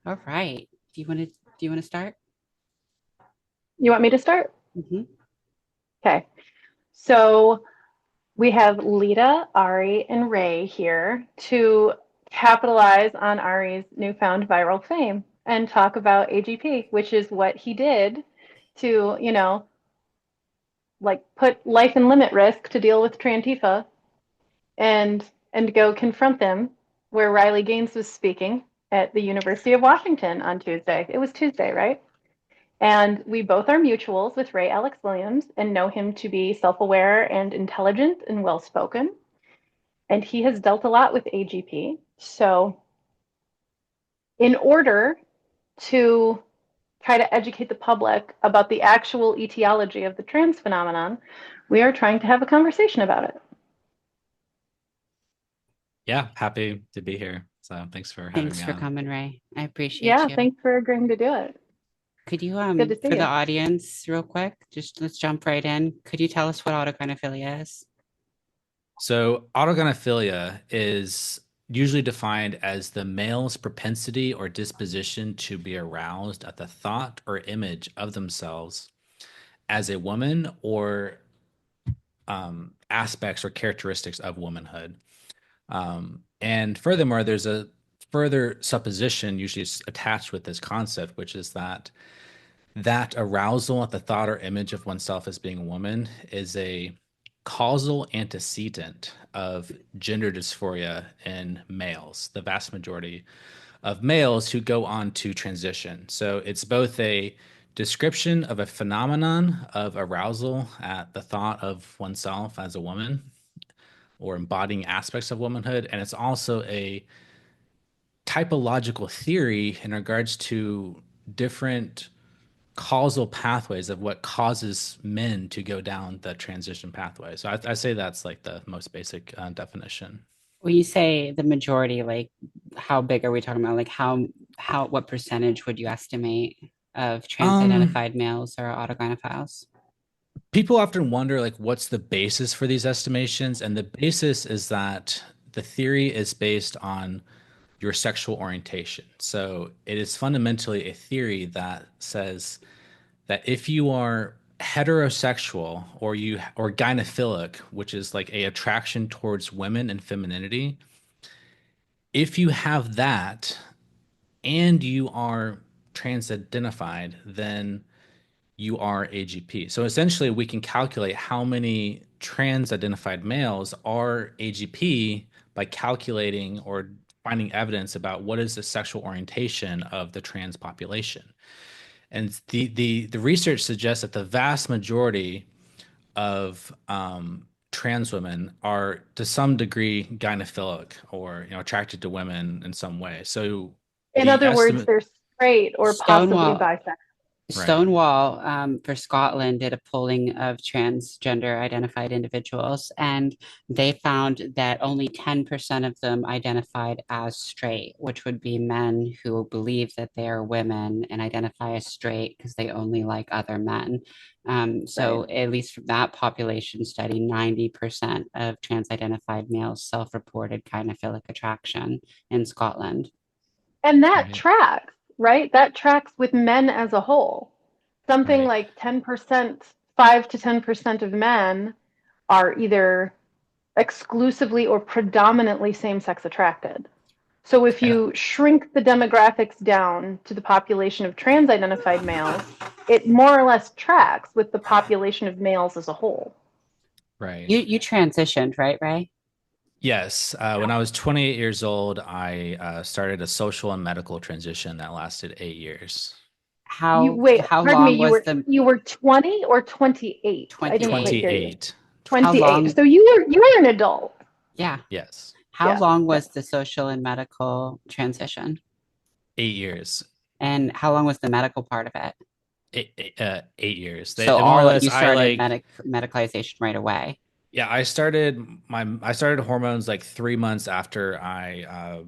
All right. Do you want to start? You want me to start? Hmm. Okay. So we have Leta, Ari, and Ray here to capitalize on Ari's newfound viral fame and talk about AGP, which is what he did to, like put life and limit risk to deal with Trantifa and go confront them where Riley Gaines was speaking at the University of Washington on Tuesday. It was Tuesday, right? And we both are mutuals with Ray Alex Williams and know him to be self aware and intelligent and well spoken. And he has dealt a lot with AGP. So, in order to try to educate the public about the actual etiology of the trans phenomenon, we are trying to have a conversation about it. Yeah, happy to be here. So thanks for having Thanks me for on. coming, Ray. I appreciate Yeah, you. thanks for agreeing to do it. Could you, Good to see for the you. audience, real quick, just let's jump right in. Could you tell us what autogynephilia is? So, autogynephilia is usually defined as the male's propensity or disposition to be aroused at the thought or image of themselves as a woman or aspects or characteristics of womanhood. And furthermore, there's a further supposition usually attached with this concept, which is that arousal at the thought or image of oneself as being a woman is a causal antecedent of gender dysphoria in males, the vast majority of males who go on to transition. So it's both a description of a phenomenon of arousal at the thought of oneself as a woman or embodying aspects of womanhood, and it's also a typological theory in regards to different causal pathways of what causes men to go down the transition pathway. So I say that's like the most basic definition. When you say the majority, like how big are we talking about? Like what percentage would you estimate of Um, trans-identified males or autogynephiles? People often wonder like what's the basis for these estimations, and the basis is that the theory is based on your sexual orientation. So it is fundamentally a theory that says that if you are heterosexual or gynophilic, which is like a attraction towards women and femininity, if you have that and you are trans identified, then you are AGP. So essentially, we can calculate how many trans identified males are AGP by calculating or finding evidence about what is the sexual orientation of the trans population. And the research suggests that the vast majority of trans women are to some degree gynophilic or attracted to women in some way. So In the other words, estimate, they're straight or possibly Stonewall bisexual. right? Stonewall for Scotland did a polling of transgender identified individuals, and they found that only 10% of them identified as straight, which would be men who believe that they are women and identify as straight because they only like other men. Right. So, at least from that population study, 90% of trans identified males self reported gynophilic attraction in Scotland. And that Right. tracks, right? That tracks with men as a whole. Something Right. like 10%, 5 to 10% of men are either exclusively or predominantly same sex attracted. So if And you shrink the demographics down to the population of trans identified males, it more or less tracks with the population of males as a whole. right. You transitioned, right, Ray? Yes. When I was 28 years old, I started a social and medical transition that lasted 8 years. You How wait, how pardon me, long was the you were 20 or 28? I didn't quite 28? hear you. 28. How 28. long? So you were an adult. Yeah. Yes. How Yeah. long Yeah. was the social and medical transition? 8 years. And how long was the medical part of it? 8 years. So They more or all less, you I started like, medicalization right away. yeah, I started hormones like 3 months after I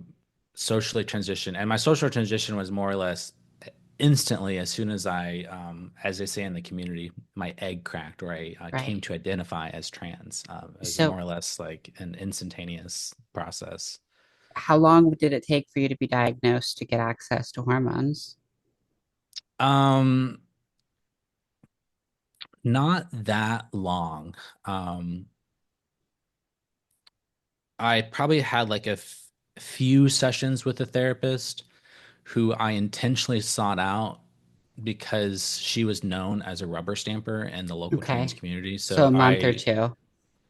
socially transitioned. And my social transition was more or less instantly as soon as as they say in the community, my egg cracked or I came Right. to identify as trans. It was more So or less like an instantaneous process. How long did it take for you to be diagnosed to get access to hormones? Um, Not that long. Um, I probably had like few sessions with a therapist who I intentionally sought out because she was known as a rubber stamper in the local trans Okay. community. So So a month or two.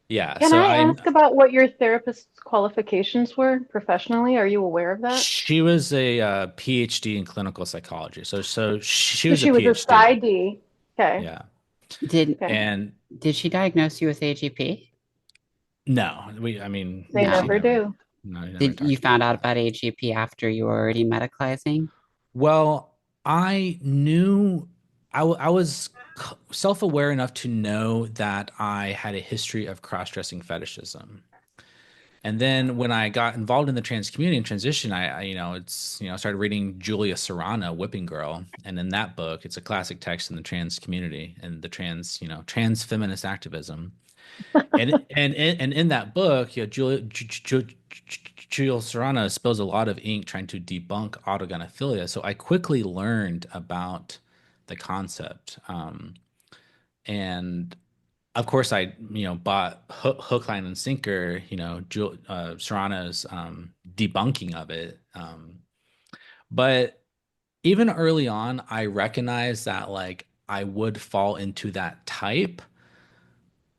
yeah, Can so I ask about what your therapist's qualifications were professionally? Are you aware of that? she was a PhD in clinical psychology. So she So was a she was a PhD. PsyD. Okay. Yeah. Did Okay. And did she diagnose you with AGP? no, I They mean, she No. never never, do. no, he never Did you talked about found out that. about AGP after you were already medicalizing? Well, I knew I was self-aware enough to know that I had a history of cross-dressing fetishism. And then when I got involved in the trans community and transition, I started reading Julia Serrano, Whipping Girl, and in that book, it's a classic text in the trans community and the trans feminist activism. And in that book, Julia Serrano spills a lot of ink trying to debunk autogynephilia. So I quickly learned about the concept, and of course I bought hook, line, and sinker. Serrano's debunking of it. But even early on, I recognized that like I would fall into that type.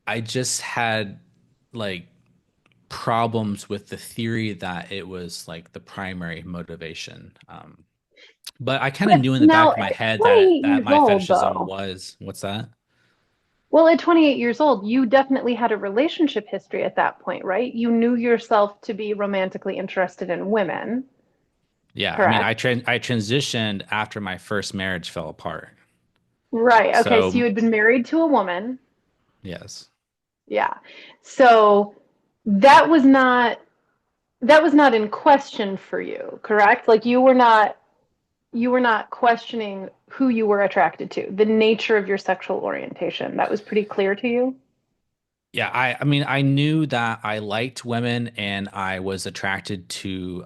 I just had like problems with the theory that it was like the primary motivation. But I kind of But knew in the back now of my at head that 28 years my old, fetishism though, was what's that? well, at 28 years old, you definitely had a relationship history at that point, right? You knew yourself to be romantically interested in women, Yeah, I mean, correct? I transitioned after my first marriage fell apart. Right. Okay. So you So had been married to a woman. yes, Yeah. So that was not that was not in question for you, correct? Like you were not questioning who you were attracted to, the nature of your sexual orientation. That was pretty clear to you. yeah, I mean, I knew that I liked women and I was attracted to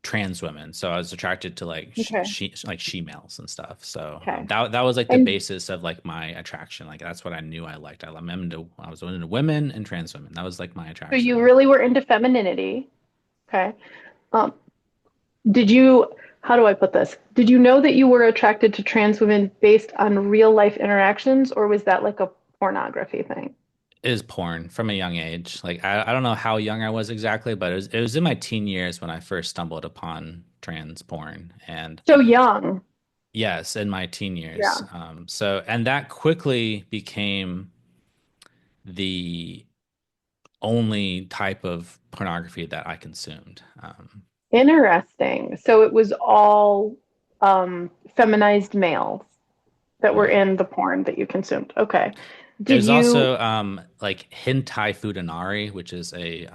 trans women. So I was attracted to like Okay. she males and stuff. So Okay. that was like the And basis of like my attraction. Like that's what I knew I liked. I was into women and trans women. That was like my so you attraction. really were into femininity. Okay. Um, did you, how do I put this? Did you know that you were attracted to trans women based on real life interactions, or was that like a pornography thing? Is porn from a young age. Like I don't know how young I was exactly, but it was in my teen years when I first stumbled upon trans porn. And So young. yes, in my teen Yeah. years. And that quickly became the only type of pornography that I consumed. Interesting. So it was all feminized males that were Right. in the porn that you consumed. Okay. Did There's you also like hentai futanari, which is a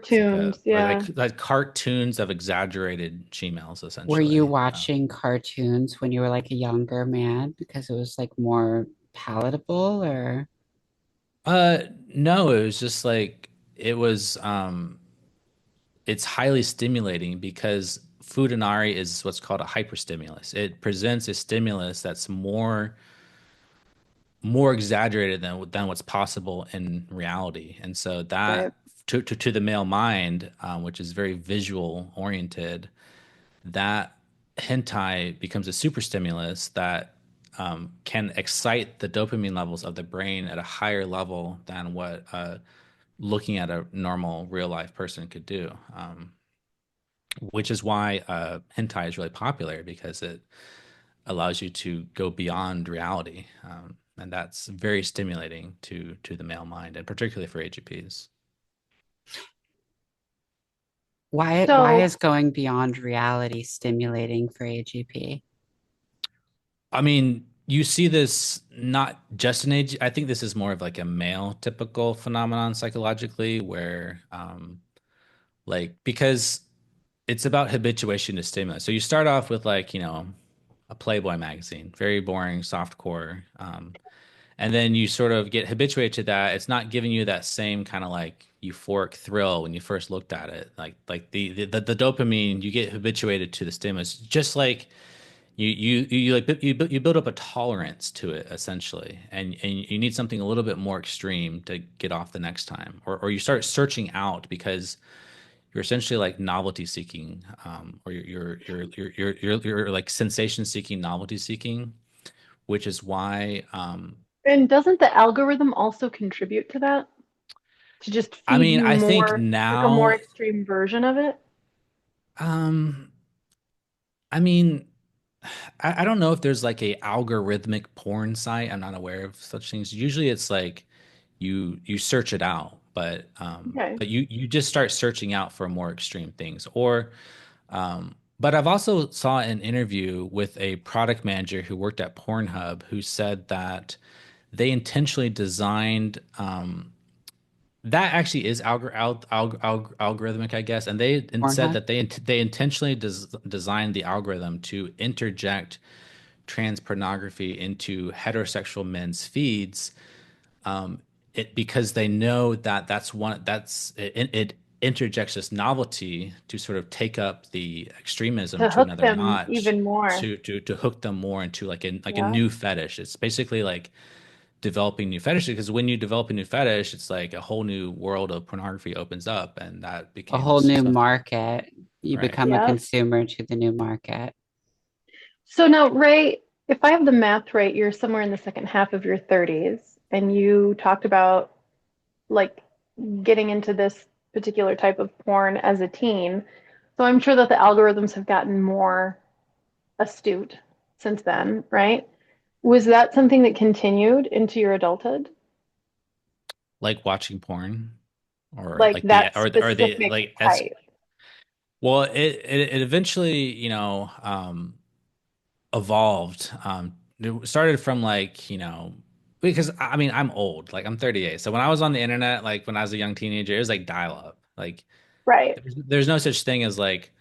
it's like a cartoons? Yeah. like cartoons of exaggerated she-males Were you essentially. watching cartoons when you were like a younger man because it was like more palatable or Uh, no, it was just like it was it's highly stimulating because Fudanari is what's called a hyperstimulus. It presents a stimulus that's more exaggerated than what's possible in reality. And so Right. that to the male mind, which is very visual oriented, that hentai becomes a super stimulus that can excite the dopamine levels of the brain at a higher level than what looking at a normal real life person could do. Which is why hentai is really popular because it allows you to go beyond reality, and that's very stimulating to the male mind, and particularly for AGPs. why So is going beyond reality stimulating for AGP? I mean, you see this not just in age. I think this is more of like a male typical phenomenon psychologically, where like because it's about habituation to stimulus. So you start off with like a Playboy magazine, very boring, soft core. And then you sort of get habituated to that. It's not giving you that same kind of like euphoric thrill when you first looked at it. Like the dopamine, you get habituated to the stimulus, just like you like you build up a tolerance to it essentially, and you need something a little bit more extreme to get off the next time, or you start searching out because you're essentially like novelty seeking, or you're like sensation seeking, novelty seeking, which is why And doesn't the algorithm also contribute to that? To just I feed mean, you I think more, like a more now, extreme version of it? um, I mean, I don't know if there's like a algorithmic porn site. I'm not aware of such things. Usually it's like you search it out, Okay. but you just start searching out for more extreme things. Or but I've also saw an interview with a product manager who worked at Pornhub who said that they intentionally designed that actually is algorithmic, I guess. And they said Pornhub. that they intentionally designed the algorithm to interject trans pornography into heterosexual men's feeds, it because they know that it interjects this novelty to sort of take up the extremism To to hook another them notch even more. to hook them more into like a Yeah. new fetish. It's basically like developing new fetishes because when you develop a new fetish, it's like a whole new world of pornography opens up, and that A became whole new something, market. You right? become a Yeah. consumer to the new market. So now, Ray, if I have the math right, you're somewhere in the second half of your 30s, and you talked about like getting into this particular type of porn as a teen. So I'm sure that the algorithms have gotten more astute since then, right? Was that something that continued into your adulthood? Like watching porn, or Like like the that or the specific like as type? well, it eventually, evolved. It started from like, because I mean, I'm old, like I'm 38. So when I was on the internet, like when I was a young teenager, it was like dial up. Like Right. there's no such thing as like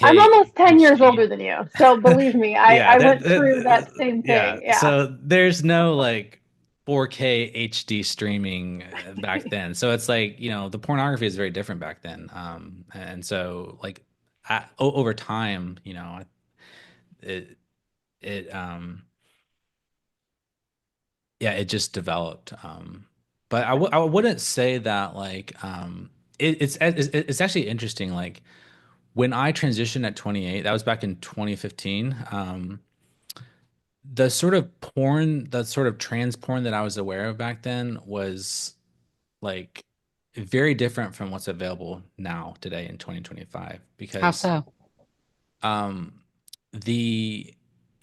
I'm 4K almost 10 years older HD. than you. So believe me, I, Yeah, I went through that same yeah. thing. Yeah. So there's no like 4K HD streaming back then. So it's like, the pornography is very different back then. And so like over time, it it yeah, it just developed. But I wouldn't say that like it's actually interesting. Like when I transitioned at 28, that was back in 2015. The sort of trans porn that I was aware of back then was like very different from what's available now today in 2025 How because so? um the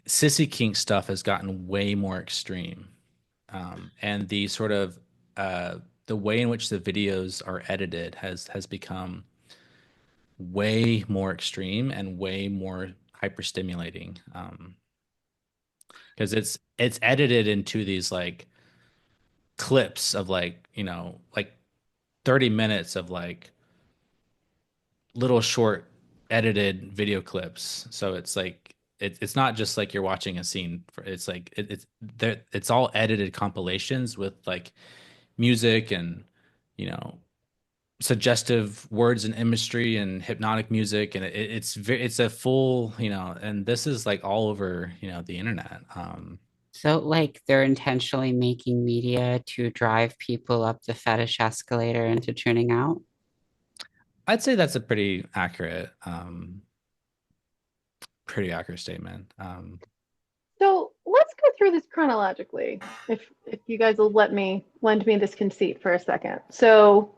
sissy kink stuff has gotten way more extreme. And the sort of the way in which the videos are edited has become way more extreme and way more hyperstimulating. Because it's edited into these like clips of like, like 30 minutes of like little short edited video clips. So it's like it's not just like you're watching a scene it's like it's all edited compilations with like music and, you know suggestive words and imagery and hypnotic music, and it's a full, and this is like all over, the internet. So, like, they're intentionally making media to drive people up the fetish escalator into tuning out. I'd say that's a pretty accurate statement. So let's go through this chronologically, if you guys will lend me this conceit for a second. So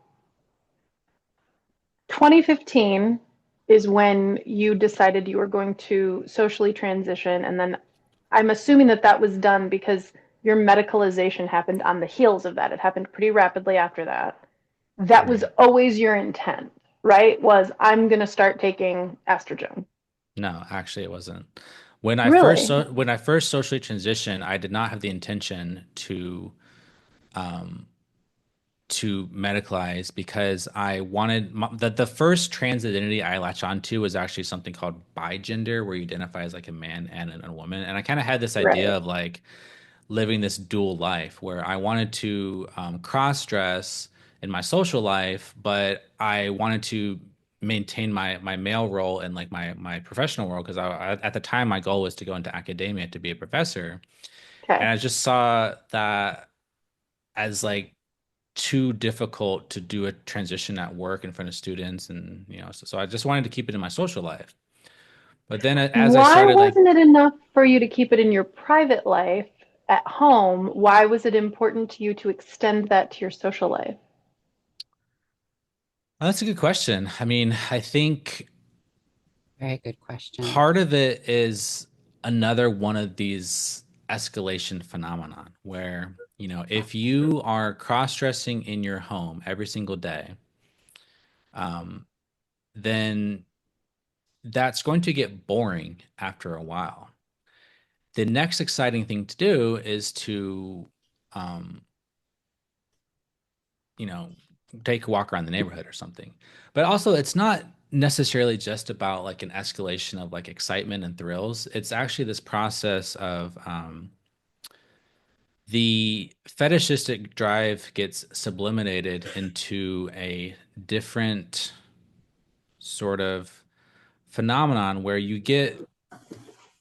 2015 is when you decided you were going to socially transition, and then I'm assuming that that was done because your medicalization happened on the heels of that. It happened pretty rapidly after that. That was Right. always your intent, right? Was I'm going to start taking estrogen. No, actually it wasn't. Really? When I first socially transitioned, I did not have the intention um to medicalize because I wanted the first trans identity I latched onto was actually something called bigender, where you identify as like a man and a woman. And I kind of had this Right. idea of like living this dual life where I wanted to cross dress in my social life, but I wanted to maintain my male role and like my professional role because at the time my goal was to go into academia to be a professor, and Okay. I just saw that as like too difficult to do a transition at work in front of students, and so I just wanted to keep it in my social life. But then as I Why started like wasn't it enough for you to keep it in your private life at home? Why was it important to you to extend that to your social life? oh, that's a good question. I mean, I think Very good question. part of it is another one of these escalation phenomenon where, if you are cross-dressing in your home every single day, um, then that's going to get boring after a while. The next exciting thing to do is to, um, you know, take a walk around the neighborhood or something. But also, it's not necessarily just about like an escalation of like excitement and thrills. It's actually this process of the fetishistic drive gets sublimated into a different sort of phenomenon where you get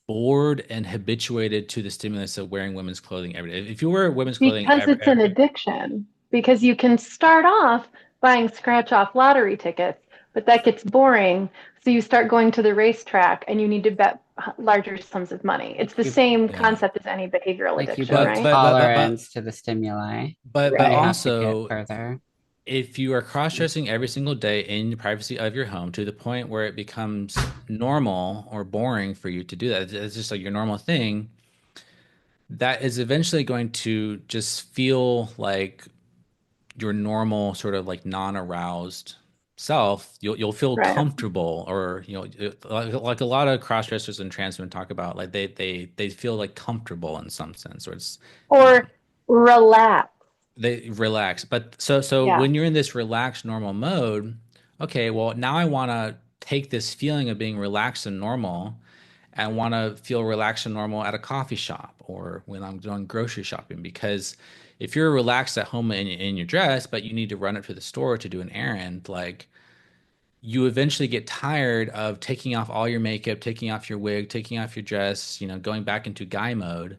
bored and habituated to the stimulus of wearing women's clothing every day. If you wear women's clothing Because it's an addiction. Because you can start off buying scratch off lottery tickets, but that gets boring. So you start going to the racetrack and you need to bet larger sums of money. It's the You same yeah. concept as any behavioral like you addiction, build But right? but but but but tolerance to the stimuli. but You Right. have to get also, further. if you are cross-dressing every single day in the privacy of your home to the point where it becomes normal or boring for you to do that, it's just like your normal thing, that is eventually going to just feel like your normal sort of like non-aroused self. You'll feel Right. comfortable, or like a lot of cross-dressers and trans men talk about, like they feel like comfortable in some sense, or it's you know Or relax. they relax. But so Yeah. when you're in this relaxed normal mode, okay, well now I want to take this feeling of being relaxed and normal and want to feel relaxed and normal at a coffee shop or when I'm doing grocery shopping. Because if you're relaxed at home in your dress, but you need to run up to the store to do an errand, like you eventually get tired of taking off all your makeup, taking off your wig, taking off your dress, going back into guy mode.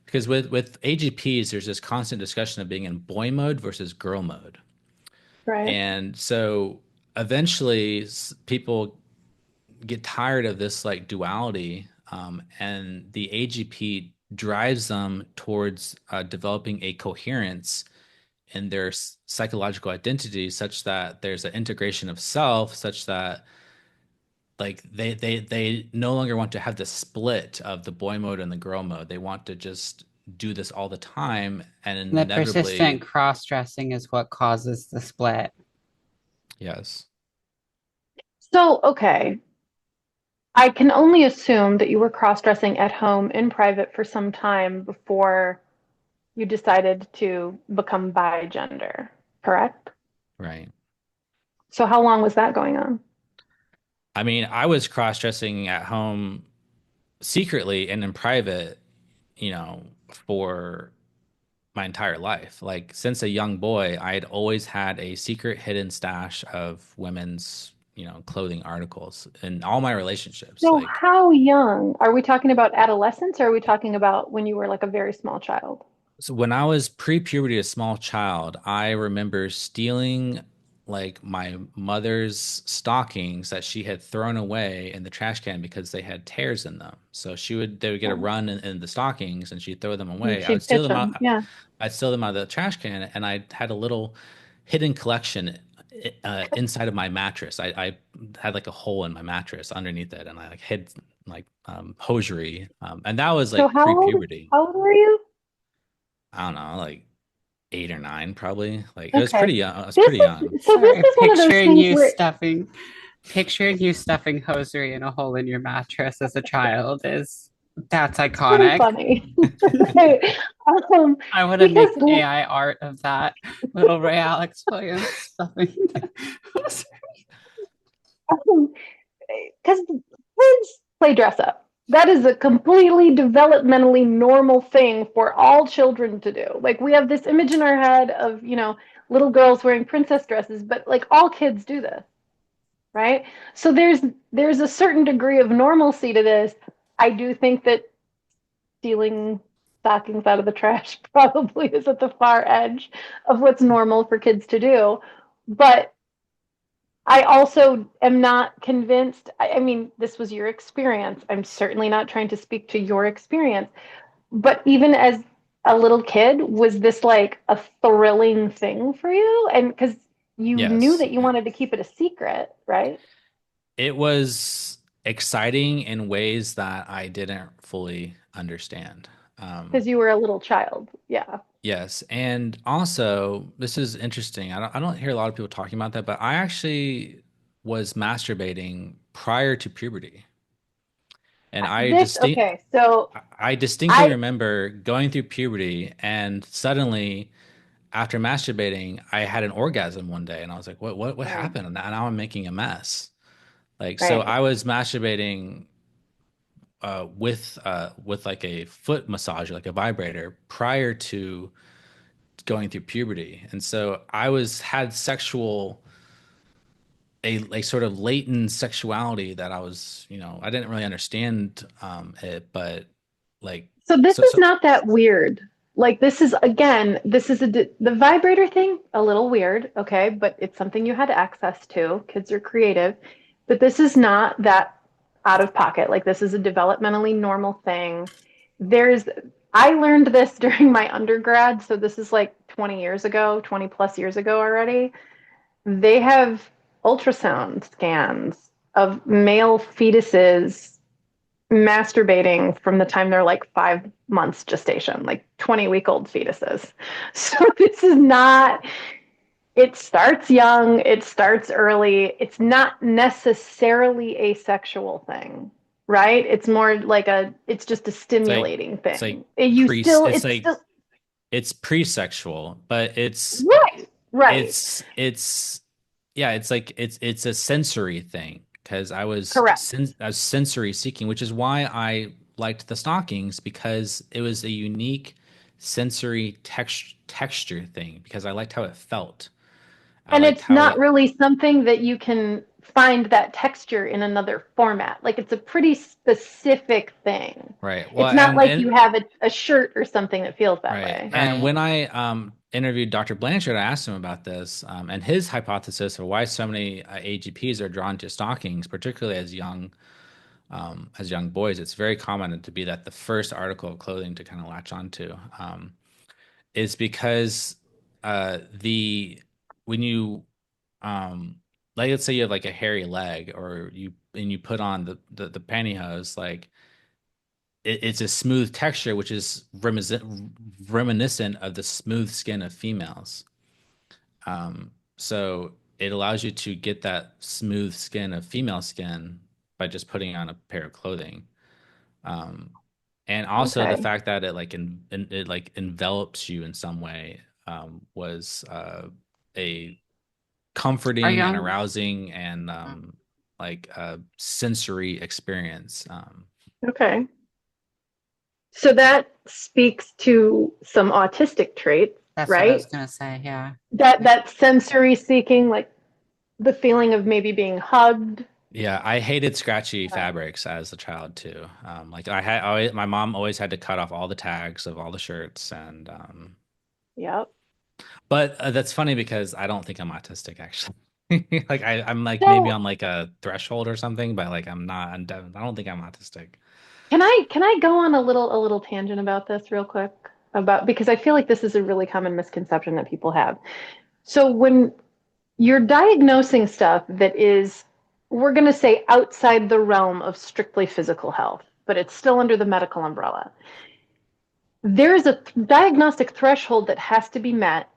Because with AGPs, there's this constant discussion of being in boy mode versus girl mode. Right. And so eventually people get tired of this like duality, and the AGP drives them towards developing a coherence in their psychological identity, such that there's an integration of self, such that like they no longer want to have the split of the boy mode and the girl mode. They want to just do this all the time, and The persistent inevitably, cross-dressing is what causes the split. yes, So, okay. I can only assume that you were cross-dressing at home in private for some time before you decided to become bi-gender, correct? right. So how long was that going on? I mean, I was cross-dressing at home secretly and in private, for my entire life. Like since a young boy, I had always had a secret hidden stash of women's, clothing articles in all my relationships. So Like how young? Are we talking about adolescence or are we talking about when you were like a very small child? so when I was pre-puberty, a small child, I remember stealing like my mother's stockings that she had thrown away in the trash can because they had tears in them. So they would get a Oh, run in the stockings and she'd throw them and away. I would she'd steal pitch them them. out. Yeah. I'd steal them out of the trash can, and I had a little hidden collection inside of my mattress. I had like a hole in my mattress underneath it, and I like hid like hosiery, and that was So like pre-puberty. how old were you? I don't know, like 8 or 9, probably. Like it was Okay. pretty young. I was pretty young. This Sorry, is one of those things where picturing you stuffing hosiery in a hole in your mattress as a child that's it's really iconic. funny. Right. Um, I want to because make AI art of that little Ray Alex Williams stuffing. because kids play dress up. That is a completely developmentally normal thing for all children to do. Like we have this image in our head of, little girls wearing princess dresses, but like all kids do this, right? So there's a certain degree of normalcy to this. I do think that stealing stockings out of the trash probably is at the far edge of what's normal for kids to do. But I also am not convinced. I mean, this was your experience. I'm certainly not trying to speak to your experience. But even as a little kid, was this like a thrilling thing for you? And because you knew Yes. that you wanted to keep it a secret, right? It was exciting in ways that I didn't fully understand. Because you were a little child. Yeah. Yes, and also this is interesting. I don't hear a lot of people talking about that, but I actually was masturbating prior to puberty. And Okay. So I distinctly I, remember going through puberty and suddenly after masturbating, I had an orgasm one day and I was like, what right, happened? And now I'm making a mess. Like, so right. I was masturbating with like a foot massager, like a vibrator, prior to going through puberty. And so I was had sexual a sort of latent sexuality that I was, I didn't really understand it, but like So this is so not that weird. Like this is again, this is the vibrator thing, a little weird, okay, but it's something you had access to. Kids are creative, but this is not that out of pocket. Like this is a developmentally normal thing. There's I learned this during my undergrad, so this is like 20 years ago, 20 plus years ago already. They have ultrasound scans of male fetuses masturbating from the time they're like 5 months gestation, like 20-week-old fetuses. So this is not, it starts young, it starts early. It's not necessarily a sexual thing, right? It's more like it's just a stimulating it's like thing. You pre still, it's it's like still, it's pre-sexual, but right, right, it's yeah, it's like it's a sensory thing because correct. I was sensory seeking, which is why I liked the stockings because it was a unique sensory texture thing because I liked how it felt. I And liked it's how not it really something that you can find that texture in another format. Like it's a pretty specific thing. right. Well, It's not like you have a shirt or something that feels that right. way. And when I interviewed Dr. Blanchard, I asked him about this and his hypothesis of why so many AGPs are drawn to stockings, particularly as young boys. It's very common to be that the first article of clothing to kind of latch onto is because the when you like let's say you have like a hairy leg or you put on the pantyhose like it's a smooth texture, which is reminiscent of the smooth skin of females. So it allows you to get that smooth skin of female skin by just putting on a pair of clothing. Um, and also the Okay. fact that it it like envelops you in some way was a Are comforting and young arousing and sensory experience. Okay. So that speaks to some autistic traits, That's what I was right? gonna say, yeah. That sensory seeking, like the feeling of maybe being hugged. Yeah, I hated scratchy fabrics as a child too. Like my mom always had to cut off all the tags of all the shirts, and Yep. but that's funny because I don't think I'm autistic actually. Like I'm like maybe So on like a threshold or something, but like I'm not. I don't think I'm autistic. can I go on a little tangent about this real quick? About because I feel like this is a really common misconception that people have. So when you're diagnosing stuff that is, we're going to say, outside the realm of strictly physical health, but it's still under the medical umbrella. There is a diagnostic threshold that has to be met,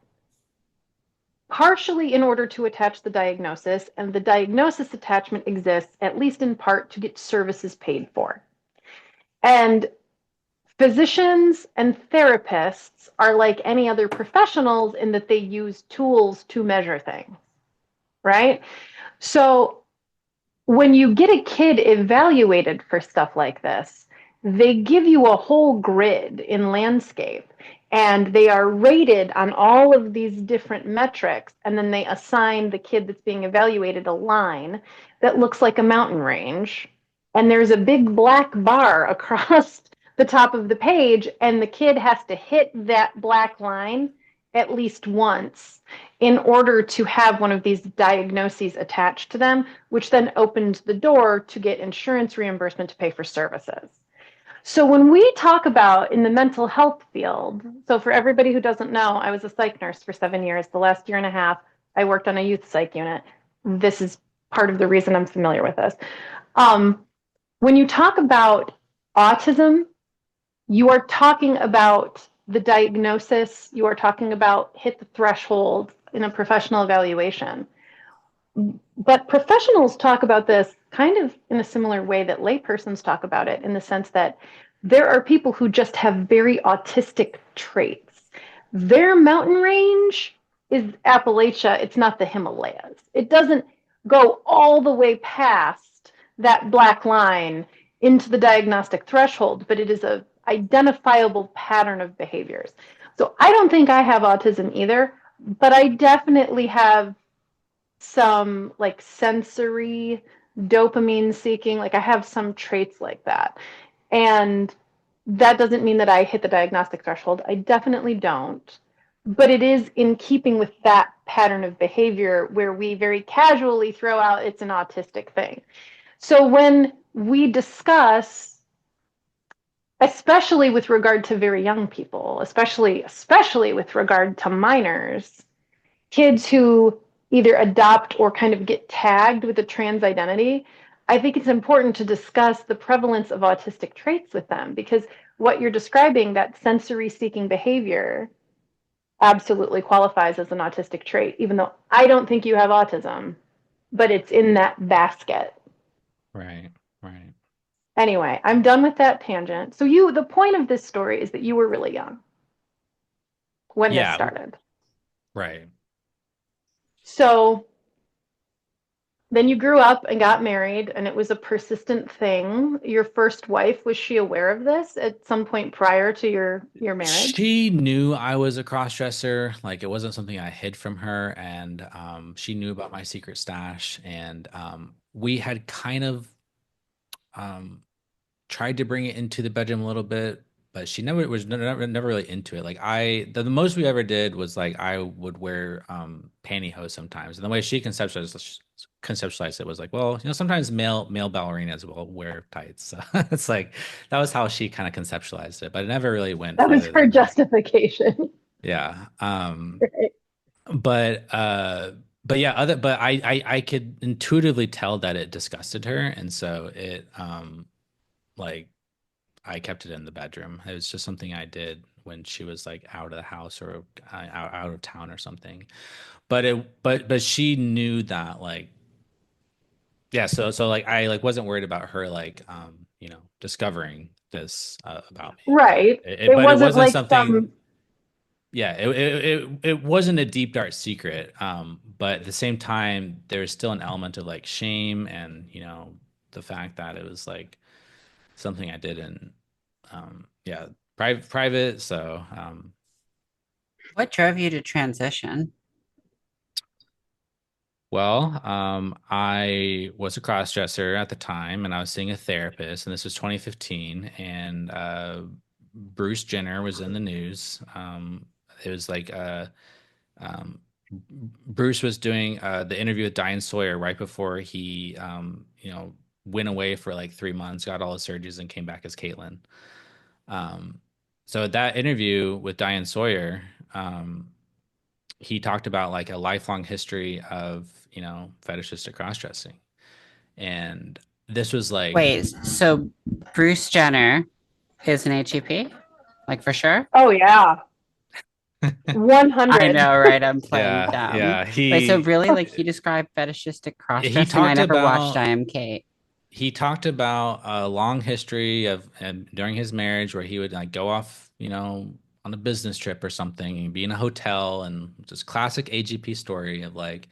partially in order to attach the diagnosis, and the diagnosis attachment exists, at least in part, to get services paid for. And physicians and therapists are like any other professionals in that they use tools to measure things, right? So when you get a kid evaluated for stuff like this, they give you a whole grid in landscape and they are rated on all of these different metrics. And then they assign the kid that's being evaluated a line that looks like a mountain range. And there's a big black bar across the top of the page, and the kid has to hit that black line at least once in order to have one of these diagnoses attached to them, which then opens the door to get insurance reimbursement to pay for services. So when we talk about in the mental health field, so for everybody who doesn't know, I was a psych nurse for 7 years. The last year and a half, I worked on a youth psych unit. This is part of the reason I'm familiar with this. When you talk about autism, you are talking about the diagnosis, you are talking about hit the threshold in a professional evaluation. But professionals talk about this kind of in a similar way that laypersons talk about it, in the sense that there are people who just have very autistic traits. Their mountain range is Appalachia, it's not the Himalayas. It doesn't go all the way past that black line into the diagnostic threshold, but it is a identifiable pattern of behaviors. So I don't think I have autism either, but I definitely have some like sensory dopamine seeking. Like I have some traits like that. And that doesn't mean that I hit the diagnostic threshold. I definitely don't. But it is in keeping with that pattern of behavior where we very casually throw out it's an autistic thing. So when we discuss, especially with regard to very young people, especially with regard to minors, kids who either adopt or kind of get tagged with a trans identity, I think it's important to discuss the prevalence of autistic traits with them, because what you're describing, that sensory seeking behavior, absolutely qualifies as an autistic trait, even though I don't think you have autism, but it's in that basket. Right, right. Anyway, I'm done with that tangent. So the point of this story is that you were really young when this Yeah, started. right. So then you grew up and got married, and it was a persistent thing. Your first wife, was she aware of this at some point prior to your marriage? She knew I was a cross-dresser. Like it wasn't something I hid from her, and she knew about my secret stash, and we had kind of um, tried to bring it into the bedroom a little bit, but she never really into it. Like the most we ever did was like I would wear pantyhose sometimes, and the way she conceptualized it was like, well, sometimes male ballerinas will wear tights. So it's like that was how she kind of conceptualized it, but it never really went That was further her than that. justification. Yeah. Right. But yeah, but I could intuitively tell that it disgusted her, and so it like I kept it in the bedroom. It was just something I did when she was like out of the house or out of town or something. But she knew that like yeah. So like I like wasn't worried about her like discovering this about me. Right. It But it wasn't wasn't like something. some, Yeah, it wasn't a deep dark secret. But at the same time, there's still an element of like shame and the fact that it was like something I did in yeah, private. So What drove you to transition? well, I was a cross-dresser at the time, and I was seeing a therapist, and this was 2015, and Bruce Jenner was in the news. It was like um, Bruce was doing the interview with Diane Sawyer right before he went away for like 3 months, got all his surgeries, and came back as Caitlyn. Um, so that interview with Diane Sawyer, he talked about like a lifelong history of, fetishistic cross-dressing. And this was like, Wait, so Bruce Jenner is an HEP? Like for sure? oh yeah, I 100. know, right? I'm playing yeah, dumb. yeah, Wait, so really like he described fetishistic he cross-dressing? I talked never watched about I Am Kate. he talked about a long history of and during his marriage where he would like go off, on a business trip or something and be in a hotel and just classic AGP story of like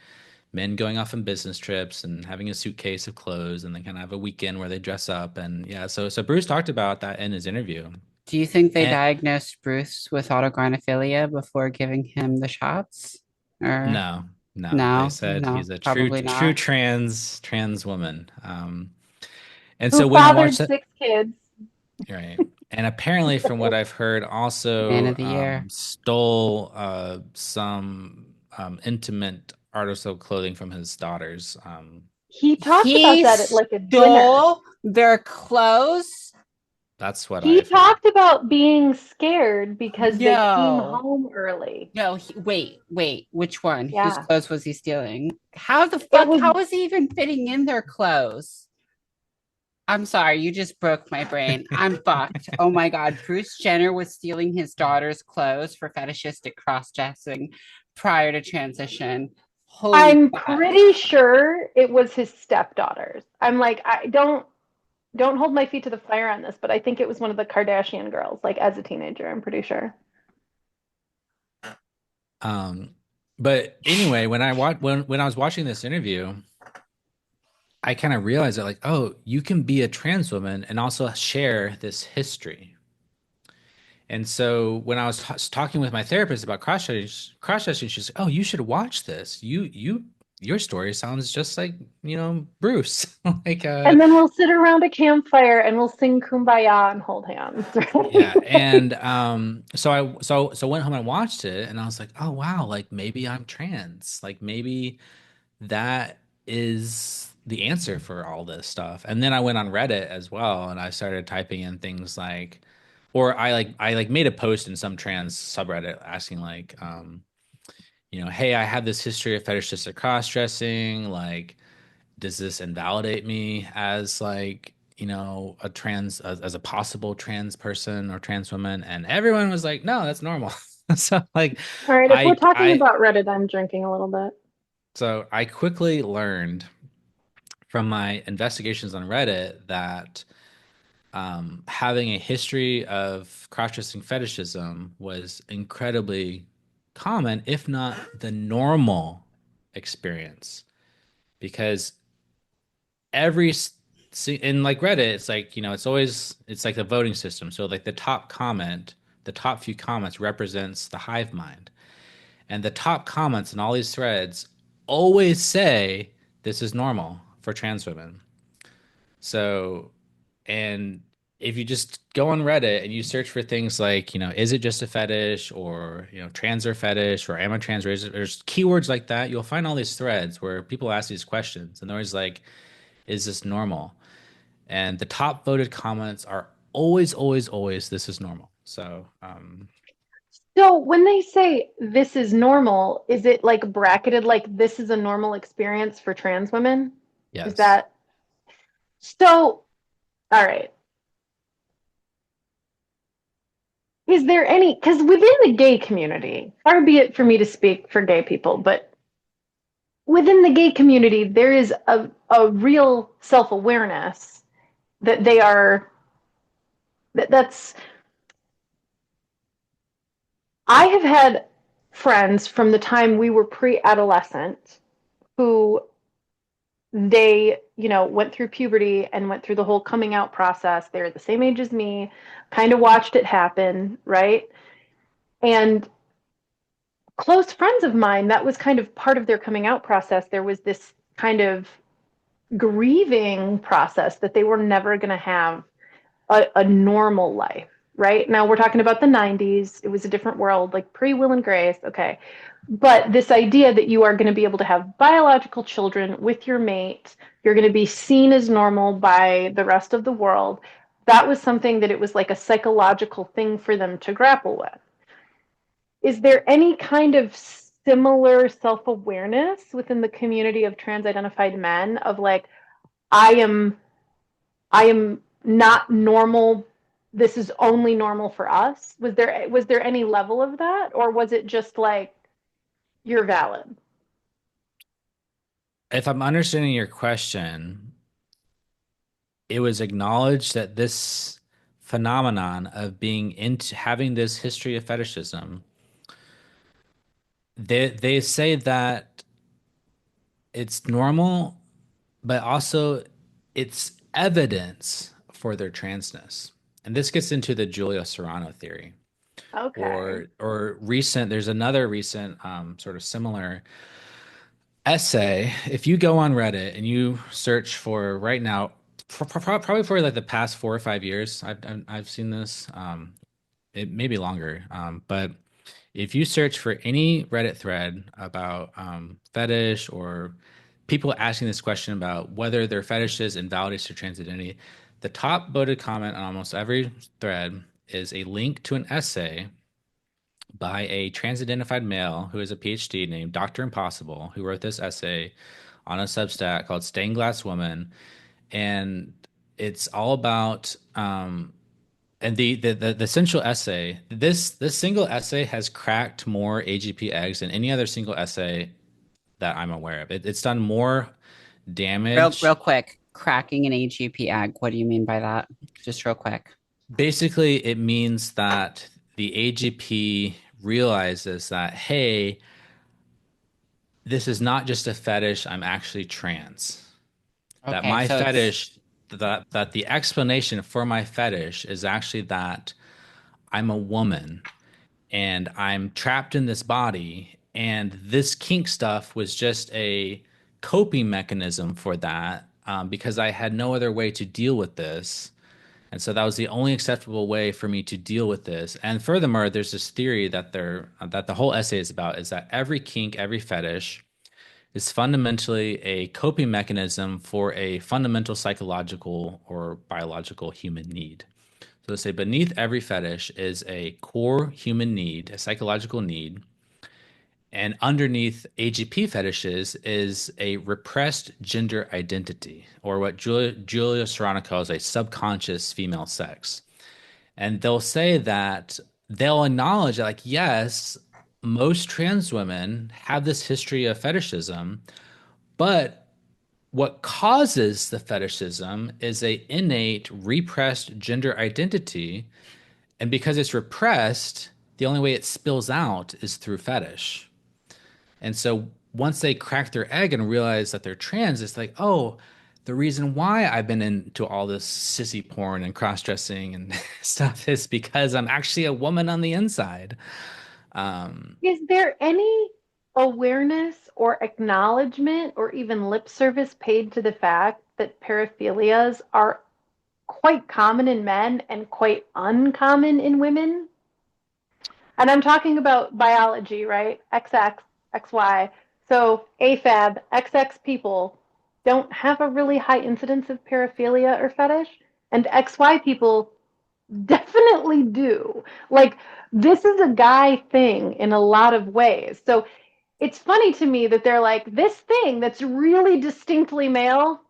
men going off on business trips and having a suitcase of clothes and then kind of have a weekend where they dress up. And yeah, so Bruce talked about that in his interview. Do you think they And diagnosed Bruce with autogynephilia before giving him the shots? Or no, no, they no, said no, he's a probably true not. trans woman. And Who so when I fathered watched that, 6 kids. right. And apparently, from what I've heard, Man also of the year. stole some intimate article clothing from his daughters. He talked about He that at like a dinner. stole their clothes? That's what He I've heard. talked about being scared because they came No. home early. No, wait. Which one? Whose Yeah. clothes was he stealing? How the It fuck? was How was he even fitting in their clothes? I'm sorry, you just broke my brain. I'm fucked. Oh my God. Bruce Jenner was stealing his daughter's clothes for fetishistic cross dressing prior to transition. Holy I'm fuck. pretty sure it was his stepdaughters. I'm like, I don't hold my feet to the fire on this, but I think it was one of the Kardashian girls, like as a teenager, I'm pretty sure. Um, but anyway, when I was watching this interview, I kind of realized that like, oh, you can be a trans woman and also share this history. And so when I was talking with my therapist about cross-dressing, she's like, "Oh, you should watch this. Your story sounds just like, Bruce." Like And then we'll sit around a campfire and we'll sing Kumbaya and hold hands. yeah, and so I went home and watched it and I was like, "Oh wow, like maybe I'm trans. Like maybe that is the answer for all this stuff." And then I went on Reddit as well and I started typing in things like or I made a post in some trans subreddit asking like hey, I have this history of fetishistic cross-dressing, like does this invalidate me as like a trans as a possible trans person or trans woman? And everyone was like, no, that's normal. So like All right, if we're I talking I about Reddit, I'm drinking a little bit. so I quickly learned from my investigations on Reddit that having a history of cross-dressing fetishism was incredibly common, if not the normal experience, because every in like Reddit, it's like, it's like the voting system. So like the top few comments represents the hive mind. And the top comments in all these threads always say this is normal for trans women. So, and if you just go on Reddit and you search for things like, is it just a fetish or, trans or fetish or am I trans? There's keywords like that. You'll find all these threads where people ask these questions and they're always like, is this normal? And the top voted comments are always, always, always, this is normal. So, So when they say this is normal, is it like bracketed like this is a normal experience for trans women? Is yes. that so? All right. Is there any, because within the gay community, far be it for me to speak for gay people, but within the gay community, there is a real self awareness that they are, that's, I have had friends from the time we were pre adolescent who went through puberty and went through the whole coming out process. They're the same age as me, kind of watched it happen, right? And close friends of mine, that was kind of part of their coming out process. There was this kind of grieving process that they were never going to have a normal life, right? Now we're talking about the 90s. It was a different world, like pre Will and Grace. Okay. But this idea that you are going to be able to have biological children with your mate, you're going to be seen as normal by the rest of the world, that was something that it was like a psychological thing for them to grapple with. Is there any kind of similar self-awareness within the community of trans-identified men of like, I am I am not normal. This is only normal for us. Was there any level of that, or was it just like you're valid? If I'm understanding your question, it was acknowledged that this phenomenon of being into having this history of fetishism, they say that it's normal, but also it's evidence for their transness. And this gets into the Julia Serrano theory. Okay. Or recent, there's another recent sort of similar essay. If you go on Reddit and you search for right now, probably for like the past 4 or 5 years, I've seen this. It may be longer, but if you search for any Reddit thread about fetish or people asking this question about whether their fetishes invalidates their trans identity, the top voted comment on almost every thread is a link to an essay by a trans-identified male who is a PhD named Dr. Impossible, who wrote this essay on a Substack called Stained Glass Woman. And it's all about and the central essay, this single essay has cracked more AGP eggs than any other single essay that I'm aware of. It's done more Real damage. quick, cracking an AGP egg. What do you mean by that? Just real quick. Basically, it means that the AGP realizes that, hey, this is not just a fetish, I'm actually trans. That Okay, my so it's fetish, that the explanation for my fetish is actually that I'm a woman and I'm trapped in this body. And this kink stuff was just a coping mechanism for that because I had no other way to deal with this. And so that was the only acceptable way for me to deal with this. And furthermore, there's this theory that that the whole essay is about is that every kink, every fetish is fundamentally a coping mechanism for a fundamental psychological or biological human need. So they say beneath every fetish is a core human need, a psychological need. And underneath AGP fetishes is a repressed gender identity, or what Julia Serrano calls a subconscious female sex. And they'll say that they'll acknowledge that, like, yes, most trans women have this history of fetishism, but what causes the fetishism is a innate repressed gender identity, and because it's repressed, the only way it spills out is through fetish. And so once they crack their egg and realize that they're trans, it's like, oh, the reason why I've been into all this sissy porn and cross-dressing and stuff is because I'm actually a woman on the inside. Is there any awareness or acknowledgement or even lip service paid to the fact that paraphilias are quite common in men and quite uncommon in women? And I'm talking about biology, right? XX, XY. So AFAB, XX people don't have a really high incidence of paraphilia or fetish, and XY people definitely do. Like, this is a guy thing in a lot of ways. So it's funny to me that they're like, this thing that's really distinctly male,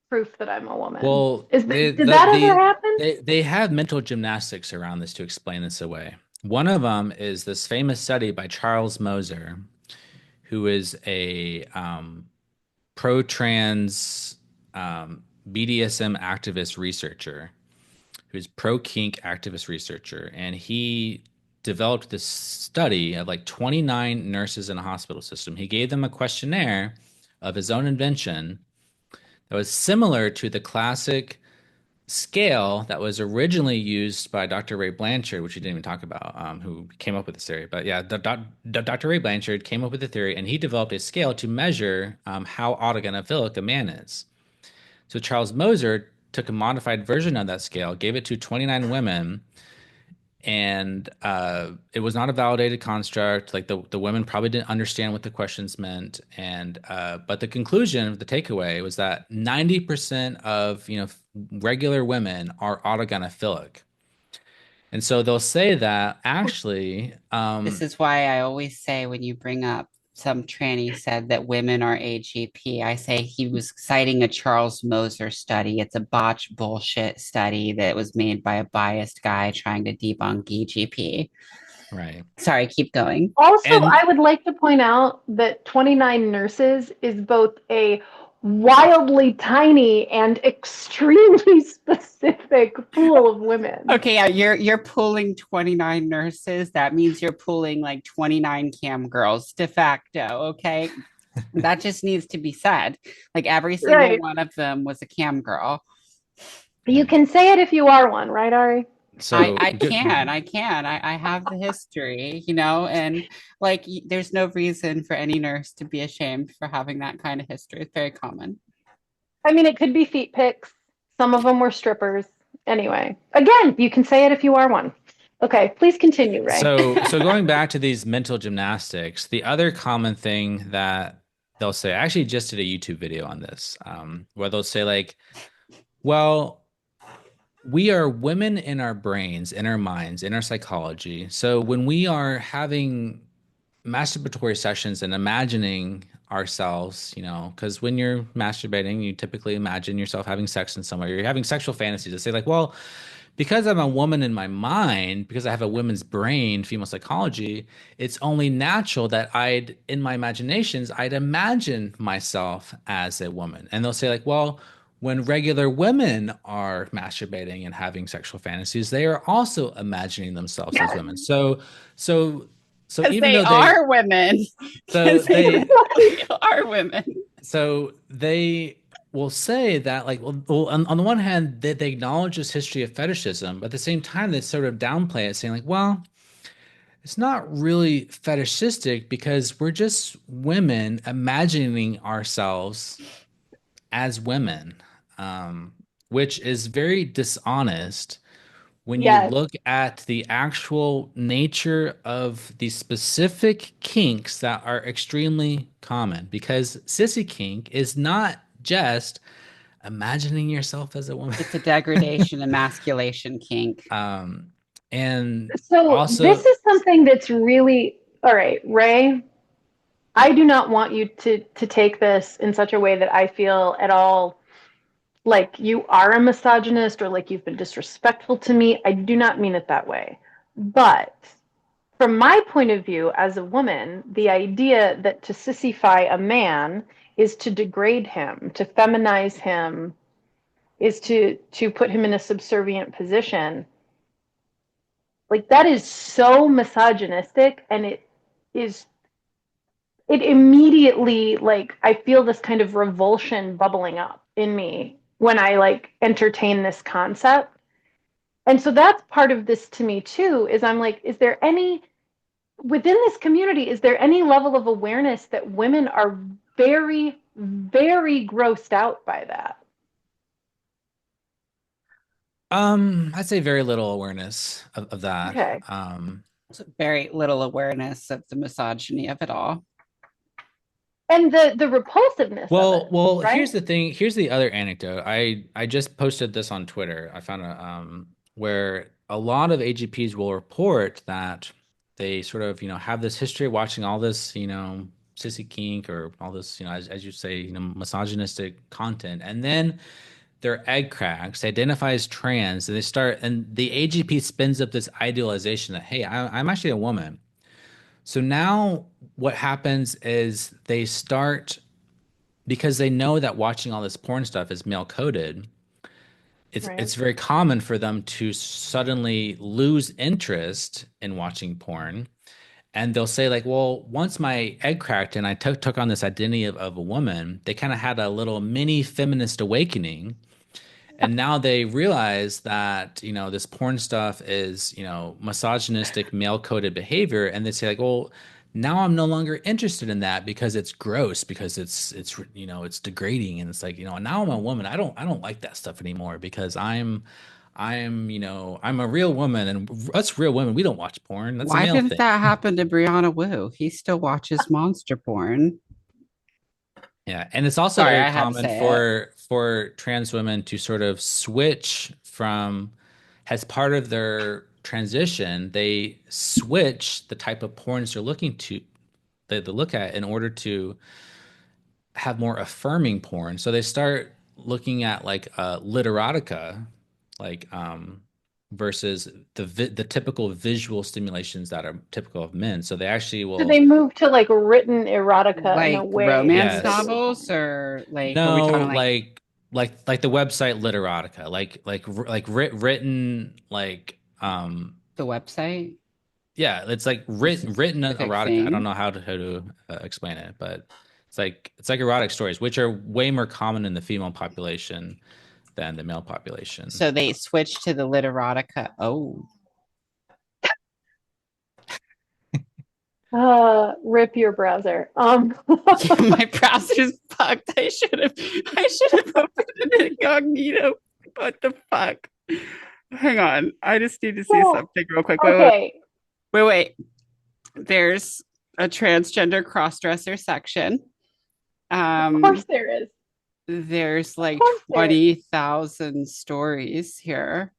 proof that I'm a woman. Well, Did that ever happen? they have mental gymnastics around this to explain this away. One of them is this famous study by Charles Moser, who is a pro-trans BDSM activist researcher, who's pro-kink activist researcher, and he developed this study of like 29 nurses in a hospital system. He gave them a questionnaire of his own invention that was similar to the classic scale that was originally used by Dr. Ray Blanchard, which we didn't even talk about, who came up with this theory. But yeah, Dr. Ray Blanchard came up with the theory, and he developed a scale to measure how autogynephilic a man is. So Charles Moser took a modified version of that scale, gave it to 29 women, and it was not a validated construct. Like the women probably didn't understand what the questions meant, and but the conclusion, the takeaway was that 90% of regular women are autogynephilic, and so they'll say that actually, This is why I always say when you bring up some tranny said that women are AGP, I say he was citing a Charles Moser study. It's a botched bullshit study that was made by a biased guy trying to debunk EGP. right, Sorry, keep going. Also, and I would like to point out that 29 nurses is both a wildly tiny and extremely specific pool of women. Okay, yeah, you're pulling 29 nurses. That means you're pulling like 29 cam girls de facto, okay? That just needs to be said. Like every single Right. one of them was a cam girl. You can say it if you are one, right, Ari? So I have the history, and like there's no reason for any nurse to be ashamed for having that kind of history. It's very common. I mean, it could be feet pics. Some of them were strippers. Anyway, again, you can say it if you are one. Okay, please continue, Ray. so going back to these mental gymnastics, the other common thing that they'll say, I actually just did a YouTube video on this, where they'll say like, well, we are women in our brains, in our minds, in our psychology. So when we are having masturbatory sessions and imagining ourselves, because when you're masturbating, you typically imagine yourself having sex in some way. You're having sexual fantasies. They say like, well, because I'm a woman in my mind, because I have a woman's brain, female psychology, it's only natural that in my imaginations, I'd imagine myself as a woman. And they'll say, like, well, when regular women are masturbating and having sexual fantasies, they are also imagining themselves as women. So, so Because even they though they, are women. so Because they they, really are women. so they will say that, like, well on the one hand, they acknowledge this history of fetishism, but at the same time, they sort of downplay it, saying, like, well, it's not really fetishistic because we're just women imagining ourselves as women, um, which is very dishonest when you Yes. look at the actual nature of the specific kinks that are extremely common, because sissy kink is not just imagining yourself as a woman. It's a degradation, emasculation kink. um, and So this also, is something that's really all right, Ray. I do not want you to take this in such a way that I feel at all like you are a misogynist or like you've been disrespectful to me. I do not mean it that way. But from my point of view as a woman, the idea that to sissify a man is to degrade him, to feminize him, is to put him in a subservient position. Like that is so misogynistic, and is it immediately, like, I feel this kind of revulsion bubbling up in me when I like entertain this concept. And so that's part of this to me too, is I'm like, is there any within this community, is there any level of awareness that women are very, very grossed out by that? I'd say very little awareness of that. Okay. There's very little awareness of the misogyny of it all. And the repulsiveness of Well, it, well, here's right? the thing. Here's the other anecdote. I just posted this on Twitter. I found a where a lot of AGPs will report that they sort of, have this history of watching all this, sissy kink or all this, as you say, misogynistic content, and then their egg cracks, they identify as trans, and and the AGP spins up this idealization that, hey, I'm actually a woman. So now what happens is they start, because they know that watching all this porn stuff is male coded, Right. it's very common for them to suddenly lose interest in watching porn. And they'll say, like, well, once my egg cracked and I took on this identity of a woman, they kind of had a little mini feminist awakening. And now they realize that, this porn stuff is, misogynistic, male coded behavior. And they say, like, well, now I'm no longer interested in that because it's gross, because it's degrading. And it's like, now I'm a woman. I don't like that stuff anymore because I'm a real woman, and us real women, we don't watch porn. That's a Why male didn't thing. that happen to Brianna Wu? He still watches monster porn. Yeah, and it's also Sorry, very I had to common say it. for trans women to sort of switch from, as part of their transition, they switch the type of porns they're looking to they look at in order to have more affirming porn. So they start looking at like literotica, like versus the typical visual stimulations that are typical of men. So they actually So they will, move to like written erotica in a Like way romance instead of yes. novels, porn. or like, are we No, talking like like the website Literotica, like written like the website? yeah, it's like It's a written specific erotica. I don't thing. know how to explain it, but It's like erotic stories, which are way more common in the female population than the male population. So they switched to the literotica. Oh, Rip your browser. yeah, my browser's fucked. I should have opened it incognito. What the fuck? Hang on. I just need to see Well, something real quick. Wait, wait, okay. wait, wait. There's a transgender crossdresser section. Of course Um, there is. there's Of like course there is. 20,000 stories here.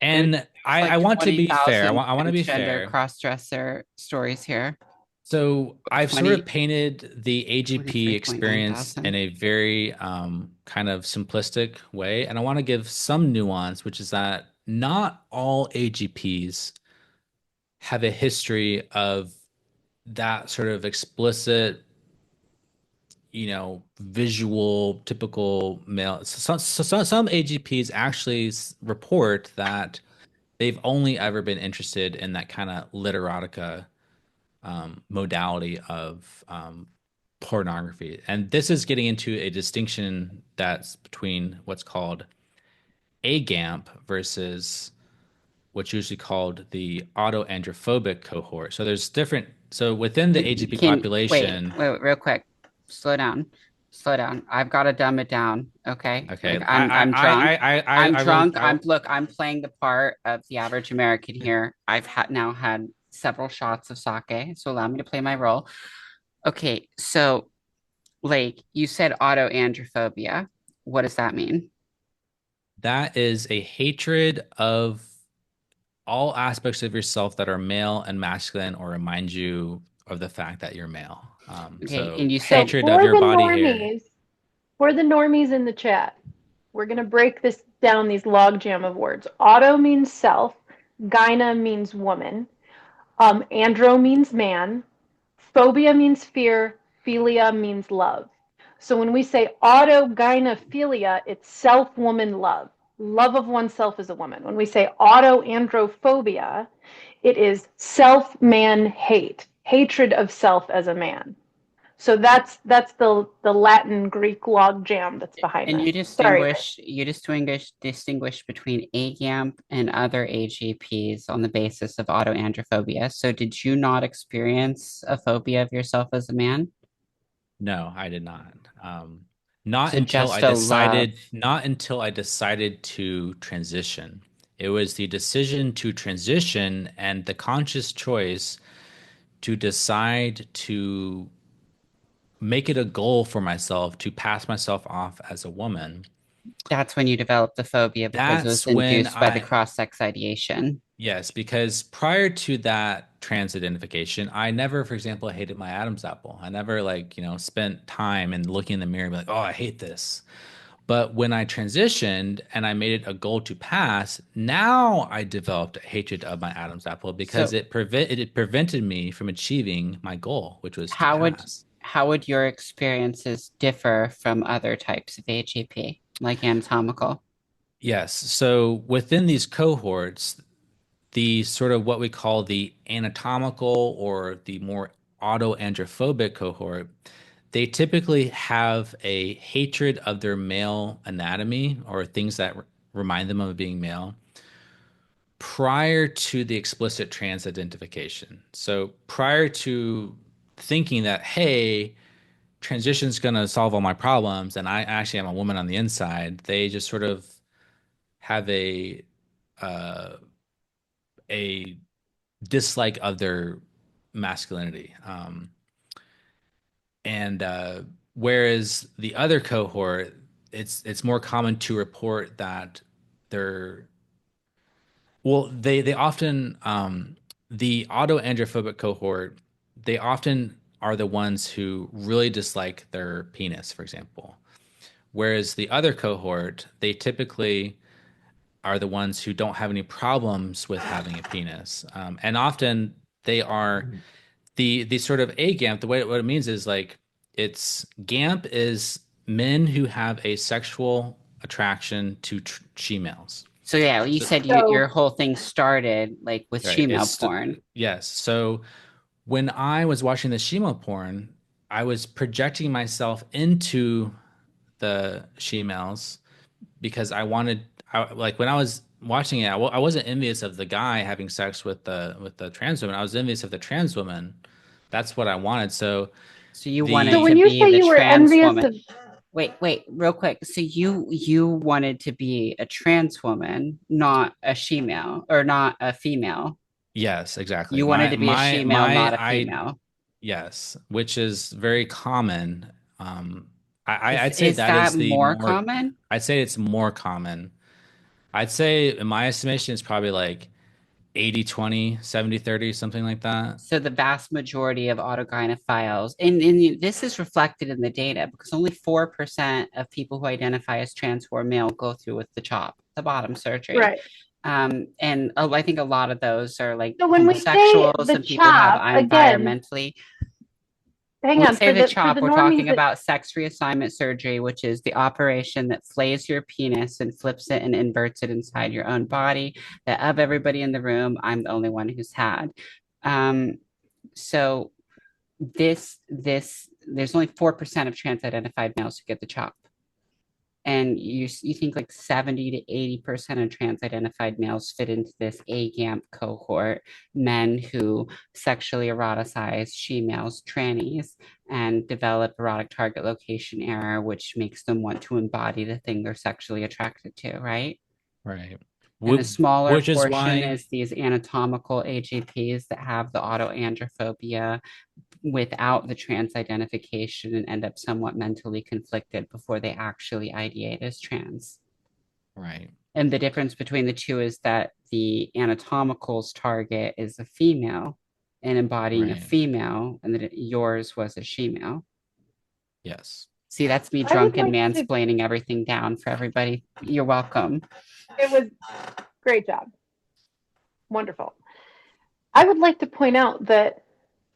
There's And I like want to be fair. I 20,000 want to be transgender fair. crossdresser stories here. So I've sort 20, of painted the AGP 23.9 experience in thousand. a very kind of simplistic way, and I want to give some nuance, which is that not all AGPs have a history of that sort of explicit, visual, typical male. Some AGPs actually report that they've only ever been interested in that kind of literotica modality of pornography. And this is getting into a distinction that's between what's called AGAMP versus what's usually called the autoandrophobic cohort. So there's different, so within the AGP Can wait, population, wait, real quick. Slow down. Slow down. I've got to dumb it down. Okay. okay, Like I'm drunk. I'm I really, drunk. I'm playing the part of the average American here. I've now had several shots of sake, so allow me to play my role. Okay, so like you said autoandrophobia. What does that mean? that is a hatred of all aspects of yourself that are male and masculine or remind you of the fact that you're male. Okay, So and you So said hatred of your body hair. for the normies in the chat, we're going to break this down, these logjam of words. Auto means self, gyna means woman, andro means man, phobia means fear, philia means love. So when we say autogynephilia, it's self woman love, love of oneself as a woman. When we say autoandrophobia, it is self man hate, hatred of self as a man. So that's the Latin Greek log jam that's behind and this. Sorry. you distinguish between AGAMP and other AGPs on the basis of autoandrophobia. So did you not experience a phobia of yourself as a man? No, I did not. Not So until just a love. not until I decided to transition. It was the decision to transition and the conscious choice to decide to make it a goal for myself to pass myself off as a woman. That's when you developed the phobia because it That's was when induced by the I, cross-sex ideation. yes, because prior to that trans identification, I never, for example, hated my Adam's apple. I never spent time and looking in the mirror and be like, oh, I hate this. But when I transitioned and I made it a goal to pass, now I developed a hatred of my Adam's apple because So it prevented me from achieving my goal, which was to pass. how would your experiences differ from other types of AGP, like anatomical? Yes. So within these cohorts, the sort of what we call the anatomical or the more autoandrophobic cohort, they typically have a hatred of their male anatomy or things that remind them of being male prior to the explicit trans identification. So prior to thinking that, hey, transition's going to solve all my problems and I actually am a woman on the inside, they just sort of have uh, a dislike of their masculinity. And whereas the other cohort, it's more common to report that they're they often the autoandrophobic cohort, they often are the ones who really dislike their penis, for example. Whereas the other cohort, they typically are the ones who don't have any problems with having a penis, and often they are the sort of a gamp. The way what it means is like it's gamp is men who have a sexual attraction to females. So yeah, you So said So your whole thing started like with right, female porn. yes. So when I was watching the shemo porn, I was projecting myself into the shemales because like when I was watching it, I wasn't envious of the guy having sex with the trans woman. I was envious of the trans woman. That's what I wanted. So So you So wanted the when to you be say the you were trans envious woman. of, Wait, real quick. So you wanted to be a trans woman, not a shemale, or not a female. yes, exactly. You wanted to be a shemale, not a I female. yes, which is very common. I'd say Is that that is the more more, common? I'd say it's more common. I'd say in my estimation, it's probably like 80-20, 70-30, something like that. So the vast majority of autogynephiles, and this is reflected in the data because only 4% of people who identify as trans or male go through with the CHOP, the bottom surgery. right. And I think a lot of those are like So when we say homosexuals the and people who have chop, again, environmentally. hang When we on, say the for CHOP, the we're normies talking that, about sex reassignment surgery, which is the operation that flays your penis and flips it and inverts it inside your own body. That of everybody in the room, I'm the only one who's had. Um, so there's only 4% of trans identified males who get the CHOP. And you think like 70 to 80% of trans identified males fit into this AGAMP cohort, men who sexually eroticize she-males, trannies, and develop erotic target location error, which makes them want to embody the thing they're sexually attracted to, right? Right. And a smaller Which is portion why, is these anatomical AGPs that have the autoandrophobia without the trans identification and end up somewhat mentally conflicted before they actually ideate as trans. right, And the difference between the two is that the anatomical's target is a female and embodying a right. female, and that yours was a she-male. Yes. See, that's me I would drunk and like to, mansplaining everything down for everybody. You're welcome. it was great job. Wonderful. I would like to point out that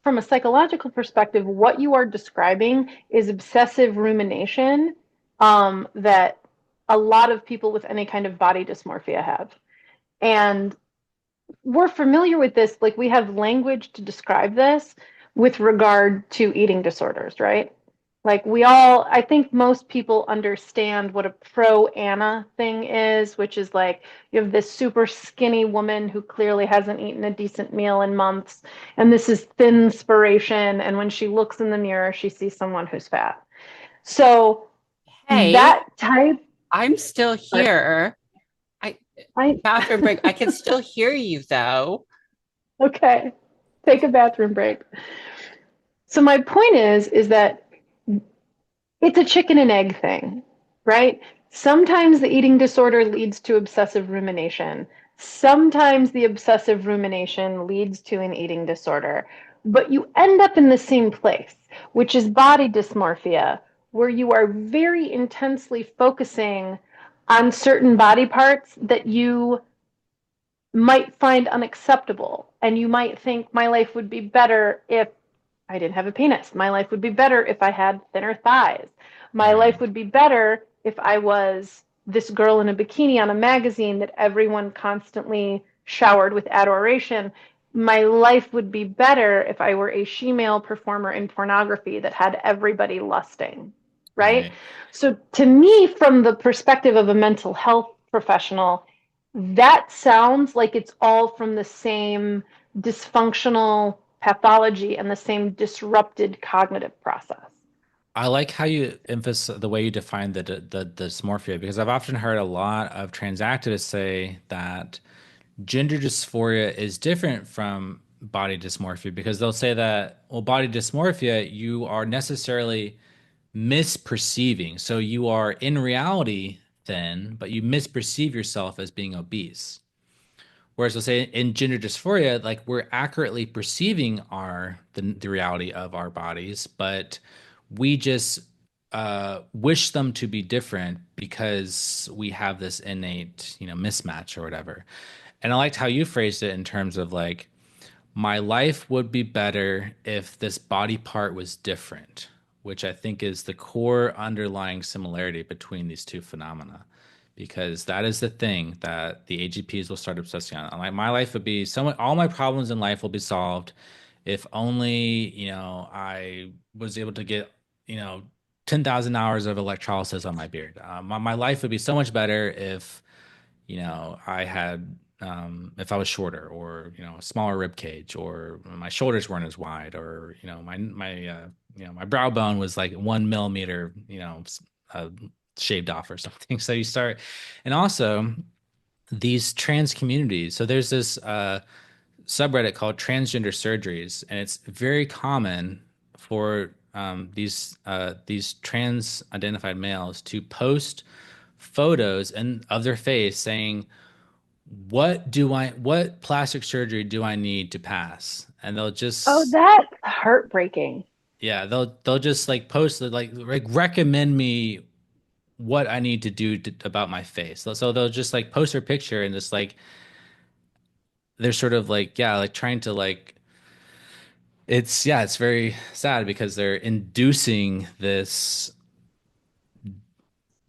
from a psychological perspective, what you are describing is obsessive rumination that a lot of people with any kind of body dysmorphia have. And we're familiar with this, like we have language to describe this with regard to eating disorders, right? Like we all, I think most people understand what a pro-Ana thing is, which is like you have this super skinny woman who clearly hasn't eaten a decent meal in months, and this is thin inspiration, and when she looks in the mirror, she sees someone who's fat. So Hey, that type, I'm still here. I I, bathroom break. I can still hear you though. okay, take a bathroom break. So my point is that it's a chicken and egg thing, right? Sometimes the eating disorder leads to obsessive rumination. Sometimes the obsessive rumination leads to an eating disorder. But you end up in the same place, which is body dysmorphia, where you are very intensely focusing on certain body parts that you might find unacceptable. And you might think, my life would be better if I didn't have a penis. My life would be better if I had thinner thighs. My Right. life would be better if I was this girl in a bikini on a magazine that everyone constantly showered with adoration. My life would be better if I were a she-male performer in pornography that had everybody lusting, right? Right. So to me, from the perspective of a mental health professional, that sounds like it's all from the same dysfunctional pathology and the same disrupted cognitive process. I like how you emphasize the way you define the dysmorphia because I've often heard a lot of trans activists say that gender dysphoria is different from body dysmorphia because they'll say that, well, body dysmorphia, you are necessarily misperceiving. So you are in reality thin, but you misperceive yourself as being obese. Whereas, let's say in gender dysphoria, like we're accurately perceiving the reality of our bodies, but we just wish them to be different because we have this innate, mismatch or whatever. And I liked how you phrased it in terms of like, my life would be better if this body part was different, which I think is the core underlying similarity between these two phenomena. Because that is the thing that the AGPs will start obsessing on. Like my life would be all my problems in life will be solved if only, I was able to get, 10,000 hours of electrolysis on my beard. My life would be so much better if, I had, if I was shorter, or, a smaller rib cage, or my shoulders weren't as wide, or, my brow bone was like 1 millimeter, uh, shaved off or something. So you start, and also these trans communities. So there's this, subreddit called transgender surgeries, and it's very common for these trans identified males to post photos and of their face saying, what plastic surgery do I need to pass? And they'll Oh, just, that's heartbreaking. yeah, they'll just like post like recommend me what I need to do about my face. So they'll just like post their picture, and just like they're sort of like, yeah, like trying to like, it's very sad because they're inducing this,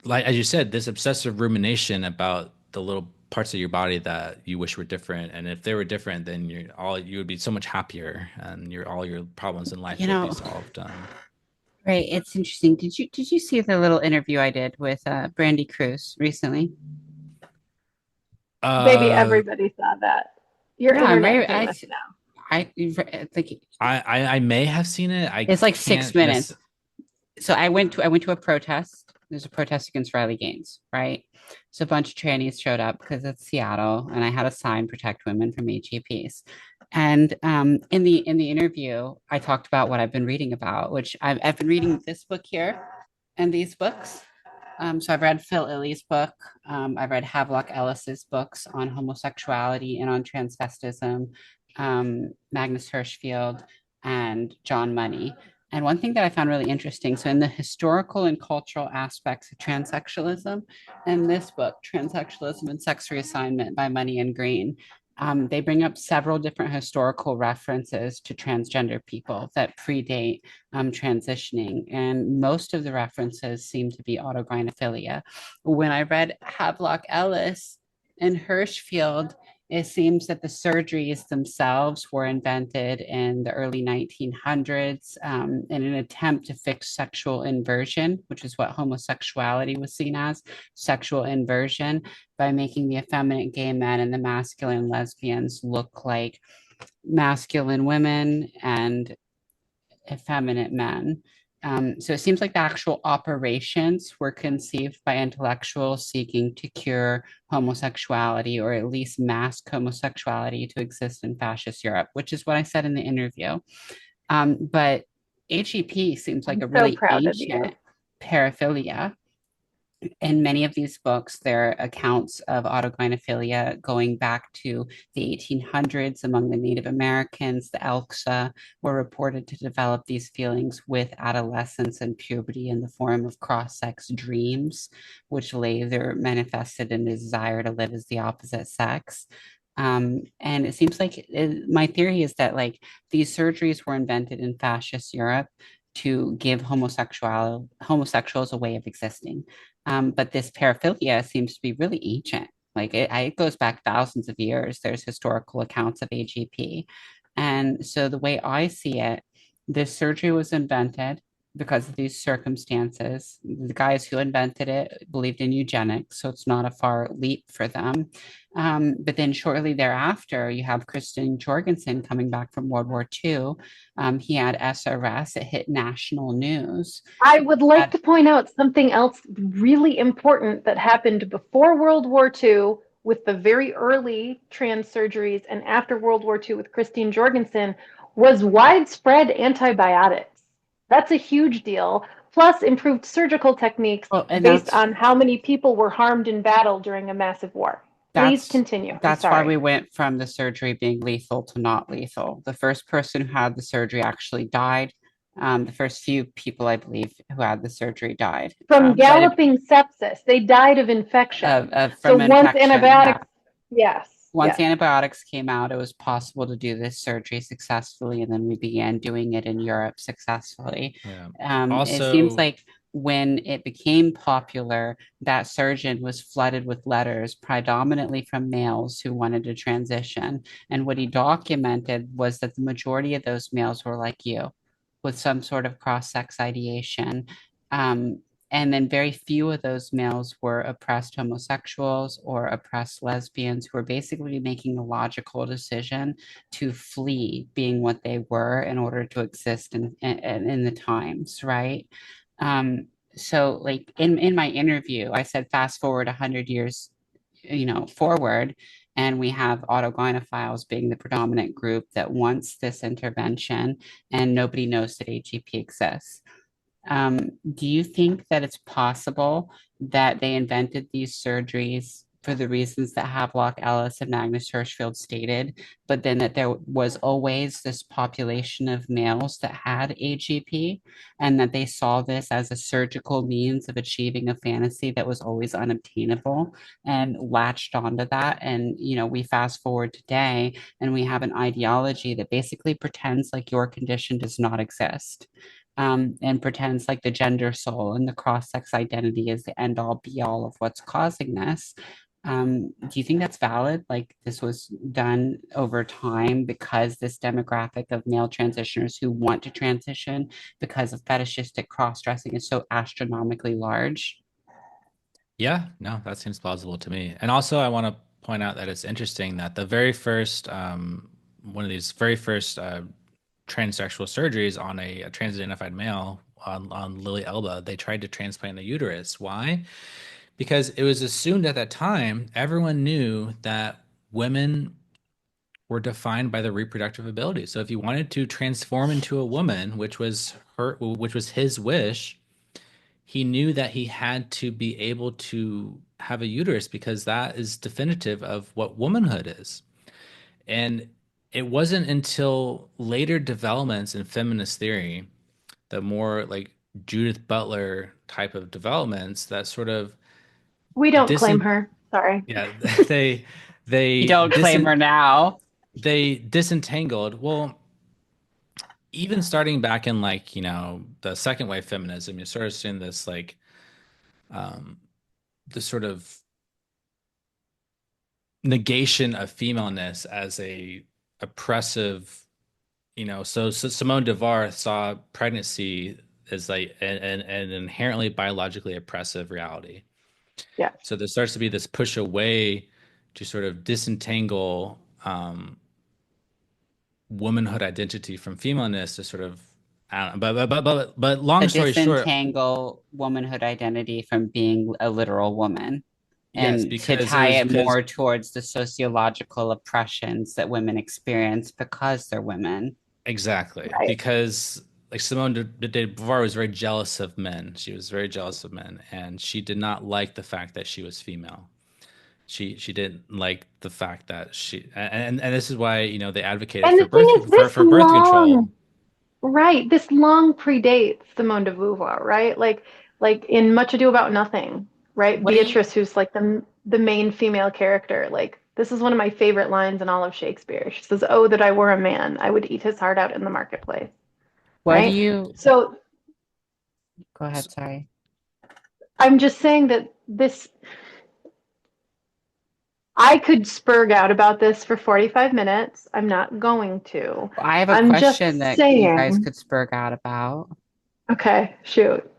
like as you said, this obsessive rumination about the little parts of your body that you wish were different. And if they were different, then you would be so much happier, and all your problems in life You would be know, solved. right. It's interesting. Did you see the little interview I did with Brandy Cruz recently? Baby, Uh, everybody saw that. Your Yeah, I'm internet very famous now. I think I may have seen it. I it's like six can't minutes. necessarily. So I went to a protest. There's a protest against Riley Gaines, right? So a bunch of trannies showed up because it's Seattle, and I had a sign protect women from HEPs. And in the interview, I talked about what I've been reading about, which I've been reading this book here and these books. So I've read Phil Illy's book. I've read Havelock Ellis's books on homosexuality and on transvestism, Magnus Hirschfeld, and John Money. And one thing that I found really interesting, so in the historical and cultural aspects of transsexualism, in this book, Transsexualism and Sex Reassignment by Money and Green, they bring up several different historical references to transgender people that predate transitioning. And most of the references seem to be autogynephilia. When I read Havelock Ellis and Hirschfeld, it seems that the surgeries themselves were invented in the early 1900s in an attempt to fix sexual inversion, which is what homosexuality was seen as, sexual inversion, by making the effeminate gay men and the masculine lesbians look like masculine women and effeminate men. So it seems like the actual operations were conceived by intellectuals seeking to cure homosexuality, or at least mask homosexuality to exist in fascist Europe, which is what I said in the interview. But HEP seems like I'm a so really proud of you. ancient paraphilia. In many of these books, there are accounts of autogynephilia going back to the 1800s among the Native Americans. The Elksa were reported to develop these feelings with adolescence and puberty in the form of cross-sex dreams, which later manifested in a desire to live as the opposite sex. And it seems like my theory is that like these surgeries were invented in fascist Europe to give homosexuals a way of existing. But this paraphilia seems to be really ancient. Like it goes back thousands of years. There's historical accounts of AGP. And so the way I see it, this surgery was invented because of these circumstances. The guys who invented it believed in eugenics, so it's not a far leap for them. But then shortly thereafter, you have Christian Jorgensen coming back from World War II. He had SRS, it hit national news. I would like to point out something else really important that happened before World War II with the very early trans surgeries and after World War II with Christine Jorgensen was widespread antibiotics. That's a huge deal. Plus improved surgical techniques Well, and based on how many people were harmed in battle during a massive war. Please that's continue. I'm that's why we sorry. went from the surgery being lethal to not lethal. The first person who had the surgery actually died. The first few people, I believe, who had the surgery died. From But galloping sepsis, they died of infection. So from infection, yeah. yes, Once yes. antibiotics came out, it was possible to do this surgery successfully, and then we began doing it in Europe successfully. Yeah. It seems Also, like when it became popular, that surgeon was flooded with letters, predominantly from males who wanted to transition. And what he documented was that the majority of those males were like you, with some sort of cross-sex ideation. Um, and then very few of those males were oppressed homosexuals or oppressed lesbians who were basically making a logical decision to flee being what they were in order to exist in the times, right? Um, so like in my interview, I said fast forward 100 years, forward, and we have autogynephiles being the predominant group that wants this intervention, and nobody knows that AGP exists. Do you think that it's possible that they invented these surgeries for the reasons that Havelock Ellis and Magnus Hirschfeld stated, but then that there was always this population of males that had AGP, and that they saw this as a surgical means of achieving a fantasy that was always unobtainable and latched onto that? And, we fast forward today and we have an ideology that basically pretends like your condition does not exist, and pretends like the gender soul and the cross-sex identity is the end all be all of what's causing this. Do you think that's valid? Like this was done over time because this demographic of male transitioners who want to transition because of fetishistic cross-dressing is so astronomically large? Yeah, no, that seems plausible to me. And also, I want to point out that it's interesting that the very first, one of these very first transsexual surgeries on a trans-identified male on Lily Elba, they tried to transplant the uterus. Why? Because it was assumed at that time, everyone knew that women were defined by their reproductive ability. So if you wanted to transform into a woman, which was his wish, he knew that he had to be able to have a uterus because that is definitive of what womanhood is. And it wasn't until later developments in feminist theory, the more like Judith Butler type of developments that sort of We don't claim disin her. Sorry. yeah, they You they don't claim disin her now. they disentangled. Well, even starting back in like, the second wave feminism, you're sort of seeing this like this sort of negation of femaleness as a oppressive, so Simone de Beauvoir saw pregnancy as like an inherently biologically oppressive reality. Yeah. So there starts to be this push away to sort of disentangle womanhood identity from femaleness to sort of, I don't know, but To long story short, disentangle womanhood identity from being a literal woman, yes, and to because tie it more towards the sociological oppressions that women experience because they're women. exactly, Right. because like Simone de Beauvoir was very jealous of men. She was very jealous of men, and she did not like the fact that she was female. She didn't like the fact that and this is why, they advocated And for the thing is, this birth control. long, right, this long predates Simone de Beauvoir, right? Like in Much Ado About Nothing, right? What do you Beatrice, who's like the main female character, like this is one of my favorite lines in all of Shakespeare. She says, "Oh, that I were a man, I would eat his heart out in the marketplace." what do Right? you So go ahead, sorry. I'm just saying that this I could spurg out about this for 45 minutes. I'm not going to. I have a I'm just question that you guys saying, could spurg out about. okay, shoot.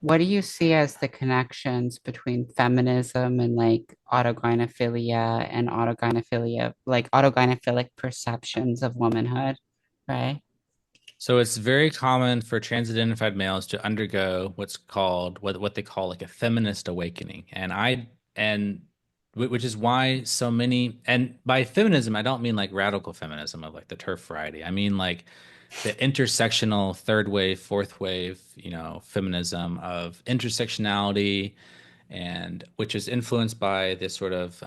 What do you see as the connections between feminism and like autogynephilia, like autogynephilic perceptions of womanhood, right? So it's very common for trans-identified males to undergo what they call like a feminist awakening. Which is why so many, and by feminism, I don't mean like radical feminism of like the TERF variety. I mean like the intersectional third wave, fourth wave, feminism of intersectionality, and which is influenced by this sort of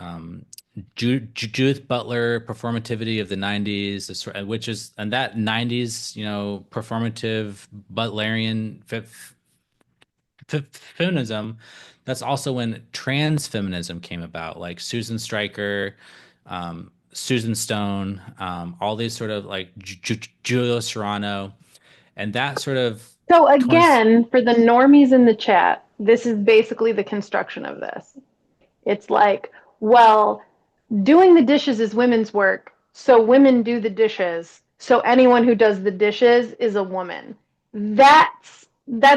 Judith Butler performativity of the 90s, which is, and that 90s, performative Butlerian feminism, that's also when trans feminism came about, like Susan Stryker, Susan Stone, all these sort of like Giulio Serrano, and that sort of So 20, again, for the normies in the chat, this is basically the construction of this. It's like, well, doing the dishes is women's work, so women do the dishes. So anyone who does the dishes is a woman. That's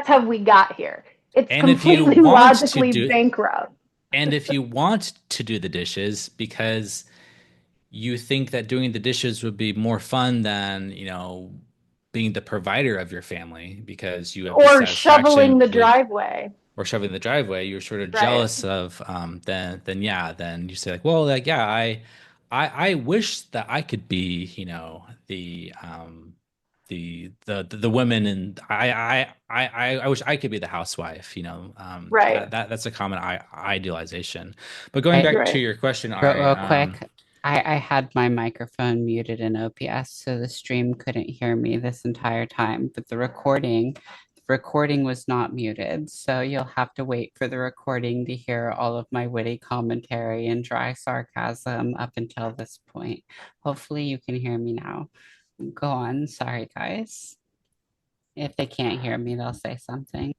how we got here. It's and if you completely want to logically do bankrupt. and if you want to do the dishes because you think that doing the dishes would be more fun than, being the provider of your family because you have Or shoveling dissatisfaction the with driveway. or shoving the driveway, you're sort of Right. jealous of then you say like, well, like yeah, I wish that I could be, the women, and I wish I could be the housewife, Right. that's a common idealization. But going I, back to Right. your question, Ari, real quick, I had my microphone muted in OBS, so the stream couldn't hear me this entire time, but the recording was not muted, so you'll have to wait for the recording to hear all of my witty commentary and dry sarcasm up until this point. Hopefully you can hear me now. Go on. Sorry, guys. If they can't hear me, they'll say something.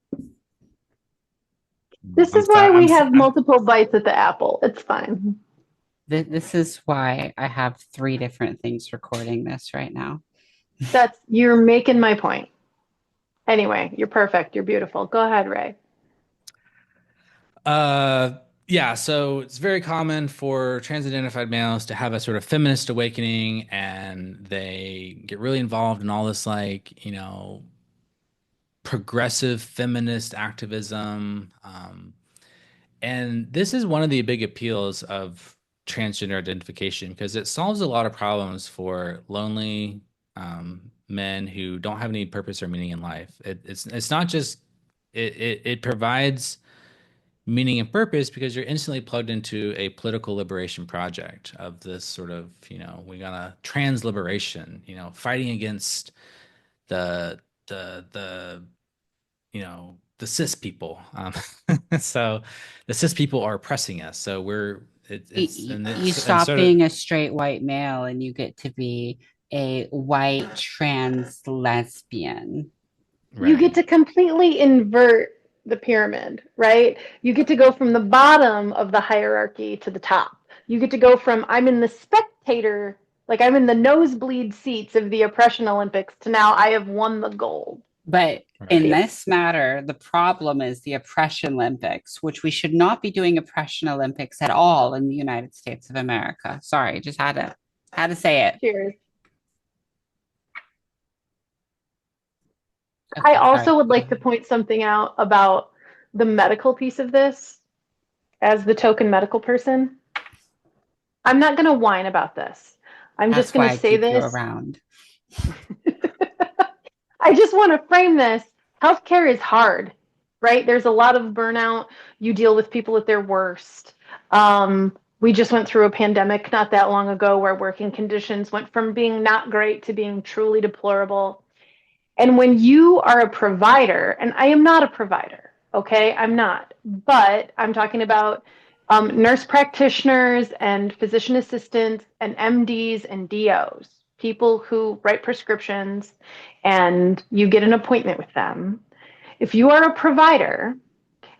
This I'm is why sorry, we have multiple bites at the apple. It's fine. This is why I have 3 different things recording this right now. You're making my point. Anyway, you're perfect. You're beautiful. Go ahead, Ray. Yeah, so it's very common for trans-identified males to have a sort of feminist awakening, and they get really involved in all this, like, progressive feminist activism. And this is one of the big appeals of transgender identification because it solves a lot of problems for lonely men who don't have any purpose or meaning in life. It's not just it provides meaning and purpose because you're instantly plugged into a political liberation project of this sort of, we got a trans liberation, fighting against the the the cis people. So the cis people are oppressing us. So You stop sort of being a straight white male and you get to be a white trans lesbian. You right. get to completely invert the pyramid, right? You get to go from the bottom of the hierarchy to the top. You get to go from I'm in the spectator, like I'm in the nosebleed seats of the oppression Olympics, to now I have won the gold. But in Right. this matter, the problem is the oppression Olympics, which we should not be doing oppression Olympics at all in the United States of America. Sorry, just had to say it. Cheers. I Okay, also sorry. would like to point something out about the medical piece of this as the token medical person. I'm not going to whine about this. I'm just That's going why to I say keep you this. around. I just want to frame this. Healthcare is hard, right? There's a lot of burnout. You deal with people at their worst. We just went through a pandemic not that long ago where working conditions went from being not great to being truly deplorable. And when you are a provider, and I am not a provider, okay? I'm not, but I'm talking about nurse practitioners and physician assistants and MDs and DOs, people who write prescriptions and you get an appointment with them. If you are a provider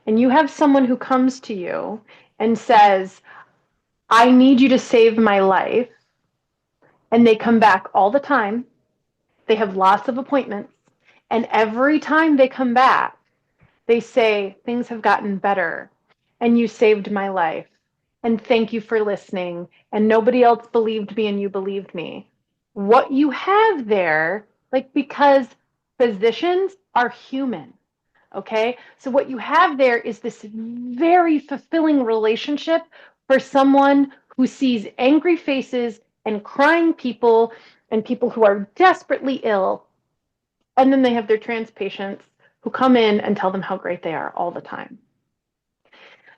and you have someone who comes to you and says, I need you to save my life, and they come back all the time, they have lots of appointments, and every time they come back, they say, things have gotten better, and you saved my life, and thank you for listening, and nobody else believed me, and you believed me. What you have there, like, because physicians are human, okay? So what you have there is this very fulfilling relationship for someone who sees angry faces and crying people and people who are desperately ill. And then they have their trans patients who come in and tell them how great they are all the time.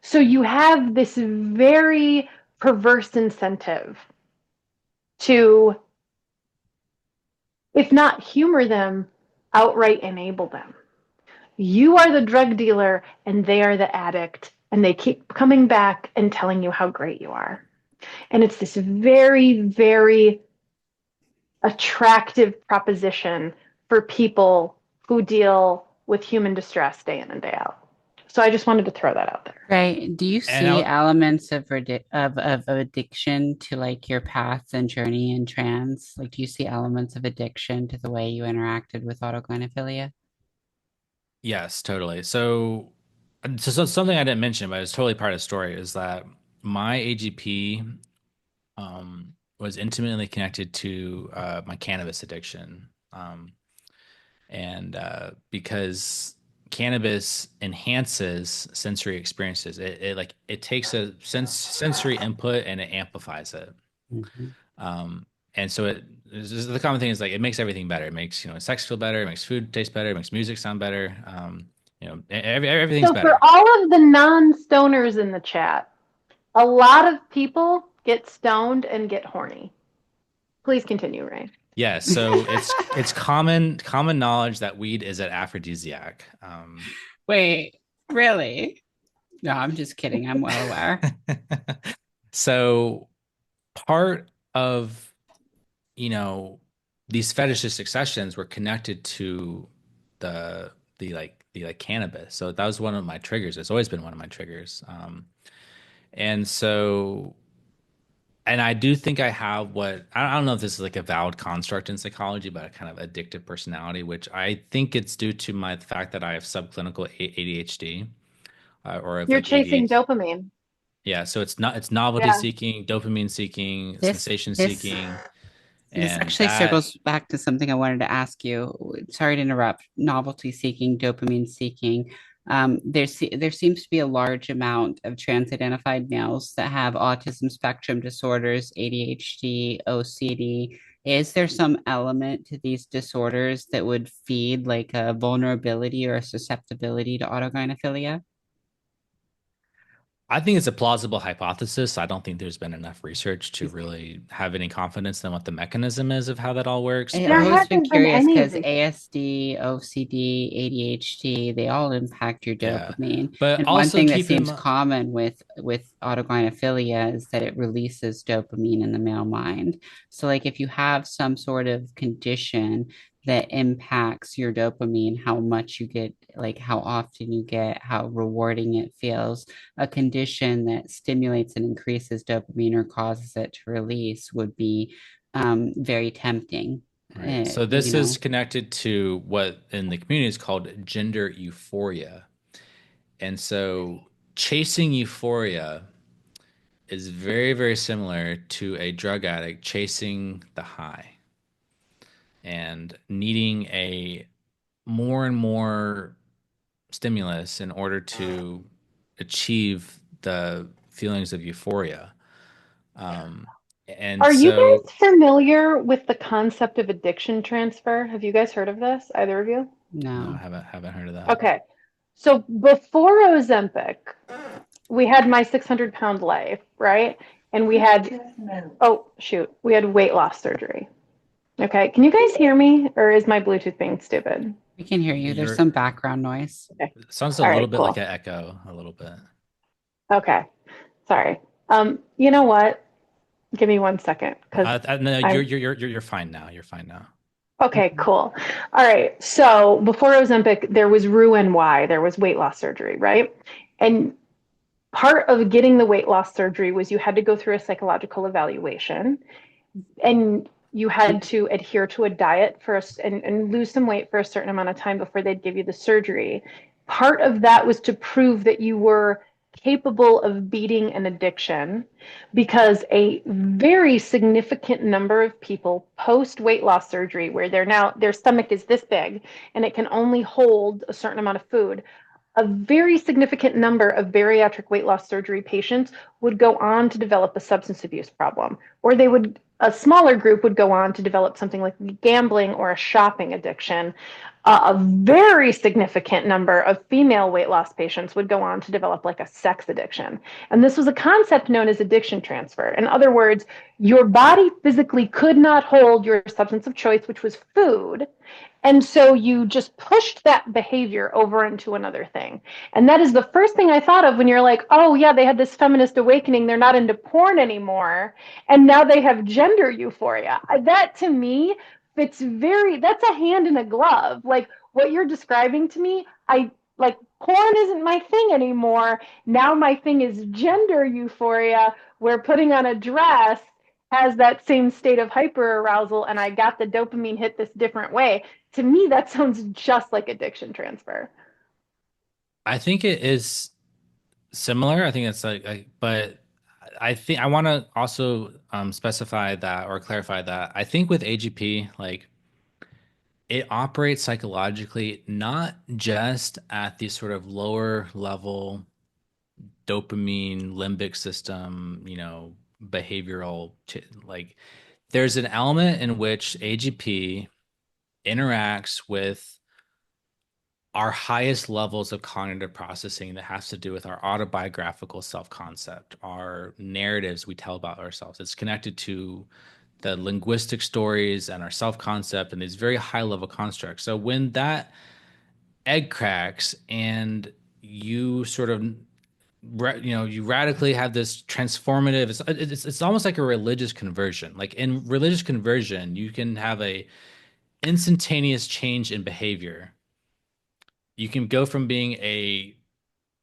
So you have this very perverse incentive to, if not humor them, outright enable them. You are the drug dealer and they are the addict, and they keep coming back and telling you how great you are. And it's this very, very attractive proposition for people who deal with human distress day in and day out. So I just wanted to throw that out there. Right. Do you And see elements of addiction to like your path and journey in trans? Like, do you see elements of addiction to the way you interacted with autogynephilia? yes, totally. So something I didn't mention, but it's totally part of the story, is that my AGP was intimately connected to my cannabis addiction. And because cannabis enhances sensory experiences, it takes a sensory input and it amplifies it. Mhm. And so the common thing is like it makes everything better. It makes sex feel better. It makes food taste better. It makes music sound better. Everything's So for better. all of the non-stoners in the chat, a lot of people get stoned and get horny. Please continue, Ray. Yeah, so it's common knowledge that weed is an aphrodisiac. Wait, really? No, I'm just kidding. I'm well aware. So part of these fetishistic sessions were connected to the cannabis. So that was one of my triggers. It's always been one of my triggers. And so and I do think I have I don't know if this is like a valid construct in psychology, but a kind of addictive personality, which I think it's due to my fact that I have subclinical ADHD or of You're like chasing ADHD. dopamine. Yeah, so it's novelty Yeah. seeking, dopamine seeking, This sensation this seeking, this and actually that circles back to something I wanted to ask you. Sorry to interrupt. Novelty seeking, dopamine seeking. There seems to be a large amount of trans-identified males that have autism spectrum disorders, ADHD, OCD. Is there some element to these disorders that would feed like a vulnerability or a susceptibility to autogynephilia? I think it's a plausible hypothesis. I don't think there's been enough research to really have any confidence in what the mechanism is of how that all works. I've There But always been hasn't been curious any because research. ASD, OCD, ADHD, they all impact your yeah, dopamine. but And one also thing that keep in seems mind, common with autogynephilia is that it releases dopamine in the male mind. So like if you have some sort of condition that impacts your dopamine, how much you get, like how often you get, how rewarding it feels, a condition that stimulates and increases dopamine or causes it to release would be very tempting. right? So You this is know, connected to what in the community is called gender euphoria. And so chasing euphoria is very, very similar to a drug addict chasing the high and needing a more and more stimulus in order to achieve the feelings of euphoria. Um, and Are you so, guys familiar with the concept of addiction transfer? Have you guys heard of this? Either of you? no, I no. haven't heard of that. Okay. So before Ozempic, we had my 600-pound life, right? And we had, oh, shoot, we had weight loss surgery. Okay. Can you guys hear me or is my Bluetooth being stupid? We can hear you. There's You're some background noise. Okay. It sounds a All little right, bit like cool. an echo, a little bit. Okay. Sorry. You know what? Give me 1 second because No, I'm you're fine now. You're fine now. okay, cool. All right. So before Ozempic, there was Roux-en-Y, there was weight loss surgery, right? And part of getting the weight loss surgery was you had to go through a psychological evaluation and you had to adhere to a diet and lose some weight for a certain amount of time before they'd give you the surgery. Part of that was to prove that you were capable of beating an addiction because a very significant number of people post weight loss surgery where their stomach is this big and it can only hold a certain amount of food, a very significant number of bariatric weight loss surgery patients would go on to develop a substance abuse problem, or a smaller group would go on to develop something like gambling or a shopping addiction. A very significant number of female weight loss patients would go on to develop like a sex addiction. And this was a concept known as addiction transfer. In other words, your body physically could not hold your substance of choice, which was food. And so you just pushed that behavior over into another thing. And that is the first thing I thought of when you're like, oh, yeah, they had this feminist awakening. They're not into porn anymore. And now they have gender euphoria. That to me that's a hand in a glove. Like what you're describing to me, I like porn isn't my thing anymore. Now my thing is gender euphoria, where putting on a dress has that same state of hyperarousal and I got the dopamine hit this different way. To me, that sounds just like addiction transfer. I think it is similar. I think it's but I think I want to also specify that or clarify that I think with AGP, like it operates psychologically, not just at the sort of lower level dopamine limbic system, behavioral, like there's an element in which AGP interacts with our highest levels of cognitive processing that has to do with our autobiographical self-concept, our narratives we tell about ourselves. It's connected to the linguistic stories and our self-concept and these very high-level constructs. So when that egg cracks and you sort of you radically have this transformative, it's almost like a religious conversion. Like in religious conversion you can have a instantaneous change in behavior. You can go from being a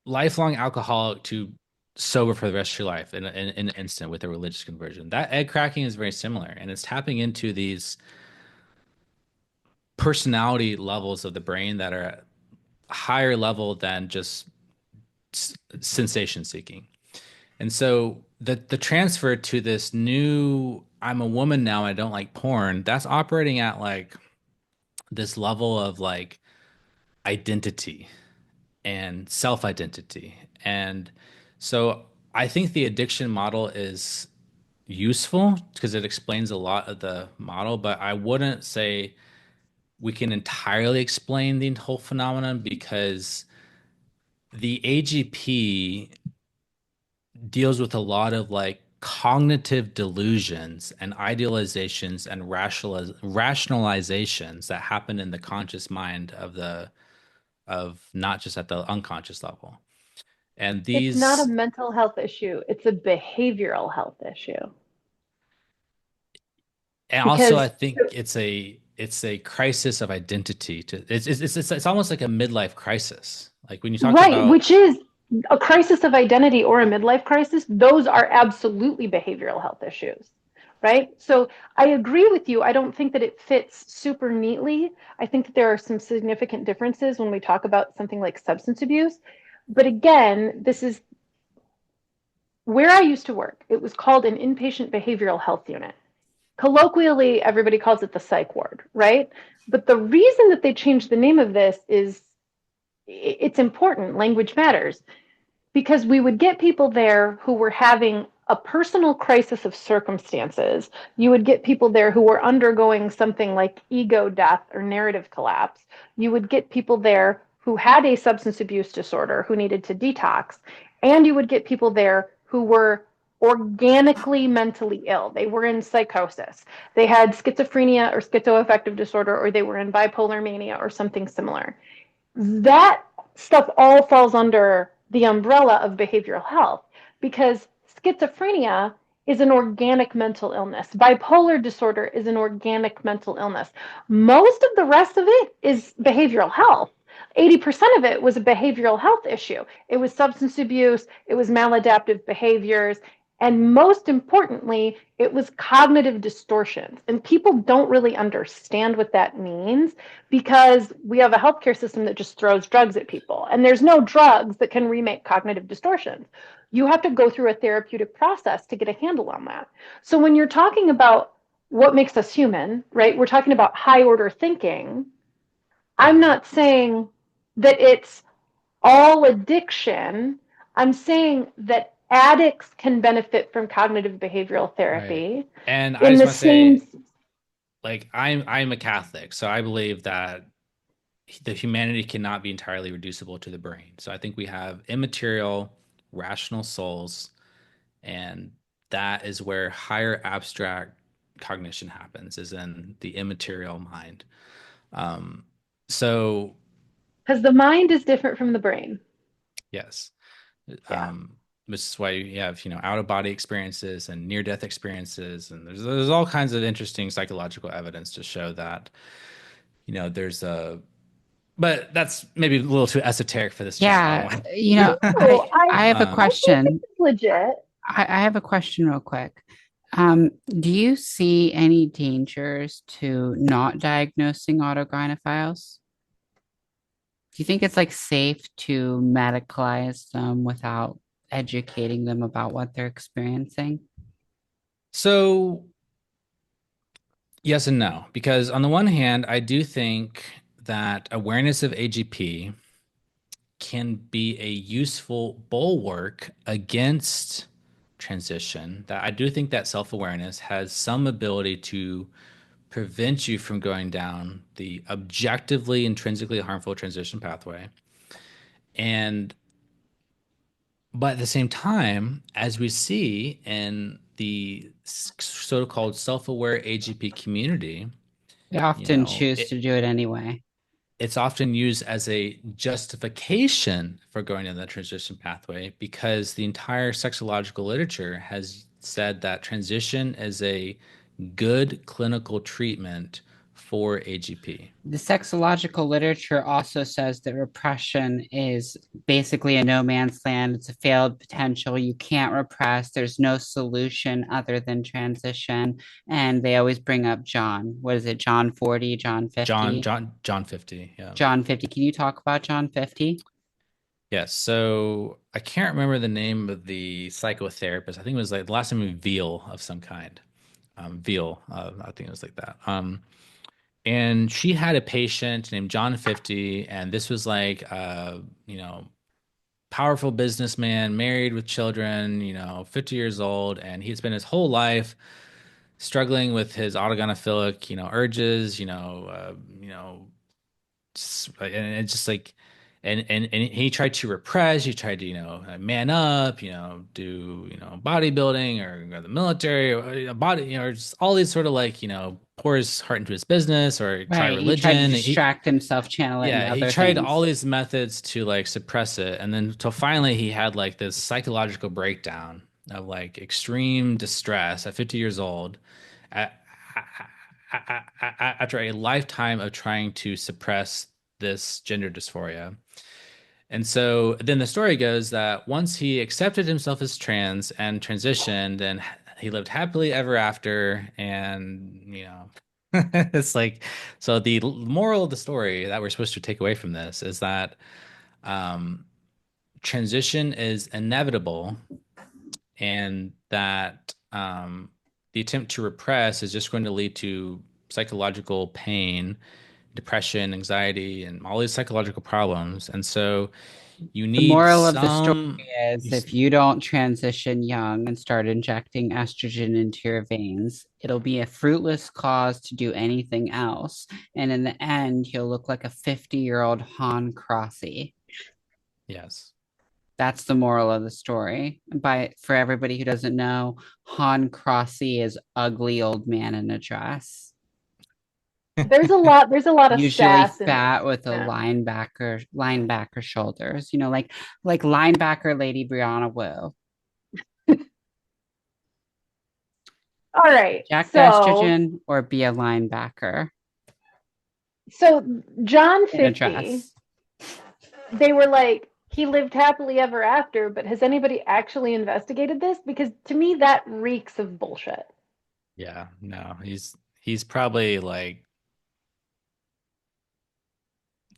lifelong alcoholic to sober for the rest of your life in an instant with a religious conversion. That egg cracking is very similar, and it's tapping into these personality levels of the brain that are higher level than just sensation seeking. And so the transfer to this new I'm a woman now, I don't like porn, that's operating at like this level of like identity and self-identity. And so I think the addiction model is useful because it explains a lot of the model, but I wouldn't say we can entirely explain the whole phenomenon because the AGP deals with a lot of like cognitive delusions and idealizations and rationalizations that happen in the conscious mind of not just at the unconscious level. And It's not a these mental health issue, it's a behavioral health issue. and also I Because think it's a crisis of identity to it's almost like a midlife crisis. Like when you talked right, about which is a crisis of identity or a midlife crisis, those are absolutely behavioral health issues, right? So I agree with you. I don't think that it fits super neatly. I think that there are some significant differences when we talk about something like substance abuse. But again, this is where I used to work. It was called an inpatient behavioral health unit. Colloquially, everybody calls it the psych ward, right? But the reason that they changed the name of this is it's important. Language matters because we would get people there who were having a personal crisis of circumstances. You would get people there who were undergoing something like ego death or narrative collapse. You would get people there who had a substance abuse disorder who needed to detox. And you would get people there who were organically mentally ill. They were in psychosis. They had schizophrenia or schizoaffective disorder, or they were in bipolar mania or something similar. That stuff all falls under the umbrella of behavioral health because schizophrenia is an organic mental illness. Bipolar disorder is an organic mental illness. Most of the rest of it is behavioral health. 80% of it was a behavioral health issue. It was substance abuse, it was maladaptive behaviors, and most importantly, it was cognitive distortions. And people don't really understand what that means because we have a healthcare system that just throws drugs at people. And there's no drugs that can remake cognitive distortions. You have to go through a therapeutic process to get a handle on that. So when you're talking about what makes us human, right, we're talking about high order thinking. I'm Mhm. not saying that it's all addiction. I'm saying that addicts can benefit from cognitive behavioral Right. therapy And I in just the want to say, same. like, I'm a Catholic, so I believe that the humanity cannot be entirely reducible to the brain. So I think we have immaterial, rational souls, and that is where higher abstract cognition happens, is in the immaterial mind. Um, so Because the mind is different from the brain. yes, Yeah. this is why you have, out of body experiences and near death experiences, and there's all kinds of interesting psychological evidence to show that, there's a but that's maybe a little too esoteric for this chat. I don't Yeah, want. No, I have a I think this question. is legit. I have a question real quick. Do you see any dangers to not diagnosing autogynephiles? Do you think it's like safe to medicalize them without educating them about what they're experiencing? So yes and no, because on the one hand, I do think that awareness of AGP can be a useful bulwark against transition. That I do think that self-awareness has some ability to prevent you from going down the objectively intrinsically harmful transition pathway. And but at the same time, as we see in the so-called self-aware AGP community, They you often know, choose to do it anyway. it's often used as a justification for going in the transition pathway because the entire sexological literature has said that transition is a good clinical treatment for AGP. The sexological literature also says that repression is basically a no man's land. It's a failed potential. You can't repress. There's no solution other than transition. And they always bring up John. What is it? John 40, John 50? John 50, yeah. John 50. Can you talk about John 50? Yes. So I can't remember the name of the psychotherapist. I think it was like the last name was Veal of some kind. Veal, I think it was like that. And she had a patient named John 50, and this was like, you know, powerful businessman, married with children, 50 years old, and he'd spent his whole life struggling with his autogynephilic, urges, and it's just like and he tried to repress, he tried to man up, do bodybuilding or go to the military or body, just all these sort of like pour his heart into his business or try Right. He tried to religion. distract himself, channel it into He other tried all things. these methods to like suppress it, and then till finally he had like this psychological breakdown of like extreme distress at 50 years old, at, after a lifetime of trying to suppress this gender dysphoria. And so then the story goes that once he accepted himself as trans and transitioned, then he lived happily ever after. And, it's like, so the moral of the story that we're supposed to take away from this is that um, transition is inevitable and that the attempt to repress is just going to lead to psychological pain, depression, anxiety, and all these psychological problems. And so you The need moral of the story some. is if you don't transition young and start injecting estrogen into your veins, it'll be a fruitless cause to do anything else. And in the end, you'll look like a 50-year-old Han Crossy. Yes. That's the moral of the story. For everybody who doesn't know, Han Crossy is ugly old man in a dress. There's a lot of Usually sass in fat this. with a Yeah. linebacker shoulders, like linebacker Lady Brianna Wu. All right. Inject estrogen or be a linebacker So John in a 50, dress. they were like, he lived happily ever after, but has anybody actually investigated this? Because to me, that reeks of bullshit. Yeah. No, he's probably like,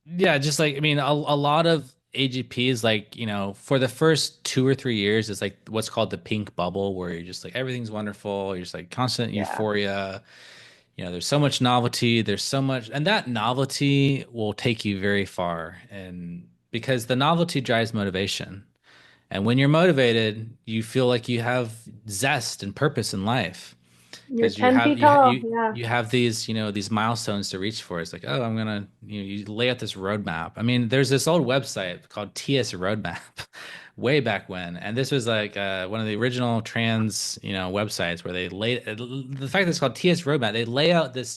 yeah, just like I mean, a lot of AGPs, like, for the first 2 or 3 years, it's like what's called the pink bubble, where you're just like everything's wonderful, you're just like constant Yeah. euphoria. There's so much novelty, there's so much, and that novelty will take you very far. And because the novelty drives motivation. And when you're motivated, you feel like you have zest and purpose in life You're because you 10 have feet you ha- tall. you Yeah. you have these these milestones to reach for. It's like, oh, I'm gonna you lay out this roadmap. I mean, there's this old website called TS Roadmap, way back when, and this was like one of the original trans websites where they lay the fact that it's called TS Roadmap. They lay out the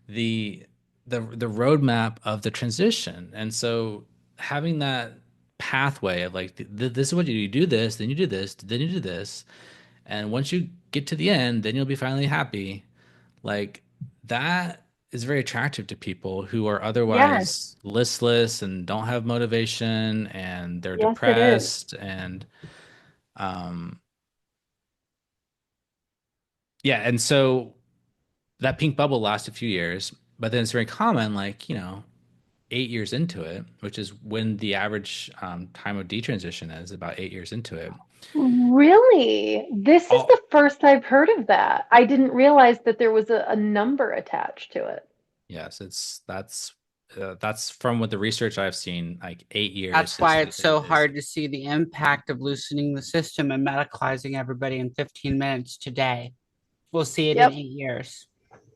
the roadmap of the transition, and so having that pathway of like this is what you do. You do this, then you do this, then you do this, and once you get to the end, then you'll be finally happy. Like that is very attractive to people who are Yes, otherwise listless and don't have motivation and they're yes, it is. depressed and um yeah, and so that pink bubble lasts a few years, but then it's very common, like, 8 years into it, which is when the average time of detransition is, about 8 years into it. Really? This is All the first I've heard of that. I didn't realize that there was a number attached to it. Yes, that's from what the research I've seen, like 8 years That's is why like it's so is hard to see the impact of loosening the system and medicalizing everybody in 15 minutes today. We'll see it in Yep. 8 years.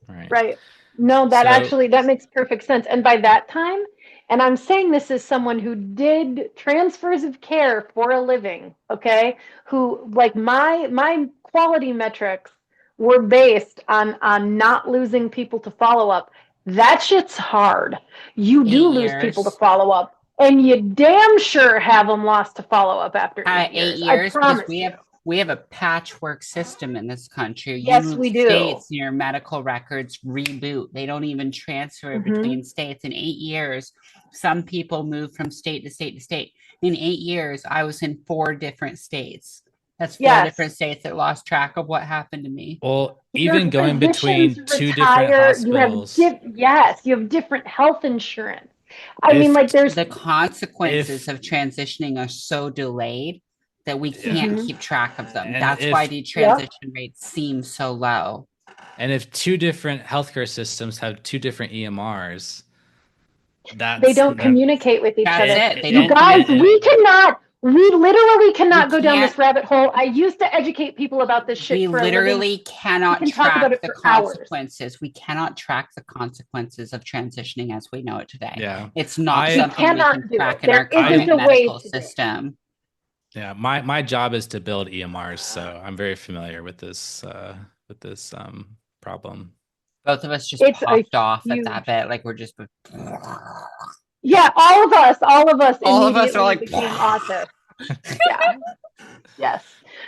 right. Right. No, So that makes perfect sense. And by that time, and I'm saying this as someone who did transfers of care for a living, okay? Who like my quality metrics were based on not losing people to follow up. That shit's hard. You do Eight lose people to years. follow up, and you damn sure have them lost to follow up after 8 years. Eight I years because promise we you. have a patchwork system in this country. You Yes, move we do. states, your medical records reboot. They don't even transfer Hmm. between states. In 8 years, some people move from state to state to state. In 8 years, I was in 4 different states. That's four Yes. different states that lost track of what happened to me. well, Your even going physicians between two different retire. You have hospitals, yes, you have different health insurance. I mean, if like there's The consequences if of transitioning are so delayed that we yeah, can't Mhm. keep track of them. and That's why if Yep. detransition rates seem so low. and if two different healthcare systems have two different EMRs, They that's don't that communicate with each That's other. it. They You don't guys, communicate. we literally We cannot go down can't this rabbit hole. I used to educate people about this shit we for a living. literally We cannot can talk about track it the for hours. consequences. We cannot track the consequences of transitioning as we know it today. yeah. It's not We I something we can cannot do it. track in our There isn't I current a way medical to do it. system. yeah, my job is to build EMRs, so I'm very familiar with this problem. Both of us just It's a popped off at that huge. bit. Like we're just Yeah, all of us all of us are immediately like became autists. Yeah. Yes.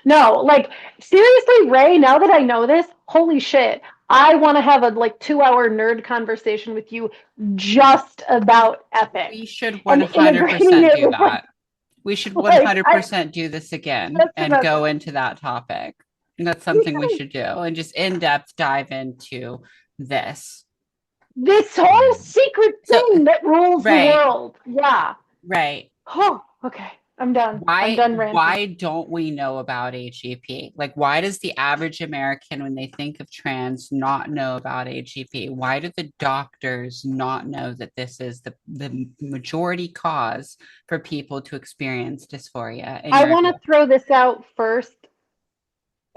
No, like seriously, Ray, now that I know this, holy shit. I want to have a like 2 hour nerd conversation with you just about we ethics should and integrating 100% it do with that. We should I 100% do this again just and about go that. into that topic. And that's We something we gotta should do and just in depth dive into this. this whole Right. secret So, thing that rules the right, world. Yeah. right. Oh, okay. I'm done. I'm Why done ranting. why don't we know about HEP? Like why does the average American when they think of trans not know about HEP? Why do the doctors not know that this is the majority cause for people to experience dysphoria in I your want view? to throw this out first.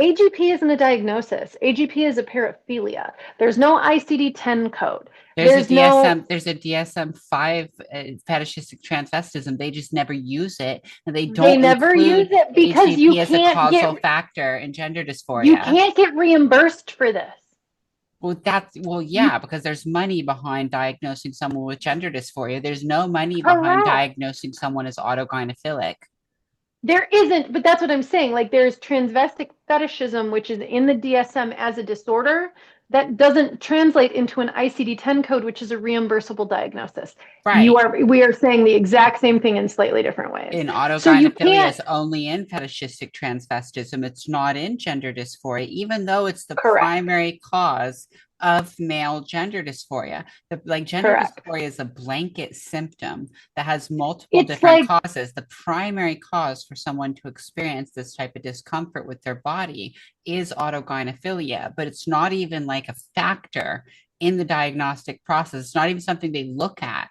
AGP isn't a diagnosis. AGP is a paraphilia. There's no ICD-10 code. There's no, There's a DSM-5 fetishistic transvestism. They just never use it and they they don't never use include it because HEP as a causal factor in gender you dysphoria. can't get reimbursed for this. Yeah, because there's money behind diagnosing someone with gender dysphoria. There's no money behind Correct. diagnosing someone as autogynephilic. There isn't, but that's what I'm saying. Like there's transvestic fetishism, which is in the DSM as a disorder that doesn't translate into an ICD-10 code, which is a reimbursable diagnosis. Right. We are saying the exact same thing in slightly different ways. In So you autogynephilia can't, is only in fetishistic transvestism. It's not in gender dysphoria, even though it's the correct, primary cause of male gender dysphoria. Like gender correct. dysphoria is a blanket symptom that has multiple It's different like, causes. The primary cause for someone to experience this type of discomfort with their body is autogynephilia, but it's not even like a factor in the diagnostic process. It's not even something they look at.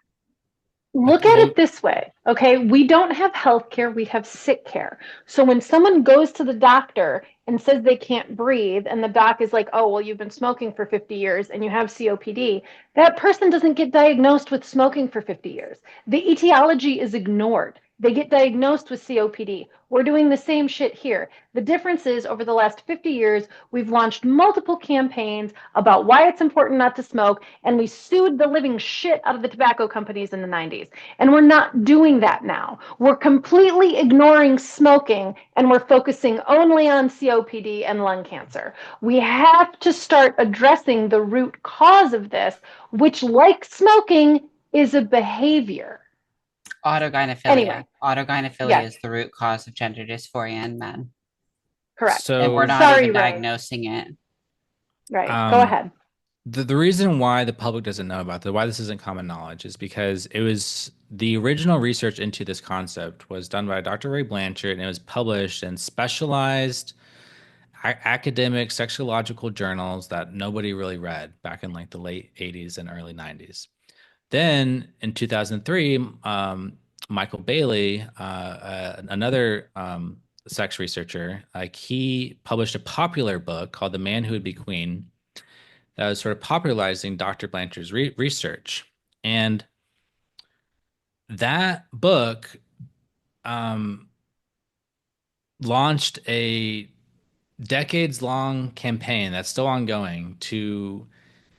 look at Well, it this way, okay? We don't have health care, we have sick care. So when someone goes to the doctor and says they can't breathe, and the doc is like, oh, well, you've been smoking for 50 years and you have COPD, that person doesn't get diagnosed with smoking for 50 years. The etiology is ignored. They get diagnosed with COPD. We're doing the same shit here. The difference is over the last 50 years, we've launched multiple campaigns about why it's important not to smoke, and we sued the living shit out of the tobacco companies in the 90s. And we're not doing that now. We're completely ignoring smoking, and we're focusing only on COPD and lung cancer. We have to start addressing the root cause of this, which, like smoking, is a behavior. Autogynephilia. Anyway, Autogynephilia yes, is the root cause of gender dysphoria in men. correct. And we're So, not Sorry, even Ray. diagnosing it. Right, go um, ahead. the reason why the public doesn't know about it, why this isn't common knowledge, is because it was the original research into this concept was done by Dr. Ray Blanchard, and it was published in specialized academic sexological journals that nobody really read back in like the late 80s and early 90s. Then in 2003, Michael Bailey, another sex researcher, like he published a popular book called The Man Who Would Be Queen that was sort of popularizing Dr. Blanchard's research. And that book um, launched a decades long campaign that's still ongoing to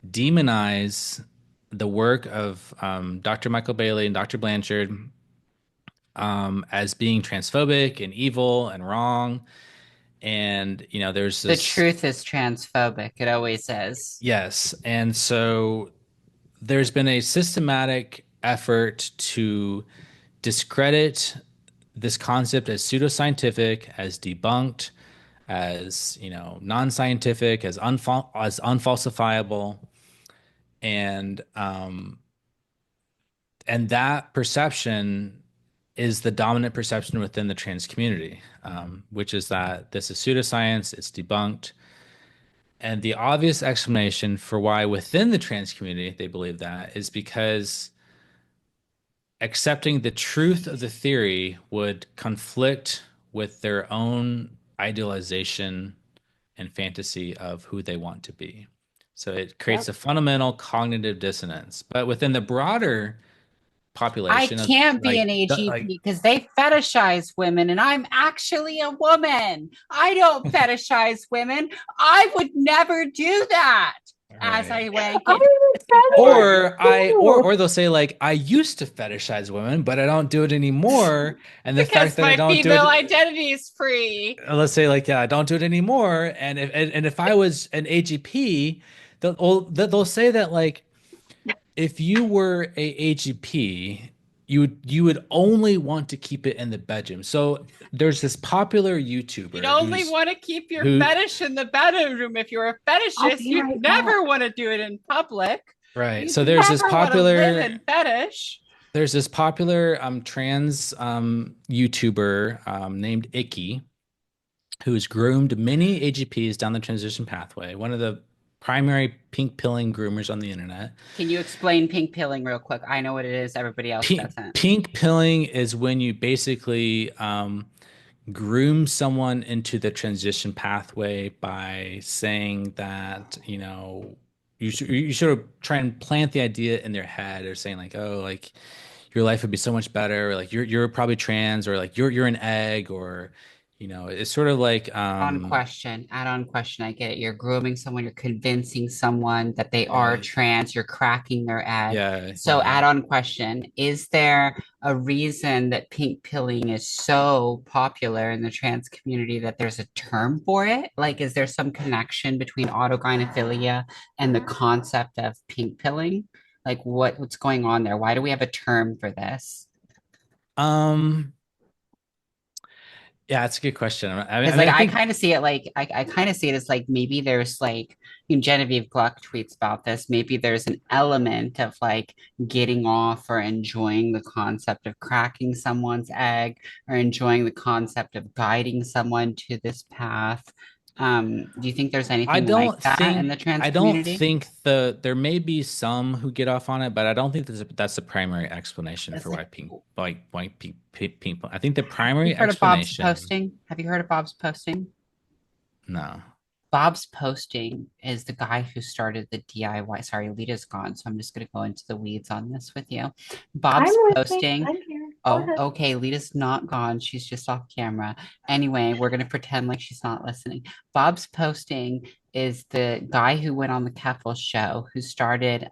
demonize the work of Dr. Michael Bailey and Dr. Blanchard as being transphobic and evil and wrong. And, you know, there's The this. truth is transphobic. It always is. Yes. And so there's been a systematic effort to discredit this concept as pseudoscientific, as debunked, as, you know, non-scientific, as unfalsifiable. And that perception is the dominant perception within the trans community, which is that this is pseudoscience, it's debunked. And the obvious explanation for why within the trans community they believe that is because accepting the truth of the theory would conflict with their own idealization and fantasy of who they want to be. So it creates Yep. a fundamental cognitive dissonance. But within the broader I population of can't be like an AGP like because they fetishize women and I'm actually a woman. I don't fetishize women. I would never do that as I wank I it. or they'll say like I used to fetishize women but I don't do it anymore, and the fact Because that I my don't do female it, identity is free. let's say like, yeah, I don't do it anymore, and if I was an AGP, they'll say that like if you were a AGP, you would only want to keep it in the bedroom. So there's this popular You'd YouTuber only want to keep your who fetish in the bedroom. If you're a I'll fetishist, be you'd right never back. want to do it in public. right. You'd So there's this never want to live popular in fetish. there's this popular trans YouTuber named Icky, who's groomed many AGPs down the transition pathway. One of the primary pink pilling groomers on the internet. Can you explain pink pilling real quick? I know what it is. Everybody else doesn't. Pink pilling is when you basically groom someone into the transition pathway by saying that, you know, you sort of try and plant the idea in their head, or saying like, oh, like your life would be so much better, or like you're probably trans, or like you're an egg, or you know, it's sort of like Add-on question. I get it. You're grooming someone, you're convincing someone that they are yeah, trans, you're cracking their egg. yeah, So yeah. add-on question, is there a reason that pink pilling is so popular in the trans community that there's a term for it? Like, is there some connection between autogynephilia and the concept of pink pilling? Like what's going on there? Why do we have a term for this? um yeah, it's a good question. Because I like mean, I I think kind of see it like I kind of see it as like maybe there's like, you know, Genevieve Gluck tweets about this. Maybe there's an element of like getting off or enjoying the concept of cracking someone's egg or enjoying the concept of guiding someone to this path. Do you think there's anything like that in the trans I don't community? think there may be some who get off on it, but I don't think that's the primary explanation It's for like, why pink. I think the primary you've heard of Bob's explanation. posting? Have you heard of Bob's posting? No. Bob's posting is the guy who started the DIY. Sorry, Lita's gone, so I'm just going to go into the weeds on this with you. I'm Bob's listening. posting I'm here. Go Oh, ahead. okay. Lita's not gone. She's just off camera. Anyway, we're gonna pretend like she's not listening. Bob's posting is the guy who went on the Keffel show, who started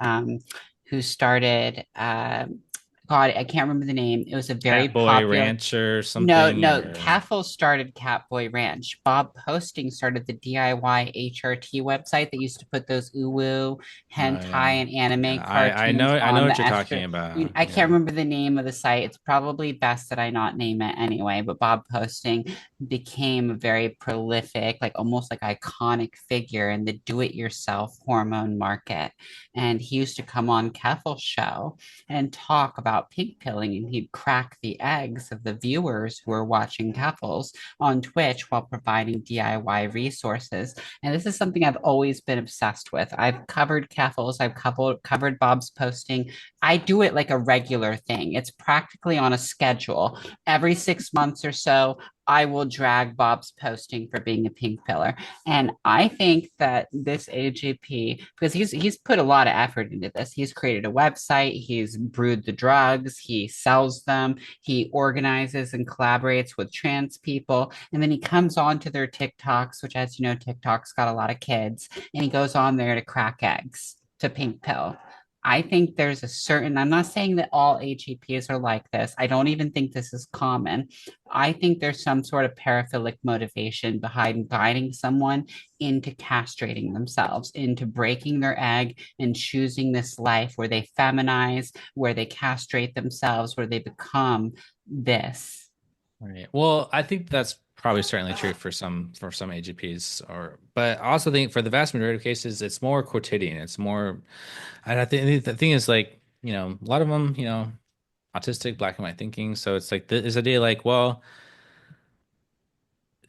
God, I can't remember the name. It was a very Catboy popular. Rancher or No, something, no. or Cathal started Catboy Ranch. Bob Posting started the DIY HRT website that used to put those uwu, hentai, yeah, and anime yeah. cartoons I know on what the you're extra. talking about. I can't Yeah, remember the name of the site. It's probably best that I not name it anyway. But Bob Posting became a very prolific, like almost like iconic figure in the do-it-yourself hormone market. And he used to come on Kethel's show and talk about pink pilling, and he'd crack the eggs of the viewers who were watching Kethel's on Twitch while providing DIY resources. And this is something I've always been obsessed with. I've covered Kethel's, I've covered Bob's Posting. I do it like a regular thing. It's practically on a schedule. Every 6 months or so, I will drag Bob's Posting for being a pink pillar. And I think that this AGP, because he's put a lot of effort into this. He's created a website, he's brewed the drugs, he sells them, he organizes and collaborates with trans people, and then he comes on to their TikToks, which, as you know, TikTok's got a lot of kids, and he goes on there to crack eggs to pink pill. I think there's a certain, I'm not saying that all AGPs are like this. I don't even think this is common. I think there's some sort of paraphilic motivation behind guiding someone into castrating themselves, into breaking their egg and choosing this life where they feminize, where they castrate themselves, where they become this. right. Well, I think that's probably certainly true for some AGPs, or but I also think for the vast majority of cases, it's more quotidian. It's more, and I think the thing is like, a lot of them, autistic, black and white thinking. So it's like this idea like, well,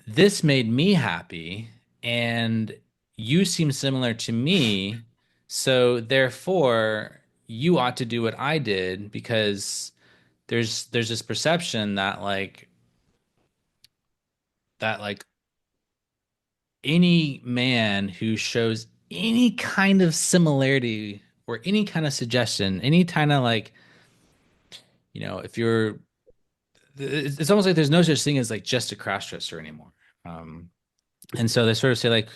this made me happy and you seem similar to me, so therefore you ought to do what I did, because there's this perception that any man who shows any kind of similarity or any kind of suggestion, any kind of like, if you're, it's almost like there's no such thing as like just a cross-dresser anymore. Um, and so they sort of say like,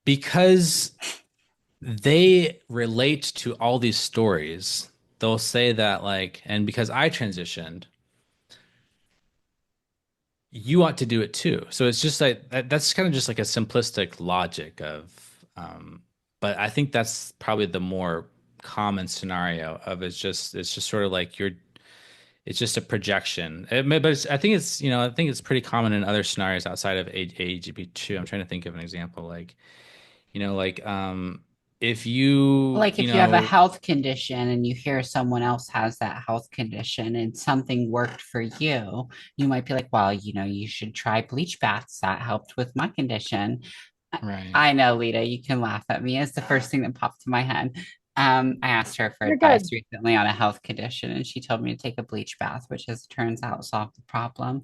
because they relate to all these stories, they'll say that like, and because I transitioned, you ought to do it too. So it's just like that's kind of just like a simplistic logic of, but I think that's probably the more common scenario of it's just sort of like it's just a projection. But I think it's pretty common in other scenarios outside of AGP too. I'm trying to think of an example if Like if you have a health condition and you hear someone else has that health condition and something worked for you, you might be like, well, you should try bleach baths. That helped with my condition. I right. I know, Lita, you can laugh at me. It's the first thing that popped to my head. I asked her for You're advice good. recently on a health condition, and she told me to take a bleach bath, which, as it turns out, solved the problem.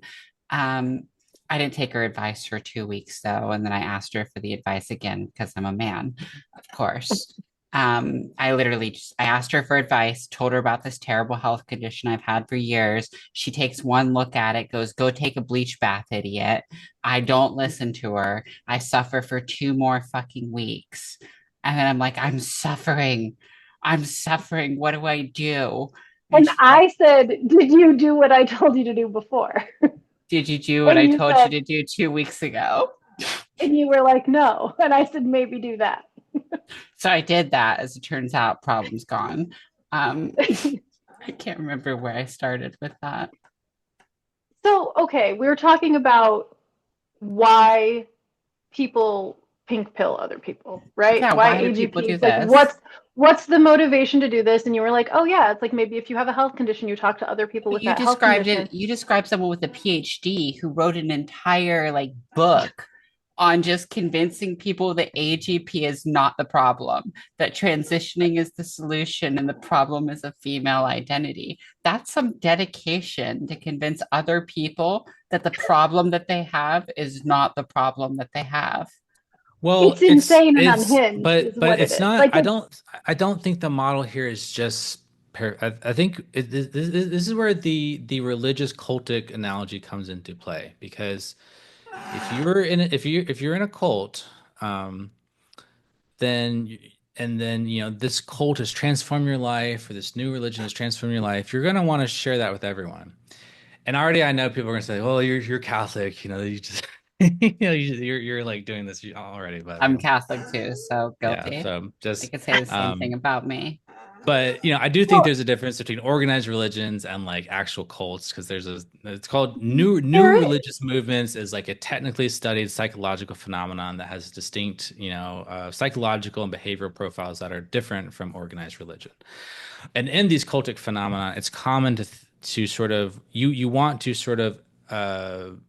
Um, I didn't take her advice for 2 weeks, though, and then I asked her for the advice again because I'm a man, of course. I literally I asked her for advice, told her about this terrible health condition I've had for years. She takes one look at it, goes, "Go take a bleach bath, idiot." I don't listen to her. I suffer for 2 more fucking weeks. And then I'm like, I'm suffering. I'm suffering. What do I do? And And she's like, I said, did you do what I told you to do before? did you do what And I you told you said, to do 2 weeks ago? and you were like, no. And I said, maybe do that. So I did that. As it turns out, problem's gone. Um, I can't remember where I started with that. So, okay, we were talking about why people pink pill other people, right? Yeah, Why why do people do AGPs? Like, this? what's the motivation to do this? And you were like, oh yeah, it's like maybe if you have a health condition, you talk to other people But with you that health described condition. it, you described someone with a PhD who wrote an entire like book on just convincing people that AGP is not the problem, that transitioning is the solution and the problem is a female identity. That's some dedication to convince other people that the problem that they have is not the problem that they have. Well, It's insane and it's unhinged, is but what it it's is. not. Like it's I don't think the model here is just I think this is where the religious cultic analogy comes into play, because if you're in a cult, um, then and then this cult has transformed your life, or this new religion has transformed your life, you're gonna want to share that with everyone. And already I know people are gonna say, "Well, you're Catholic, you just you're like doing this already." But I'm Catholic too, so yeah, guilty. so They just could say the same thing um, about me. but I do think Well, there's a difference between organized religions and like actual cults, because it's called new there is. religious movements is like a technically studied psychological phenomenon that has distinct psychological and behavioral profiles that are different from organized religion. And in these cultic phenomena, it's common to sort of you want to sort of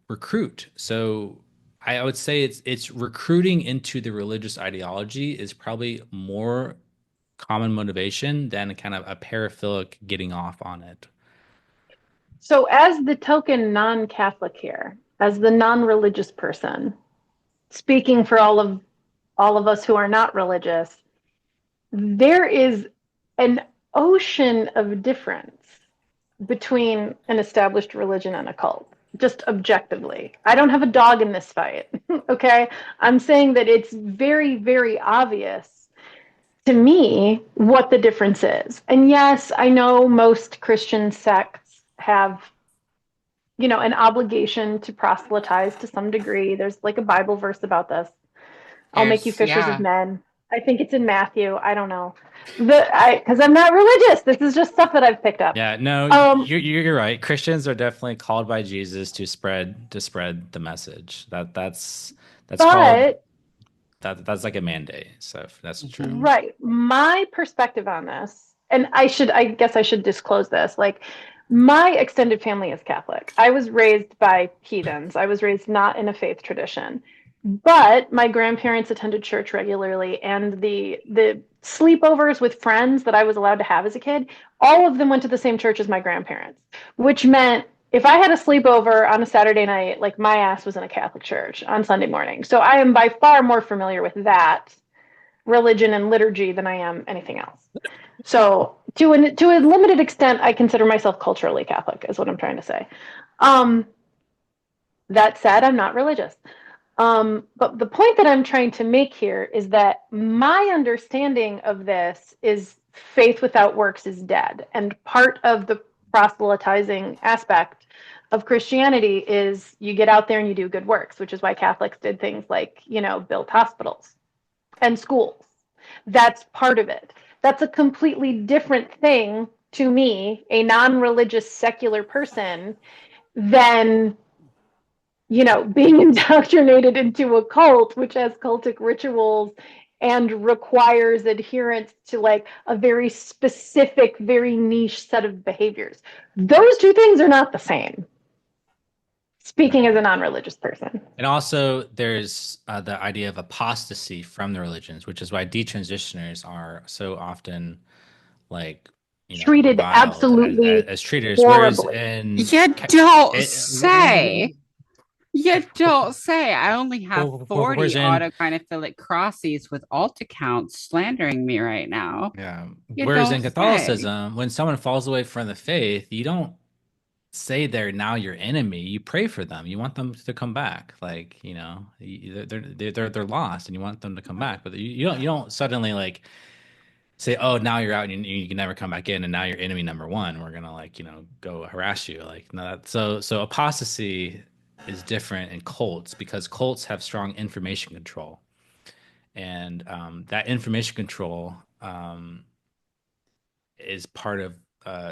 recruit. So I would say it's recruiting into the religious ideology is probably more common motivation than kind of a paraphilic getting off on it. So, as the token non-Catholic here, as the non-religious person, speaking for all of us who are not religious, there is an ocean of difference between an established religion and a cult, just objectively. I don't have a dog in this fight, okay? I'm saying that it's very, very obvious to me what the difference is. And yes, I know most Christian sects have, an obligation to proselytize to some degree. There's like a Bible verse about this. I'll make you fishers of Yeah, men. I think it's in Matthew. I don't know. Because I'm not religious. This is just stuff that I've picked up. Yeah, no, Um, you're right. Christians are definitely called by Jesus to spread the message. That's called but that's like a mandate. So that's true. mhm. right, my perspective on this, and I guess I should disclose this. Like, my extended family is Catholic. I was raised by heathens. I was raised not in a faith tradition. But my grandparents attended church regularly, and the sleepovers with friends that I was allowed to have as a kid, all of them went to the same church as my grandparents, which meant if I had a sleepover on a Saturday night, like my ass was in a Catholic church on Sunday morning. So I am by far more familiar with that religion and liturgy than I am anything else. So to a limited extent, I consider myself culturally Catholic, is what I'm trying to say. Um, that said, I'm not religious. But the point that I'm trying to make here is that my understanding of this is faith without works is dead. And part of the proselytizing aspect of Christianity is you get out there and you do good works, which is why Catholics did things like, built hospitals and schools. That's part of it. That's a completely different thing to me, a non religious secular person, than being indoctrinated into a cult, which has cultic rituals and requires adherence to like a very specific, very niche set of behaviors. Those two things are not the same. Speaking Right. as a non religious person. And also, there's the idea of apostasy from the religions, which is why detransitioners are so often like Treated reviled absolutely as traitors. Whereas horribly. in You don't it, say. You don't say. I only have whereas 40 in autogynephilic crossies with alt accounts slandering me right now. yeah, You whereas don't in say. Catholicism, when someone falls away from the faith, you don't say they're now your enemy. You pray for them. You want them to come back. Like they're lost, and you want them to come back. But you don't suddenly like say, oh, now you're out and you can never come back in, and now you're enemy number one. We're gonna like go harass you. Like no, so apostasy is different in cults because cults have strong information control, and that information control is part of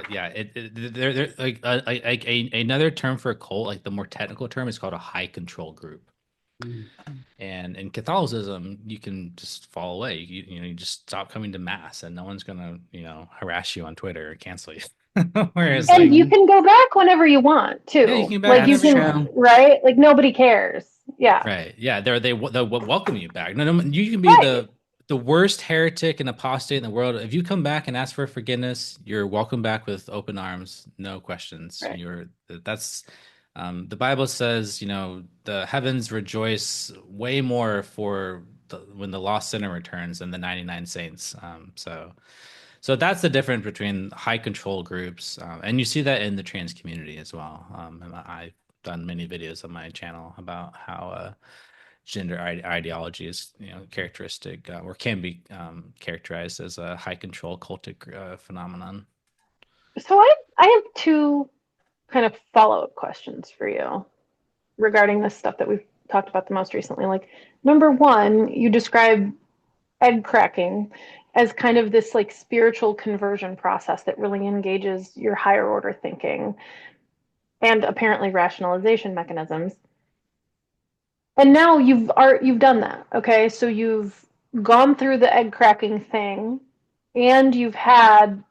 yeah they're like another term for a cult, like the more technical term is called a high control group. And in Catholicism, you can just fall away. You just stop coming to mass, and no one's gonna harass you on Twitter or cancel you. Whereas And like you Mhm. can go back whenever you want yeah, you too. can back Like you whenever That's you can, want. true. right? Like nobody cares. Yeah. Right. Yeah. They'll welcome you back. No, you can be Right. the worst heretic and apostate in the world. If you come back and ask for forgiveness, you're welcome back with open arms, no questions. Right. That's the Bible says, the heavens rejoice way more for when the lost sinner returns than the 99 saints. So that's the difference between high control groups, and you see that in the trans community as well. And I've done many videos on my channel about how gender ideology is, characteristic or can be characterized as a high control cultic phenomenon. So I have two kind of follow-up questions for you regarding this stuff that we've talked about the most recently. Like, number one, you describe egg cracking as kind of this like spiritual conversion process that really engages your higher order thinking and apparently rationalization mechanisms. And now you've done that. Okay? So you've gone through the egg cracking thing and you've had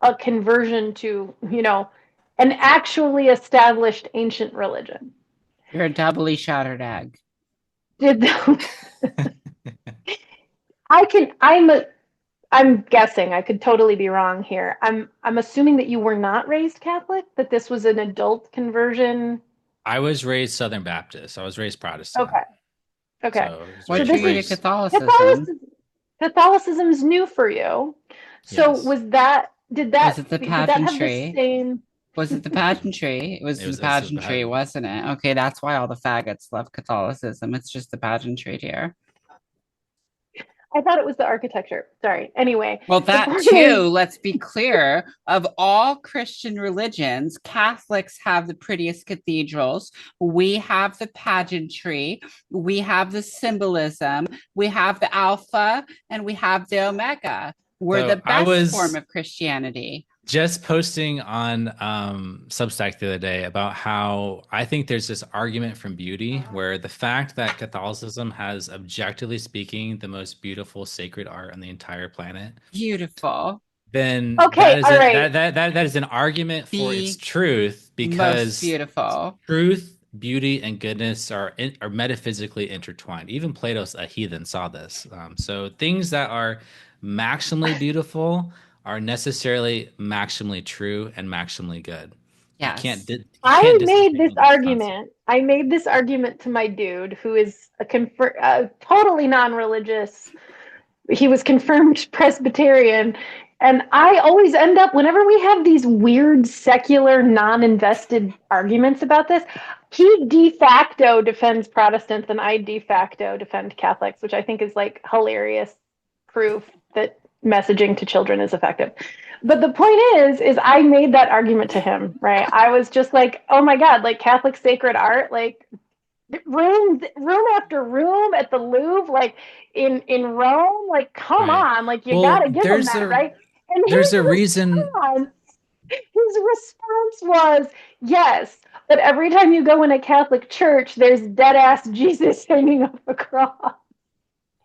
a conversion to, an actually established ancient religion. You're a doubly shattered egg. Did I can I'm guessing, I could totally be wrong here. I'm assuming that you were not raised Catholic, that this was an adult conversion. I was raised Southern Baptist. I was raised Protestant. Okay. Okay. So I was What So drew this you is to raised, Catholicism? Catholicism's new for you. So yes. was that Was it the did that have the pageantry? same? Was it the pageantry? It was It the was as pageantry, wasn't it? Okay, that's why all the faggots love Catholicism. It's just the pageantry, dear. I thought it was the architecture. Sorry. Anyway, Well, the that point is, too, let's be clear. Of all Christian religions, Catholics have the prettiest cathedrals. We have the pageantry. We have the symbolism. We have the Alpha and we have the Omega. We're the so I best form was of Christianity. just posting on Substack the other day about how I think there's this argument from beauty where the fact that Catholicism has, objectively speaking, the most beautiful sacred art on the entire planet, Beautiful. then okay, all right. that is an argument for its The truth most because beautiful. truth, beauty, and goodness are metaphysically intertwined. Even Plato's a heathen saw this. So things that are maximally beautiful are necessarily maximally true and maximally good. Yes. You can't I made this disentangle those concepts. argument. I made this argument to my dude, who is a totally non-religious. He was confirmed Presbyterian, and I always end up whenever we have these weird secular non-invested arguments about this. He de facto defends Protestants, and I de facto defend Catholics, which I think is like hilarious proof that messaging to children is effective. But the point is I made that argument to him, right? I was just like, oh my God, like Catholic sacred art, like room after room at the Louvre, like in Rome, like come Right. on, like you Well, gotta give him that, right? And there's a reason. his response was yes, but every time you go in a Catholic church, there's dead ass Jesus hanging off a cross.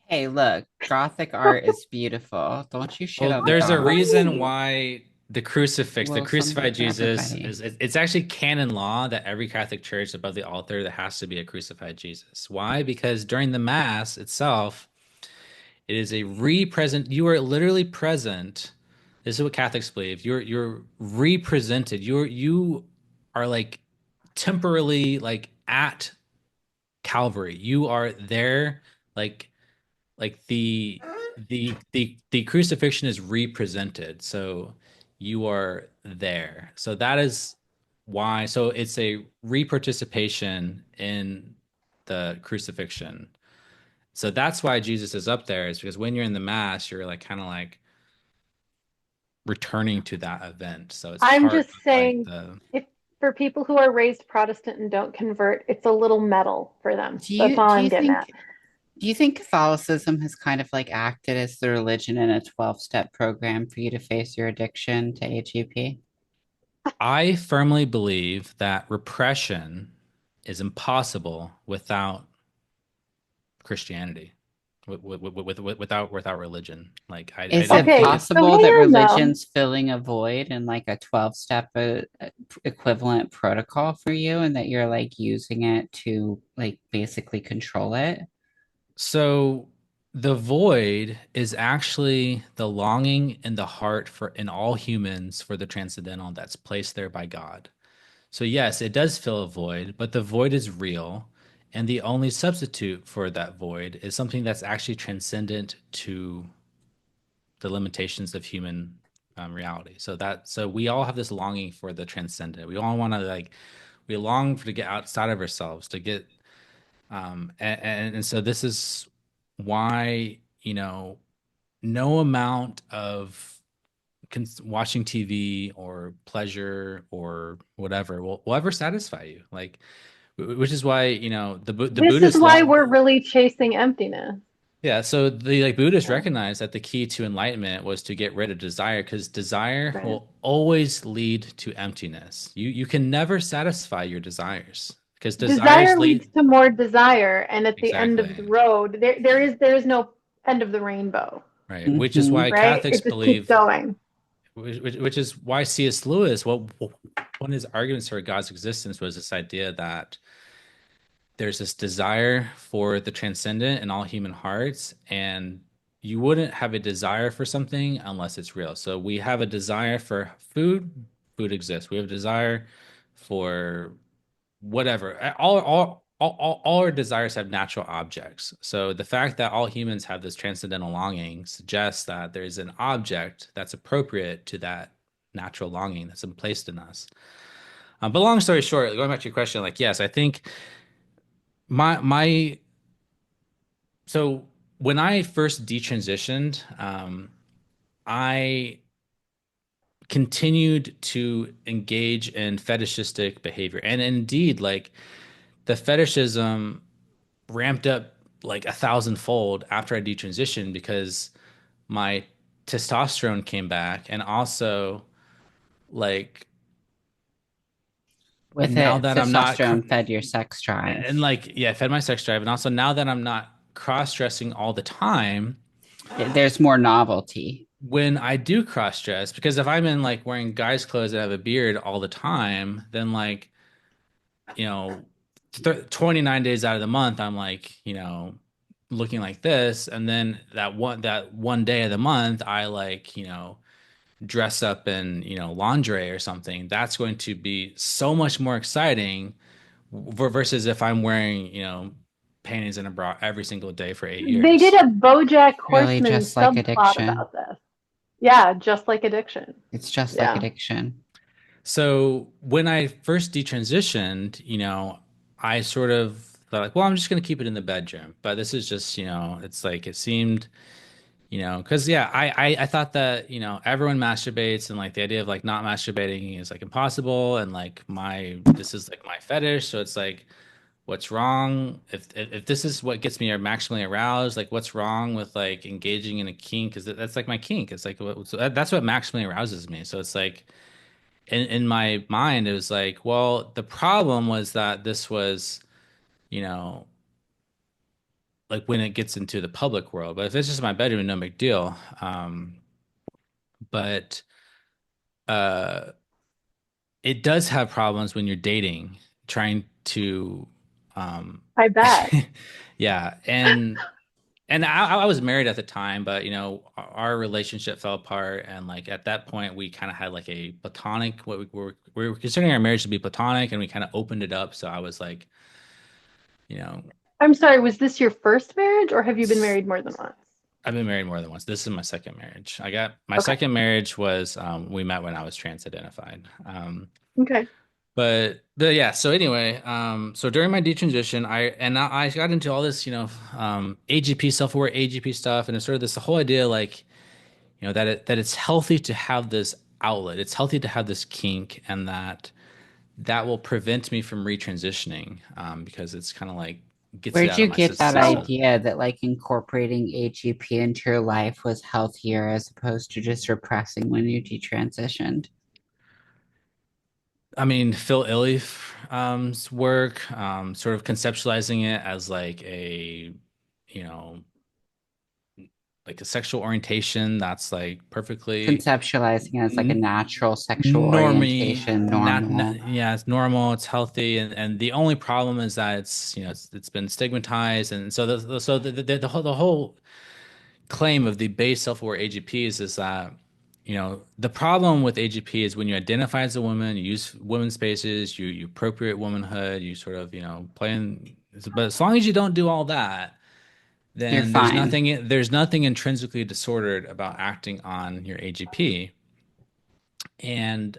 Hey, look, Gothic art is beautiful. Don't you shit Well, on the there's a gods. reason why the crucifix, the Welcome crucified for Jesus, everybody. it's actually canon law that every Catholic church above the altar there has to be a crucified Jesus. Why? Because during the Mass itself, it is a re-present. You are literally present. This is what Catholics believe. You're represented. You are like temporarily like at Calvary. You are there, like the crucifixion is represented, so you are there. So that is why. So it's a reparticipation in the crucifixion. So that's why Jesus is up there, is because when you're in the mass, you're like kind of like returning to that event. So it's I'm part just of like saying, the. if for people who are raised Protestant and don't convert, it's a little metal for them. Do That's you all do I'm you getting at. think do you think Catholicism has kind of like acted as the religion in a 12-step program for you to face your addiction to HEP? I firmly believe that repression is impossible without Christianity, without religion. Like I Is don't it think Okay, it's. so possible hang that on though. religion's filling a void in like a 12-step equivalent protocol for you and that you're like using it to like basically control it? So the void is actually the longing in the heart for in all humans for the transcendental that's placed there by God. So yes, it does fill a void, but the void is real, and the only substitute for that void is something that's actually transcendent to the limitations of human reality. So we all have this longing for the transcendent. We all want to like we long for to get outside of ourselves, to get and so this is why, no amount of watching TV or pleasure or whatever will ever satisfy you. Like, which is why, the This is Buddhist why law. we're really chasing emptiness. Yeah, so the like Buddhists Yeah, recognize that the key to enlightenment was to get rid of desire, because desire right. will always lead to emptiness. You can never satisfy your desires because desires Desire leads lead. to more desire, and at the end of the Exactly. road, there is no end of the rainbow, Right. Which is Hmm. why right? Catholics It just keeps believe, going. which is why C.S. Lewis, one of his arguments for God's existence was this idea that there's this desire for the transcendent in all human hearts, and you wouldn't have a desire for something unless it's real. So we have a desire for food, food exists. We have a desire for whatever. All our desires have natural objects. So the fact that all humans have this transcendental longing suggests that there's an object that's appropriate to that natural longing that's been placed in us. But long story short, going back to your question, like, yes, I think my so when I first detransitioned, I continued to engage in fetishistic behavior, and indeed, like the fetishism ramped up like 1,000-fold after I detransitioned, because my testosterone came back, and also like With now it, that I'm not testosterone fed your sex drive. and like yeah, I fed my sex drive, and also now that I'm not cross-dressing all the time. There's more novelty. When I do cross dress, because if I'm in like wearing guys' clothes and have a beard all the time, then like, you know, 29 days out of the month, I'm like, looking like this. And then that one day of the month, I like, dress up in, lingerie or something. That's going to be so much more exciting versus if I'm wearing, panties and a bra every single day for eight They did years. a BoJack Really Horseman just like subplot addiction. about this. Yeah, just like addiction. It's just like Yeah. addiction. So when I first detransitioned, I sort of thought like, well, I'm just going to keep it in the bedroom. But this is just, it's like it seemed, because yeah, I thought that, everyone masturbates, and like the idea of like not masturbating is like impossible, and like this is like my fetish. So it's like, what's wrong if this is what gets me maximally aroused? Like, what's wrong with like engaging in a kink? Because that's like my kink. It's like that's what maximally arouses me. So it's like in my mind, it was like, well, the problem was that this was, you know, like when it gets into the public world. But if it's just my bedroom, no big deal. But uh, it does have problems when you're dating, trying to, um, I bet. yeah, and I was married at the time, but our relationship fell apart, and like at that point, we kind of had like a platonic. What we were considering our marriage to be platonic, and we kind of opened it up. So I was like, you know, I'm sorry, was this your first marriage or have you been married more than once? I've been married more than once. This is my second marriage. I got my Okay. second marriage was we met when I was trans identified. Okay. But yeah, so anyway, so during my detransition, I got into all this, AGP self-aware AGP stuff, and it's sort of this whole idea like, that it's healthy to have this outlet. It's healthy to have this kink, and that will prevent me from retransitioning, because it's kind of like gets it Where'd out of you my get that system. idea that like incorporating AGP into your life was healthier as opposed to just repressing when you detransitioned? I mean, Phil work, sort of conceptualizing it as like you know, like a sexual orientation that's like perfectly Conceptualizing it as like a n- natural sexual normie, orientation, normal. yeah, it's normal, it's healthy, and the only problem is that it's been stigmatized, and so the whole claim of the base self-aware AGPs is that the problem with AGP is when you identify as a woman, you use women's spaces, you appropriate womanhood, you sort of play in, but as long as you don't do all that, You're then fine. there's nothing intrinsically disordered about acting on your AGP. And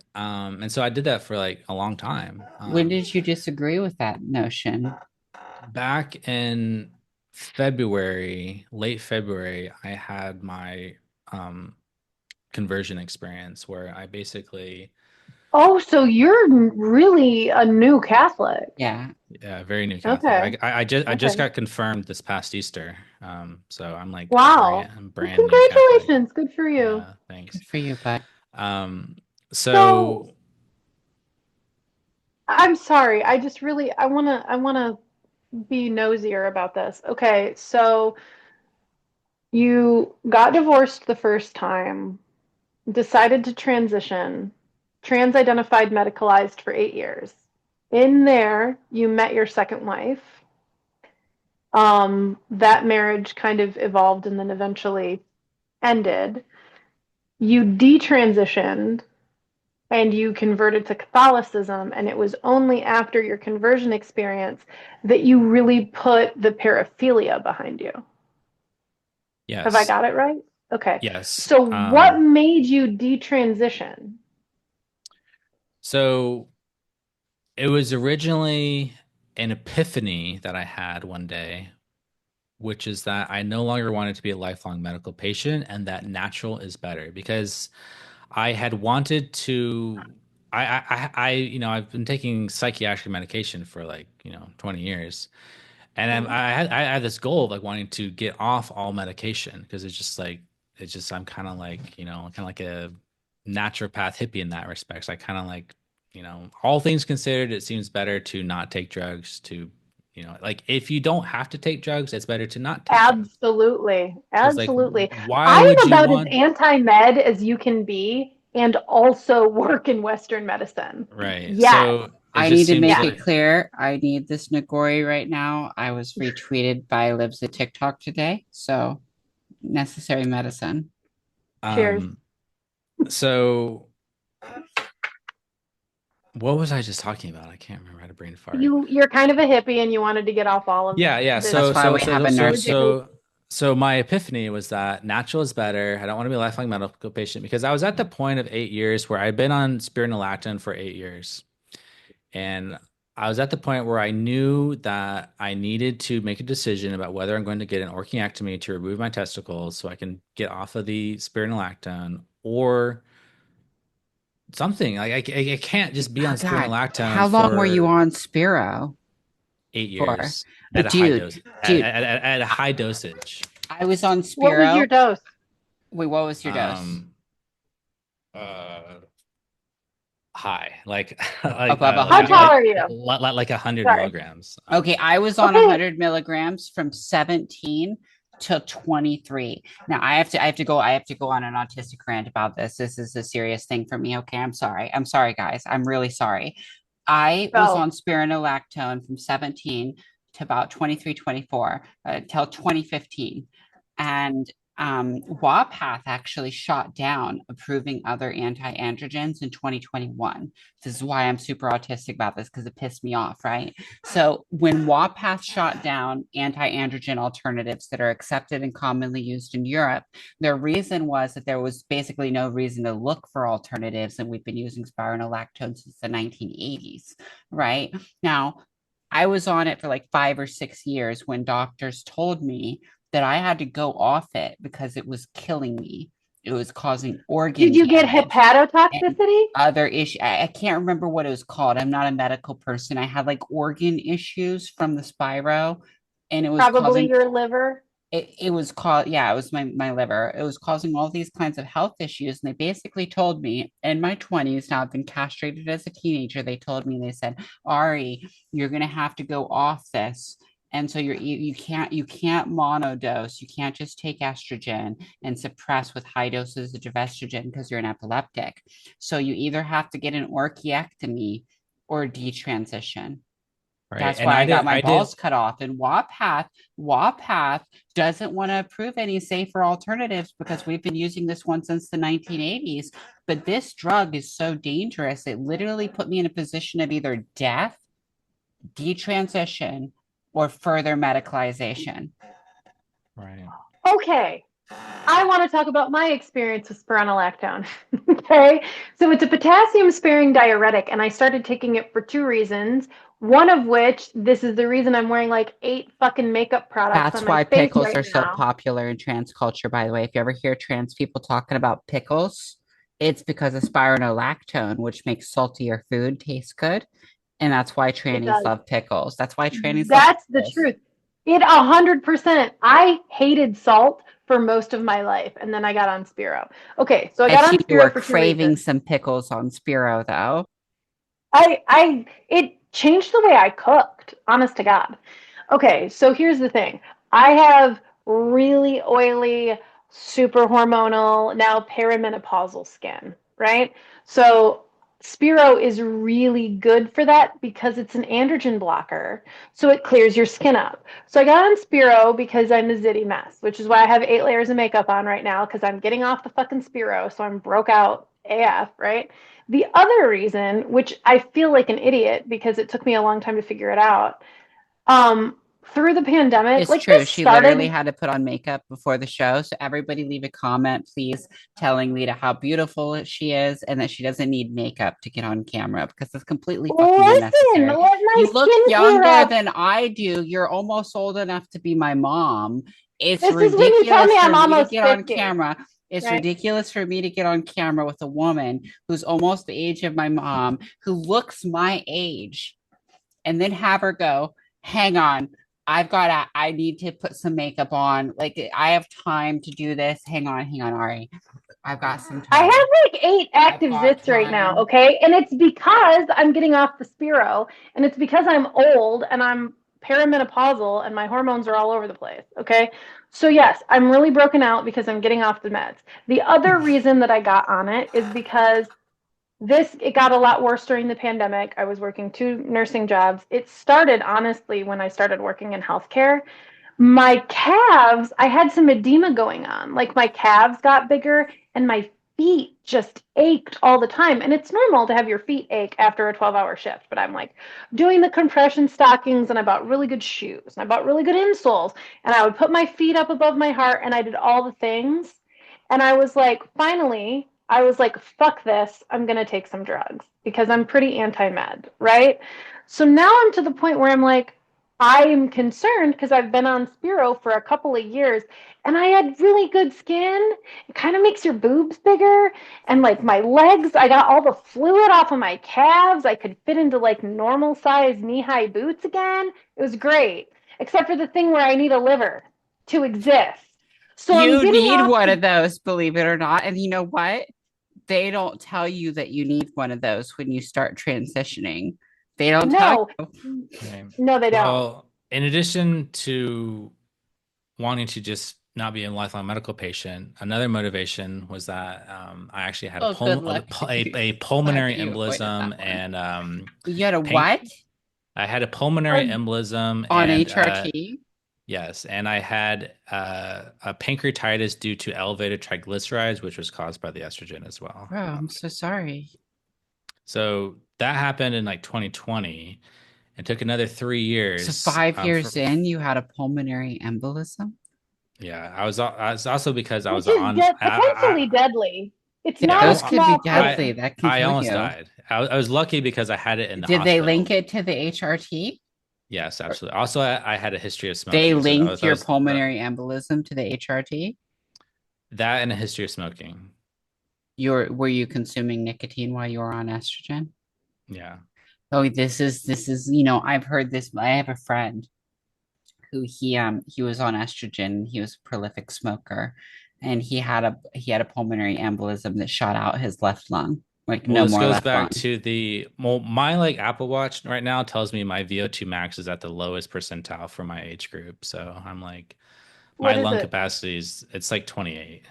so I did that for like a long time. When did you disagree with that notion? Back in February, late February, I had my um conversion experience where I basically, Oh, so you're really a new Catholic. Yeah. yeah, very new Catholic. Okay. I just Okay. got confirmed this past Easter. So I'm like Wow. I'm Well, brand new Catholic. congratulations. Good for you. Yeah, thanks. Good for you, bud. Um, So so I'm sorry. I wanna be nosier about this. Okay, so you got divorced the first time, decided to transition, trans-identified, medicalized for 8 years. In there, you met your second wife. That marriage kind of evolved and then eventually ended. You detransitioned and you converted to Catholicism, and it was only after your conversion experience that you really put the paraphilia behind you. Have I yes, got it right? Okay. yes. So what made you detransition? So it was originally an epiphany that I had one day, which is that I no longer wanted to be a lifelong medical patient and that natural is better because I had wanted to. I've been taking psychiatric medication for like, 20 years. And Mhm. I had this goal of like wanting to get off all medication because it's just like, I'm kind of like, kind of like a naturopath hippie in that respect. So I kind of like, all things considered, it seems better to not take drugs to, like if you don't have to take drugs, it's better to not take drugs. Absolutely. Because like, Absolutely. why I would am you about as want? anti-med as you can be and also work in Western medicine. Right. Yes. So it I just need to seems make Yes. it like, clear. I need this Nagori right now. I was retweeted by Lives at TikTok today. So necessary medicine. Cheers. um, so what was I just talking about? I can't remember. I had a brain fart. You're kind of a hippie and you wanted to get off all of Yeah, yeah. this That's why we have a nurse. ridiculous. So my epiphany was that natural is better. I don't want to be a lifelong medical patient because I was at the point of 8 years where I'd been on spironolactone for 8 years. And I was at the point where I knew that I needed to make a decision about whether I'm going to get an orchiectomy to remove my testicles so I can get off of the spironolactone or something. Like I can't just be Oh, on God, spironolactone how long were you for on Spiro eight for? years at But a high dude, dose dude, at a high dosage. I was on What was your Spiro. dose? Wait, what was your dose? Um, uh, high, like Above How tall 100? are you? like 100 Sorry. milligrams. Okay, I was on Okay. 100 milligrams from 17 to 23. Now I have to go on an autistic rant about this. This is a serious thing for me. Okay, I'm sorry. I'm sorry, guys. I'm really sorry. I was Go. on spironolactone from 17 to about 23, 24 until 2015. And WAPATH actually shot down approving other anti-androgens in 2021. This is why I'm super autistic about this because it pissed me off, right? So when WAPATH shot down anti-androgen alternatives that are accepted and commonly used in Europe, their reason was that there was basically no reason to look for alternatives, and we've been using spironolactone since the 1980s, right? Now, I was on it for like 5 or 6 years when doctors told me that I had to go off it because it was killing me. It was causing organ Did you get damage and hepatotoxicity? other issues. I can't remember what it was called. I'm not a medical person. I had like organ issues from the Spiro, and it was Probably causing your liver. it was called, yeah, it was my liver. It was causing all these kinds of health issues. And they basically told me in my 20s, now I've been castrated as a teenager. They told me, they said, Ari, you're gonna have to go off this. And so you can't monodose. You can't just take estrogen and suppress with high doses of estrogen because you're an epileptic. So you either have to get an orchiectomy or detransition. Right. That's And why I got my I did, balls cut off. And WAPATH doesn't want to approve any safer alternatives because we've been using this one since the 1980s. But this drug is so dangerous. It literally put me in a position of either death, detransition, or further medicalization. Right. Okay. I want to talk about my experience with spironolactone. Okay. So it's a potassium sparing diuretic, and I started taking it for two reasons. One of which, this is the reason I'm wearing like 8 fucking makeup products That's on my why face pickles right are so now. popular in trans culture, by the way. If you ever hear trans people talking about pickles, it's because of spironolactone, which makes saltier food taste good. And that's why It trannies does. love pickles. That's why trannies love That's the pickles. truth. It 100%. I hated salt for most of my life, and then I got on Spiro. Okay, so I got Bet you on were Spiro for two craving reasons. some pickles on Spiro, though. It changed the way I cooked, honest to God. Okay, so here's the thing. I have really oily, super hormonal, now perimenopausal skin, right? So Spiro is really good for that because it's an androgen blocker. So it clears your skin up. So I got on Spiro because I'm a zitty mess, which is why I have 8 layers of makeup on right now because I'm getting off the fucking Spiro. So I'm broke out AF, right? The other reason, which I feel like an idiot because it took me a long time to figure it out, through the pandemic, It's like true. this She literally started. had to put on makeup before the show. So everybody leave a comment, please, telling Leta how beautiful she is and that she doesn't need makeup to get on camera because it's completely fucking Listen, unnecessary. let my You look skin clear younger up. than I do. You're almost old enough to be my mom. It's This is when you tell ridiculous me for I'm me to almost get on 50, camera. It's right? ridiculous for me to get on camera with a woman who's almost the age of my mom, who looks my age, and then have her go, hang on, I need to put some makeup on. Like, I have time to do this. Hang on, Ari. I've got some I time. have like 8 I've active got zits right now, time. okay? And it's because I'm getting off the Spiro, and it's because I'm old and I'm perimenopausal and my hormones are all over the place, okay? So yes, I'm really broken out because I'm getting off the meds. The other reason that I got on it is because it got a lot worse during the pandemic. I was working 2 nursing jobs. It started honestly when I started working in healthcare. My calves, I had some edema going on. Like my calves got bigger and my feet just ached all the time. And it's normal to have your feet ache after a 12-hour shift. But I'm like doing the compression stockings, and I bought really good shoes and I bought really good insoles. And I would put my feet up above my heart and I did all the things. And I was like, finally, I was like, fuck this. I'm going to take some drugs because I'm pretty anti med, right? So now I'm to the point where I'm like, I am concerned because I've been on Spiro for a couple of years and I had really good skin. It kind of makes your boobs bigger. And like my legs, I got all the fluid off of my calves. I could fit into like normal size knee high boots again. It was great, except for the thing where I need a liver to exist. So I'm You getting need off one the. of those, believe it or not. And you know what? They don't tell you that you need one of those when you start transitioning. They don't tell No, you. Right. no, they don't. Well, in addition to wanting to just not be a lifelong medical patient, another motivation was that I actually had Oh, good luck to you. a Glad pulmonary that you avoided that embolism one. and You had a pan- what I had a pulmonary Oh, embolism on and HRT? yes, and I had a pancreatitis due to elevated triglycerides, which was caused by the estrogen as well. Bro, I'm so sorry. So that happened in like 2020. It took another three So years. 5 years in, you had a pulmonary embolism? Yeah, I was also because I which was is on. potentially deadly. It's Yeah, not Yeah, a those could be small deadly. thing. That can I kill almost you. died. I was lucky because I had it in the Did they link hospital. it to the HRT? Yes, Or absolutely. Also, I had a history of they smoking, so linked your that pulmonary embolism to the HRT? that and a history of smoking. Were you consuming nicotine while you were on estrogen? Yeah. Oh, this is, I've heard this. I have a friend who he was on estrogen. He was a prolific smoker, and he had a pulmonary embolism that shot out his left lung. Like Well, no this more goes left back lung. to my like Apple Watch right now tells me my VO2 max is at the lowest percentile for my age group. So I'm like, my What is lung it? capacity it's like 28.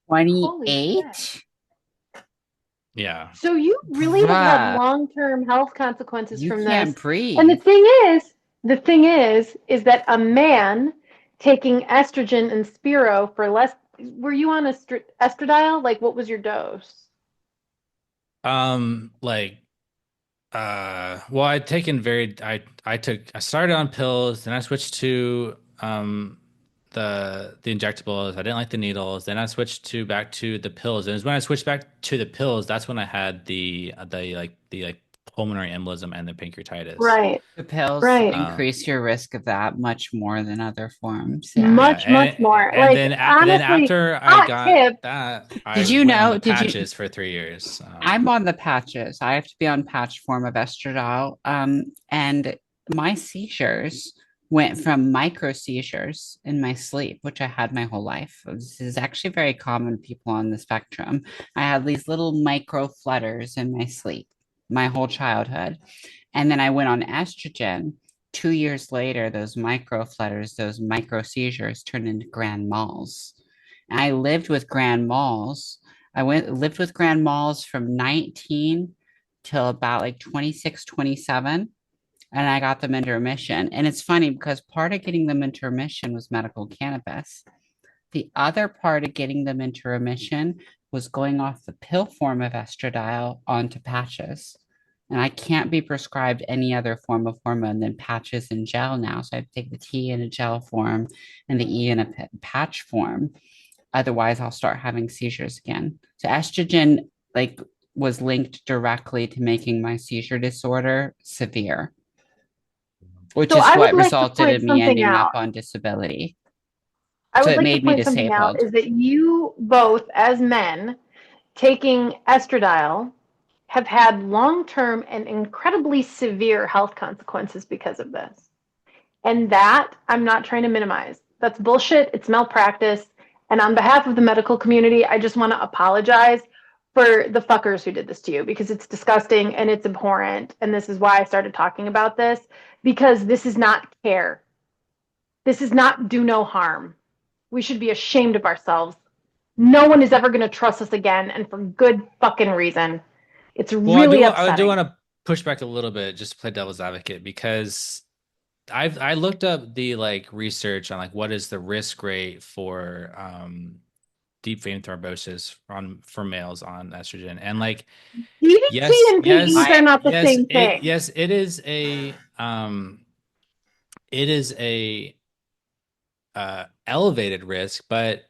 Holy shit. 28? Yeah. So you really have had Bruh, long-term health consequences you from can't this. And breathe. the thing is that a man taking estrogen and Spiro for less. Were you on estradiol? Like, what was your dose? Like Well, I started on pills, then I switched to the injectables. I didn't like the needles. Then I switched to back to the pills. And it was when I switched back to the pills, that's when I had the pulmonary embolism and the pancreatitis. Right, The pills right. Um, increase your risk of that much more than other forms. Yeah. yeah, Much, much more. and Like, then honestly, after I hot got tip. that, Did I you went on know? the Did you? patches for 3 years. I'm on the patches. I have to be on patch form of estradiol. And my seizures went from micro seizures in my sleep, which I had my whole life. This is actually very common people on the spectrum. I had these little micro flutters in my sleep my whole childhood. And then I went on estrogen. 2 years later, those micro flutters, those micro seizures turned into grand mals. And I lived with grand mals. Lived with grand mals from 19 till about like 26, 27, and I got them into remission. And it's funny because part of getting them into remission was medical cannabis. The other part of getting them into remission was going off the pill form of estradiol onto patches. And I can't be prescribed any other form of hormone than patches and gel now. So I have to take the T in a gel form and the E in a patch form. Otherwise, I'll start having seizures again. So estrogen, like, was linked directly to making my seizure disorder severe, which So is I would what like to resulted point in me something ending up out. on disability. I So would it like to made me point something out disabled. is that you both, as men, taking estradiol, have had long-term and incredibly severe health consequences because of this. And that I'm not trying to minimize. That's bullshit. It's malpractice. And on behalf of the medical community, I just want to apologize for the fuckers who did this to you because it's disgusting and it's abhorrent. And this is why I started talking about this because this is not care. This is not do no harm. We should be ashamed of ourselves. No one is ever going to trust us again, and for good fucking reason. It's Well, really I do upsetting. want to push back a little bit just to play devil's advocate because I looked up the like research on like what is the risk rate for deep vein thrombosis for males on estrogen, and like DVT yes, and yes, PEs are I not the same thing. it is a elevated risk, but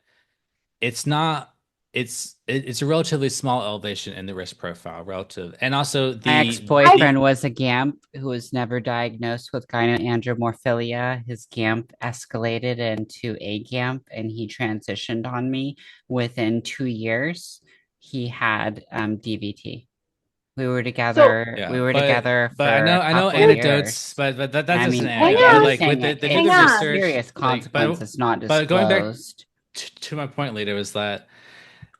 it's not it's a relatively small elevation in the risk profile relative, and also My I ex-boyfriend was a GAMP who was never diagnosed with gynoandromorphilia. His GAMP escalated into a GAMP and he transitioned on me. Within 2 years, he had DVT. We were so together. yeah, We were together but for a I know couple anecdotes, years. that's I just an mean, hang anecdote. But I'm on, like saying they did hang the it's a on. research, serious like consequence. It's not going back disclosed. to my point later was that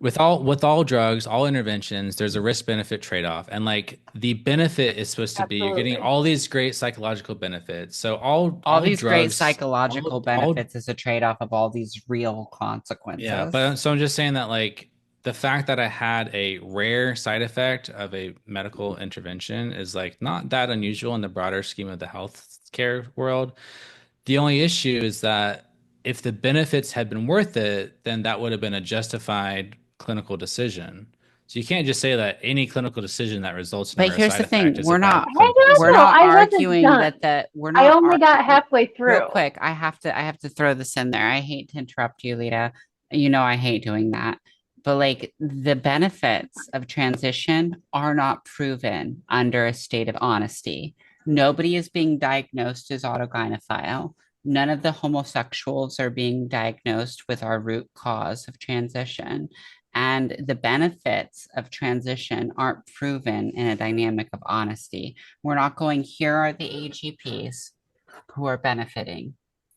with all drugs, all interventions, there's a risk benefit trade-off. And like the benefit is supposed to be you're getting Absolutely. all these great psychological benefits. So All all these great drugs, psychological all benefits is a trade-off of all these real yeah, consequences. but so I'm just saying that like the fact that I had a rare side effect of a medical intervention is like not that unusual in the broader scheme of the healthcare world. The only issue is that if the benefits had been worth it, then that would have been a justified clinical decision. So you can't just say that any clinical decision that results in a But rare here's side the thing, effect is a bad Hang clinical on we're though. decision. not I wasn't arguing done. that we're I not only got halfway real through. quick, I have to throw this in there. I hate to interrupt you, Lita. You know I hate doing that. But like the benefits of transition are not proven under a state of honesty. Nobody is being diagnosed as autogynephile. None of the homosexuals are being diagnosed with our root cause of transition. And the benefits of transition aren't proven in a dynamic of honesty. We're not going, here are the AGPs who are benefiting,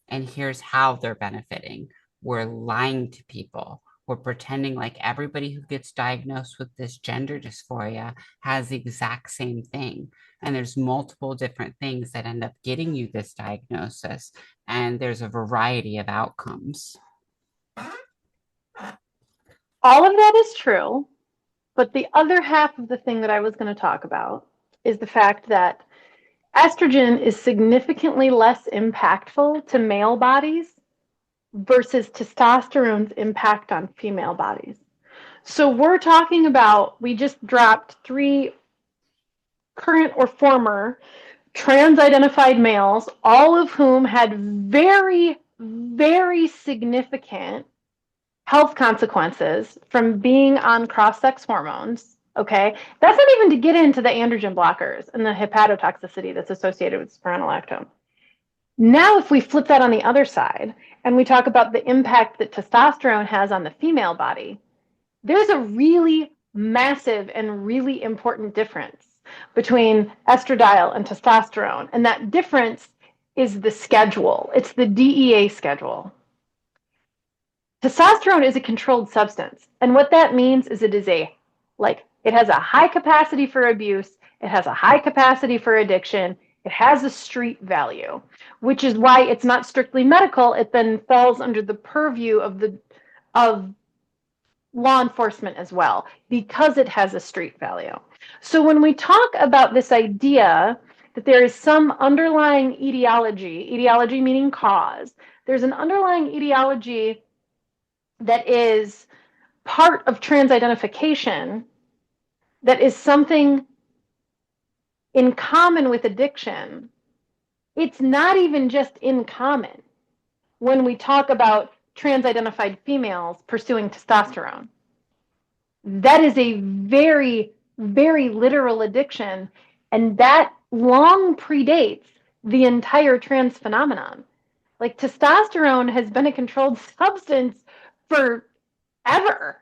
and here's how they're benefiting. We're lying to people. We're pretending like everybody who gets diagnosed with this gender dysphoria has the exact same thing. And there's multiple different things that end up getting you this diagnosis. And there's a variety of outcomes. All of that is true, but the other half of the thing that I was going to talk about is the fact that estrogen is significantly less impactful to male bodies versus testosterone's impact on female bodies. So we're talking about, we just dropped three current or former trans-identified males, all of whom had very, very significant health consequences from being on cross-sex hormones. Okay, that's not even to get into the androgen blockers and the hepatotoxicity that's associated with spironolactone. Now, if we flip that on the other side and we talk about the impact that testosterone has on the female body, there's a really massive and really important difference between estradiol and testosterone. And that difference is the schedule. It's the DEA schedule. Testosterone is a controlled substance. And what that means is it has a high capacity for abuse. It has a high capacity for addiction. It has a street value, which is why it's not strictly medical. It then falls under the purview of law enforcement as well, because it has a street value. So when we talk about this idea that there is some underlying etiology meaning cause, there's an underlying etiology that is part of trans identification that is something in common with addiction. It's not even just in common when we talk about trans-identified females pursuing testosterone. That is a very, very literal addiction, and that long predates the entire trans phenomenon. Like, testosterone has been a controlled substance forever,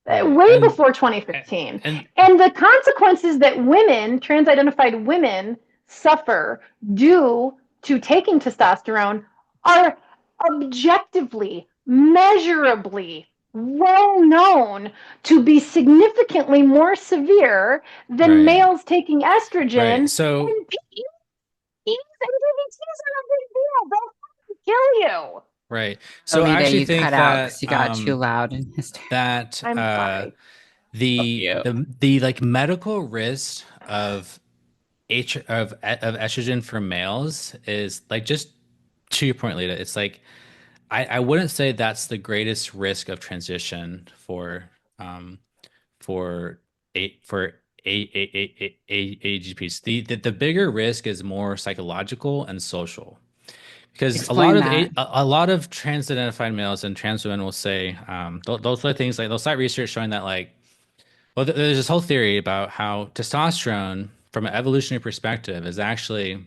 way before 2015. And the consequences that women, trans-identified women, suffer due to taking testosterone are objectively, measurably well known to be significantly more severe than males taking estrogen. Right. So and DVTs are a big deal. They'll kill you. Right. So I actually think that you got too loud in his that I'm sorry. the like medical risk of estrogen for males is like, just to your point, Leta, it's like I wouldn't say that's the greatest risk of transition for AGPs. The bigger risk is more psychological and social. Because a lot of trans identified males and trans women will say those are things, like they'll cite research showing that, like, well, there's this whole theory about how testosterone from an evolutionary perspective is actually,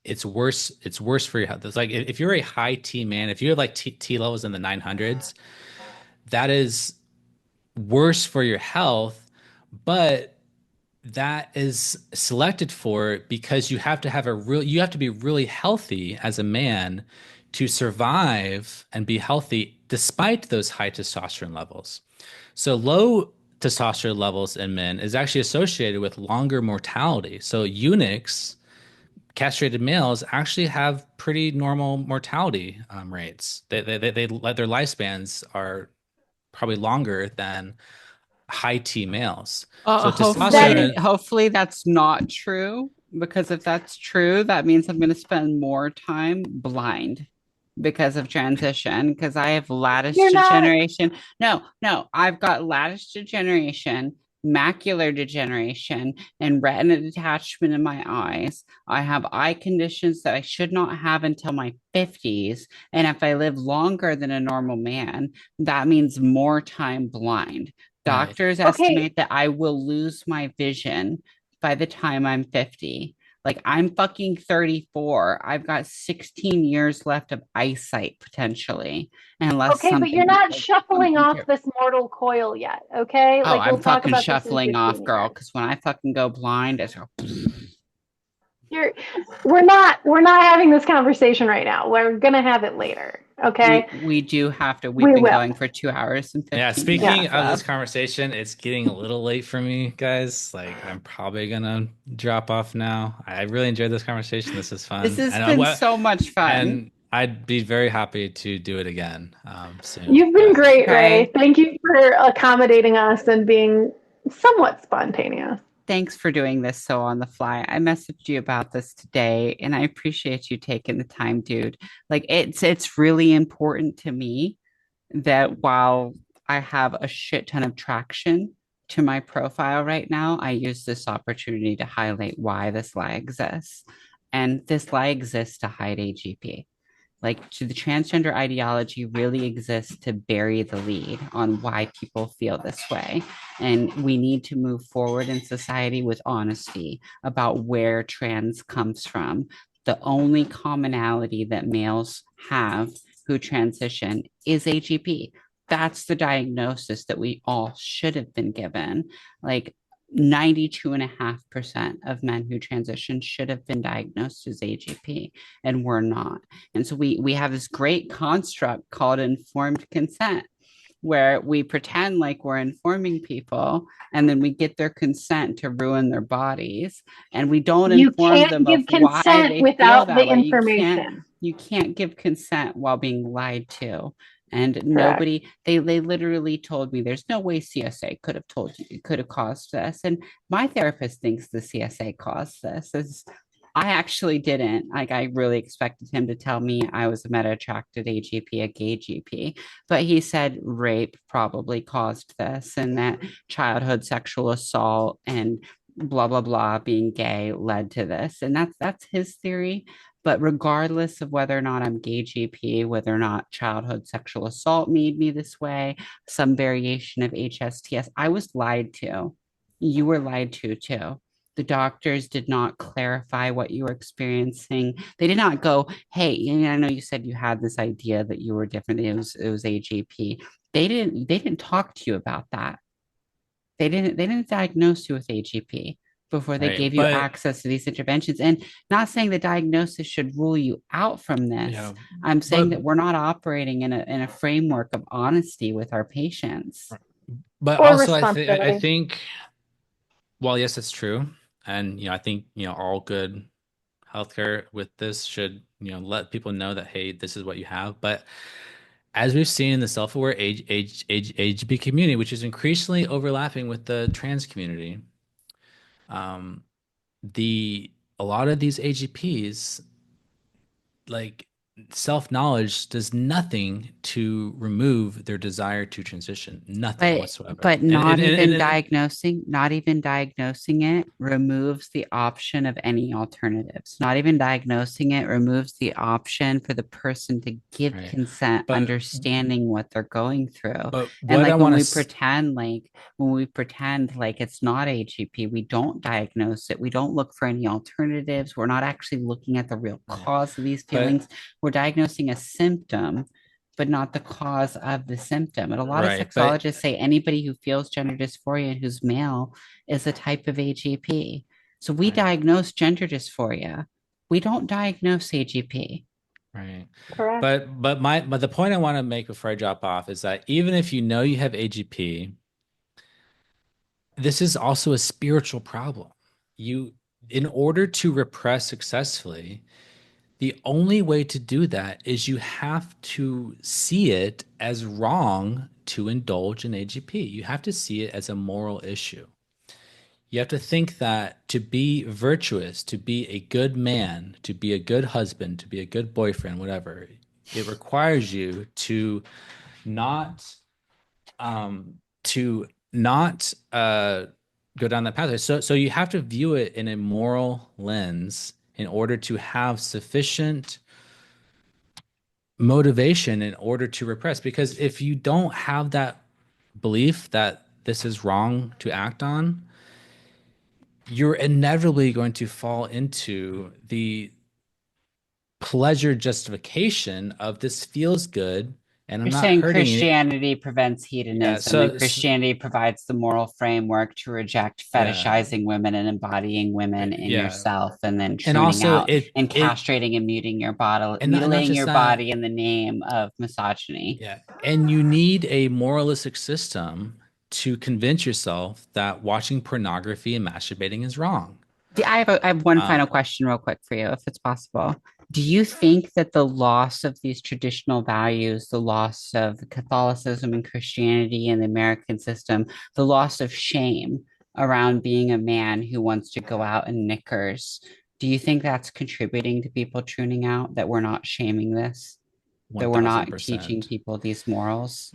it's worse for your health. It's like, if you're a high T man, if you have like T levels in the 900s, that is worse for your health, but that is selected for because you have to be really healthy as a man to survive and be healthy despite those high testosterone levels. So low testosterone levels in men is actually associated with longer mortality. So eunuchs, castrated males, actually have pretty normal mortality rates. Their lifespans are probably longer than high T males. So hopefully that's not true, because if that's true, that means I'm going to spend more time blind because of transition, because I have lattice degeneration. No, I've got lattice degeneration, macular degeneration, and retina detachment in my eyes. I have eye conditions that I should not have until my 50s. And if I live longer than a normal man, that means more time blind. Doctors estimate that I will lose my vision by the time I'm 50. Like, I'm fucking 34. I've got 16 years left of eyesight potentially. But you're not shuffling off this mortal coil yet, okay? Oh, like, I'm fucking shuffling off, girl, because when I fucking go blind, it's we're not having this conversation right now. We're gonna have it later. Okay. We do have to. We've been going for 2 hours and 15 minutes. Speaking of this conversation, it's getting a little late for me, guys. Like, I'm probably gonna drop off now. I really enjoyed this conversation. This is fun. This has been so much fun. And I'd be very happy to do it again soon. You've been great, Ray. Thank you for accommodating us and being somewhat spontaneous. Thanks for doing this so on the fly. I messaged you about this today, and I appreciate you taking the time, dude. Like, it's really important to me that while I have a shit ton of traction to my profile right now, I use this opportunity to highlight why this lie exists. And this lie exists to hide AGP. Like, the transgender ideology really exists to bury the lead on why people feel this way. And we need to move forward in society with honesty about where trans comes from. The only commonality that males have who transition is AGP. That's the diagnosis that we all should have been given. Like, 92.5% of men who transition should have been diagnosed as AGP, and we're not. And so we have this great construct called informed consent, where we pretend like we're informing people and then we get their consent to ruin their bodies, and we don't You inform can't them of give why consent they feel without the that way. information. You can't give consent while being lied to. And Correct. nobody, they literally told me there's no way CSA could have told you, could have caused this. And my therapist thinks the CSA caused this. I actually didn't. Like, I really expected him to tell me I was a meta-attracted AGP, a gay GP, but he said rape probably caused this, and that childhood sexual assault and blah blah blah being gay led to this. And that's his theory. But regardless of whether or not I'm gay GP, whether or not childhood sexual assault made me this way, some variation of HSTS, I was lied to. You were lied to too. The doctors did not clarify what you were experiencing. They did not go, hey, I know you said you had this idea that you were different. It was AGP. They didn't talk to you about that. They didn't diagnose you with AGP before they Right. gave you But access to these interventions. And not saying the diagnosis should rule you out from this. yeah, I'm saying but that we're not operating in a framework of honesty with our patients. but Or also I responsibility. think, well, yes, it's true. And I think, all good healthcare with this should, let people know that, hey, this is what you have. But as we've seen in the self-aware AGB community, which is increasingly overlapping with the trans community, um, a lot of these AGPs, like, self-knowledge does nothing to remove their desire to transition, nothing But whatsoever. but not even diagnosing it removes the option of any alternatives. Not even diagnosing it removes the option for the person to give Right. consent, But understanding what they're going through. but And what I like want to when we pretend like it's not AGP, we don't diagnose it. We don't look for any alternatives. We're not actually looking at the real right. cause of these But feelings. We're diagnosing a symptom, but not the cause of the symptom. And a lot of right, but sexologists say anybody who feels gender dysphoria and who's male is a type of AGP. So we right, diagnose gender dysphoria. We don't diagnose AGP. right. Correct. But the point I want to make before I drop off is that even if you know you have AGP, this is also a spiritual problem. You, in order to repress successfully, the only way to do that is you have to see it as wrong to indulge in AGP. You have to see it as a moral issue. You have to think that to be virtuous, to be a good man, to be a good husband, to be a good boyfriend, whatever, it requires you not to not go down that pathway. So you have to view it in a moral lens in order to have sufficient motivation in order to repress. Because if you don't have that belief that this is wrong to act on, you're inevitably going to fall into the pleasure justification of this feels good and I'm You're not saying hurting it. Christianity prevents Yeah. hedonism, and Christianity provides the moral framework to reject Yeah. fetishizing women and embodying women in Yeah. yourself, and then And tuning also out and castrating and and not mutilating just your that, body in the name of misogyny. yeah. And you need a moralistic system to convince yourself that watching pornography and masturbating is wrong. I have one Uh, final question, real quick, for you, if it's possible. Do you think that the loss of these traditional values, the loss of Catholicism and Christianity and the American system, the loss of shame around being a man who wants to go out in knickers, do you think that's contributing to people tuning out, that we're not shaming this, that we're not teaching 1000%. people these morals?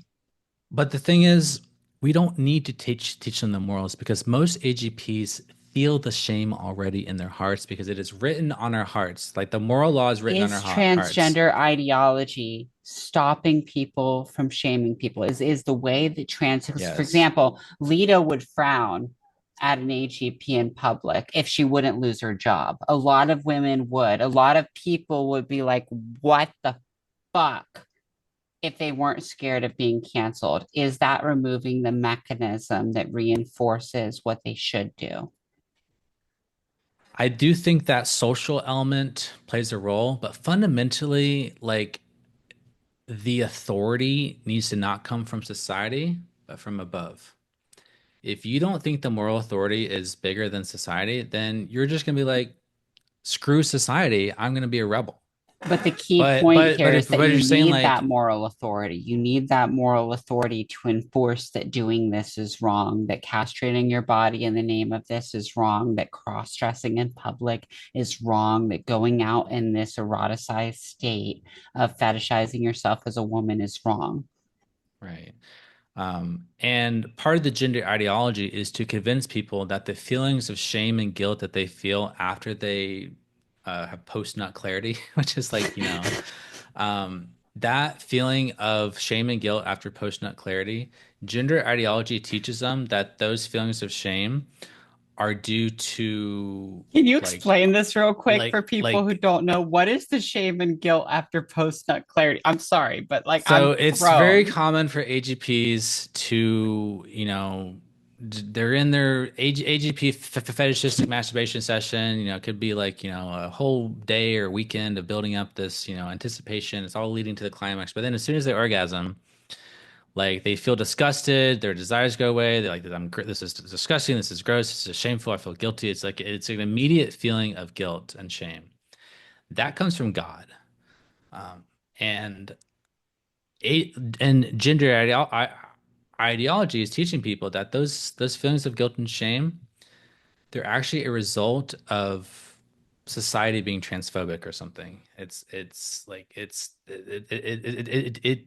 But the thing is, we don't need to teach them the morals because most AGPs feel the shame already in their hearts because it is written on our hearts. Like the moral law is written on our Is hearts. transgender ideology stopping people from shaming people? Is the way that for Yes. example, Leta would frown at an AGP in public if she wouldn't lose her job. A lot of women would. A lot of people would be like, what the fuck? If they weren't scared of being canceled. Is that removing the mechanism that reinforces what they should do? I do think that social element plays a role, but fundamentally, like the authority needs to not come from society, but from above. If you don't think the moral authority is bigger than society, then you're just gonna be like, screw society, I'm gonna be a rebel. But the key But point but here but is if that but you you're saying need that like, moral authority. You need that moral authority to enforce that doing this is wrong, that castrating your body in the name of this is wrong, that cross dressing in public is wrong, that going out in this eroticized state of fetishizing yourself as a woman is wrong. right. And part of the gender ideology is to convince people that the feelings of shame and guilt that they feel after they have post-nut clarity, which is like, that feeling of shame and guilt after post-nut clarity, gender ideology teaches them that those feelings of shame are due to Can you like, explain this real quick for people who like don't know? What is the shame and guilt after post-nut clarity? I'm sorry, but like So I'm it's very thrown. common for AGPs to, they're in their AGP fetishistic masturbation session. It could be like, a whole day or weekend of building up this, anticipation. It's all leading to the climax. But then as soon as they orgasm, like they feel disgusted, their desires go away. They're like, this is disgusting. This is gross. This is shameful. I feel guilty. It's like, it's an immediate feeling of guilt and shame. That comes from God. And and gender ideology is teaching people that those feelings of guilt and shame, they're actually a result of society being transphobic or something. It's like it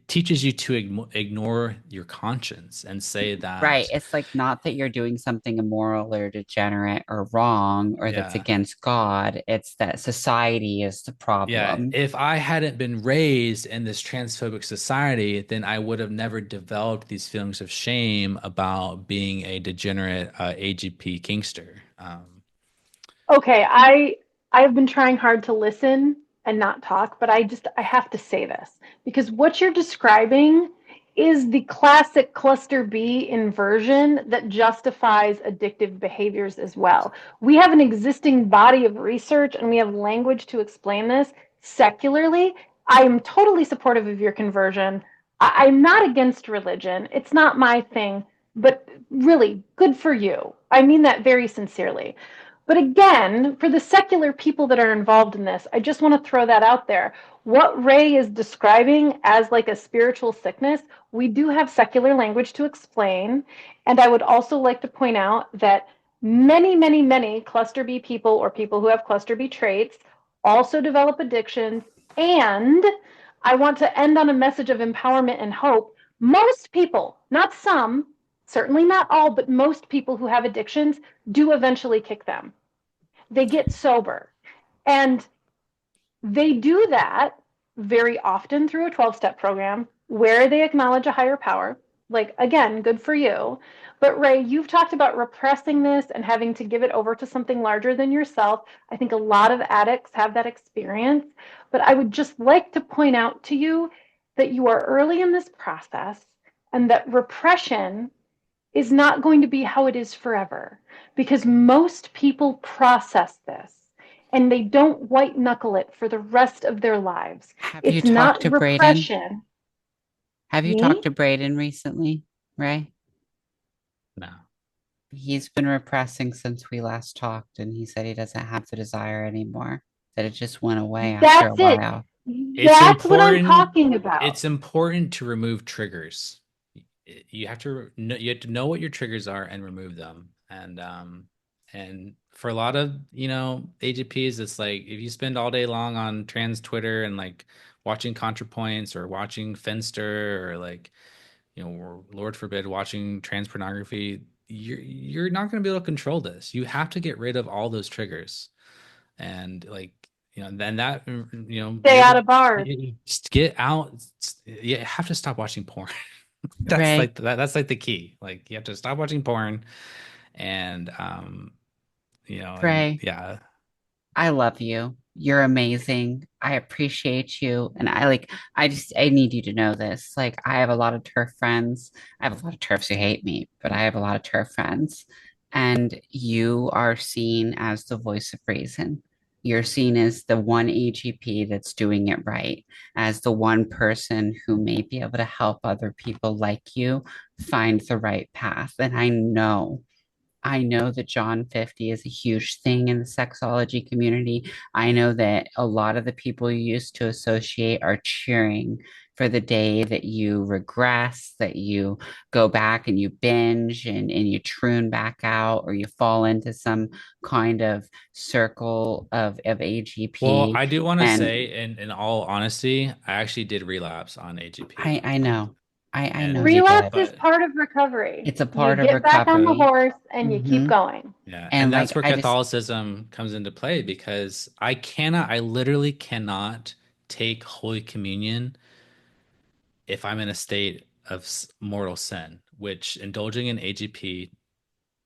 teaches you to ignore your conscience and say Right. that, It's like not that you're doing something immoral or degenerate or wrong or that's yeah. against God. It's that society is the Yeah, problem. if I hadn't been raised in this transphobic society, then I would have never developed these feelings of shame about being a degenerate AGP kinkster. Okay, I have been trying hard to listen and not talk, but I have to say this because what you're describing is the classic cluster B inversion that justifies addictive behaviors as well. We have an existing body of research and we have language to explain this secularly. I am totally supportive of your conversion. I'm not against religion. It's not my thing, but really good for you. I mean that very sincerely. But again, for the secular people that are involved in this, I just want to throw that out there. What Ray is describing as like a spiritual sickness, we do have secular language to explain. And I would also like to point out that many, many, many cluster B people or people who have cluster B traits also develop addictions. And I want to end on a message of empowerment and hope. Most people, not some, certainly not all, but most people who have addictions do eventually kick them. They get sober. And they do that very often through a 12-step program where they acknowledge a higher power. Like, again, good for you. But Ray, you've talked about repressing this and having to give it over to something larger than yourself. I think a lot of addicts have that experience. But I would just like to point out to you that you are early in this process and that repression is not going to be how it is forever because most people process this and they don't white knuckle it for the rest of their lives. Have you It's talked not to Braden? repression. Have you talked Me? to Braden recently, Ray? No. He's been repressing since we last talked, and he said he doesn't have the desire anymore, that it just went away after a That's it. while. It's That's what I'm important. talking about. It's important to remove triggers. You have to know what your triggers are and remove them. And for a lot of, AGPs, it's like if you spend all day long on trans Twitter and like watching ContraPoints or watching Finster or like, or Lord forbid, watching trans pornography, you're not going to be able to control this. You have to get rid of all those triggers, and like then that Stay out of bars. just get out. You have to stop watching porn. That's Ray, like that's like the key. Like you have to stop watching porn, and and Ray, yeah. I love you. You're amazing. I appreciate you. And I need you to know this. Like, I have a lot of TERF friends. I have a lot of TERFs who hate me, but I have a lot of TERF friends. And you are seen as the voice of reason. You're seen as the one AGP that's doing it right, as the one person who may be able to help other people like you find the right path. And I know that John 50 is a huge thing in the sexology community. I know that a lot of the people you used to associate are cheering for the day that you regress, that you go back and you binge and you troon back out, or you fall into some kind of circle of Well, AGP. I do want to And say, in all honesty, I actually did relapse on AGP. I know, I know And you Relapse did. is but part of recovery. It's a You part of get back on the recovery. horse and you keep Hmm. going. yeah, and And that's like, where Catholicism comes into play, because I literally cannot take Holy Communion if I'm in a state of mortal sin, which indulging in AGP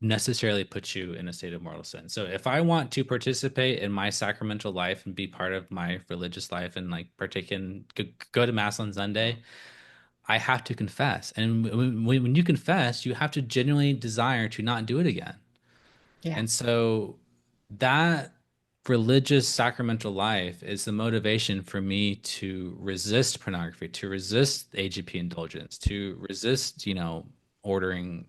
necessarily puts you in a state of mortal sin. So if I want to participate in my sacramental life and be part of my religious life and like partake in go to mass on Sunday, I have to confess. And when you confess, you have to genuinely desire to not do it again. yeah, And so that religious sacramental life is the motivation for me to resist pornography, to resist AGP indulgence, to resist, ordering,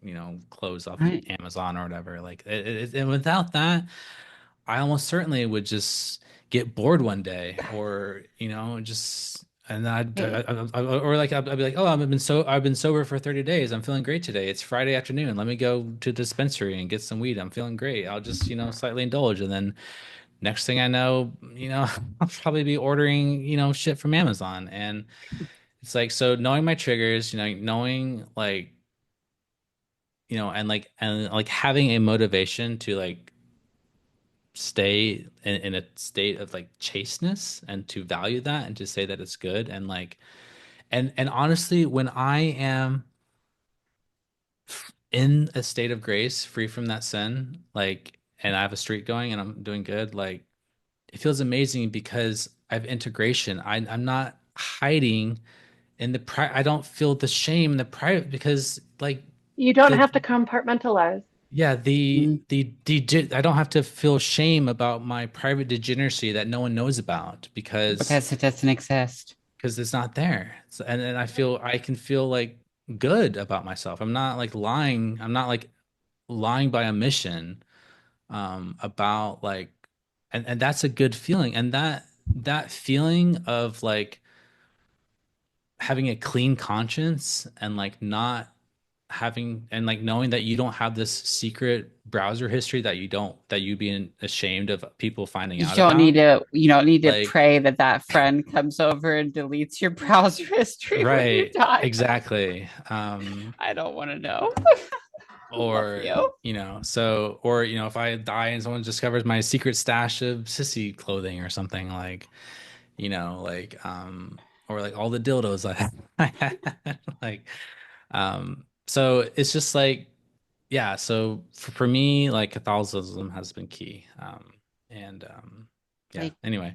clothes off right. Amazon or whatever. Like, and without that, I almost certainly would just get bored one day, or just and Hey, or like I'd be like, oh, I've been sober for 30 days. I'm feeling great today. It's Friday afternoon. Let me go to the dispensary and get some weed. I'm feeling great. I'll just slightly indulge, and then next thing I know, I'll probably be ordering shit from Amazon. And it's like, so knowing my triggers, knowing like and like having a motivation to like stay in a state of like chasteness, and to value that, and to say that it's good, and like and honestly, when I am in a state of grace, free from that sin, like, and I have a streak going and I'm doing good, like, it feels amazing because I have integration. I'm not hiding in the I don't feel the shame in the private, because like You don't the have to compartmentalize. yeah, mm, I don't have to feel shame about my private degeneracy that no one knows about, because it doesn't exist. because it's not there. So, and I can feel like good about myself. I'm not like lying. I'm not like lying by omission, about like, and that's a good feeling. And that feeling of like having a clean conscience, and like not having, and like knowing that you don't have this secret browser history that you being ashamed of people finding out about, You don't need to like, pray that that friend comes over and deletes your browser history when you right, die. exactly. I don't want to know. I love Or you. so, or if I die and someone discovers my secret stash of Sissy clothing or something, like, or like all the dildos I had, like, so it's just like, yeah, so for me, like, Catholicism has been key. And yeah, Like anyway.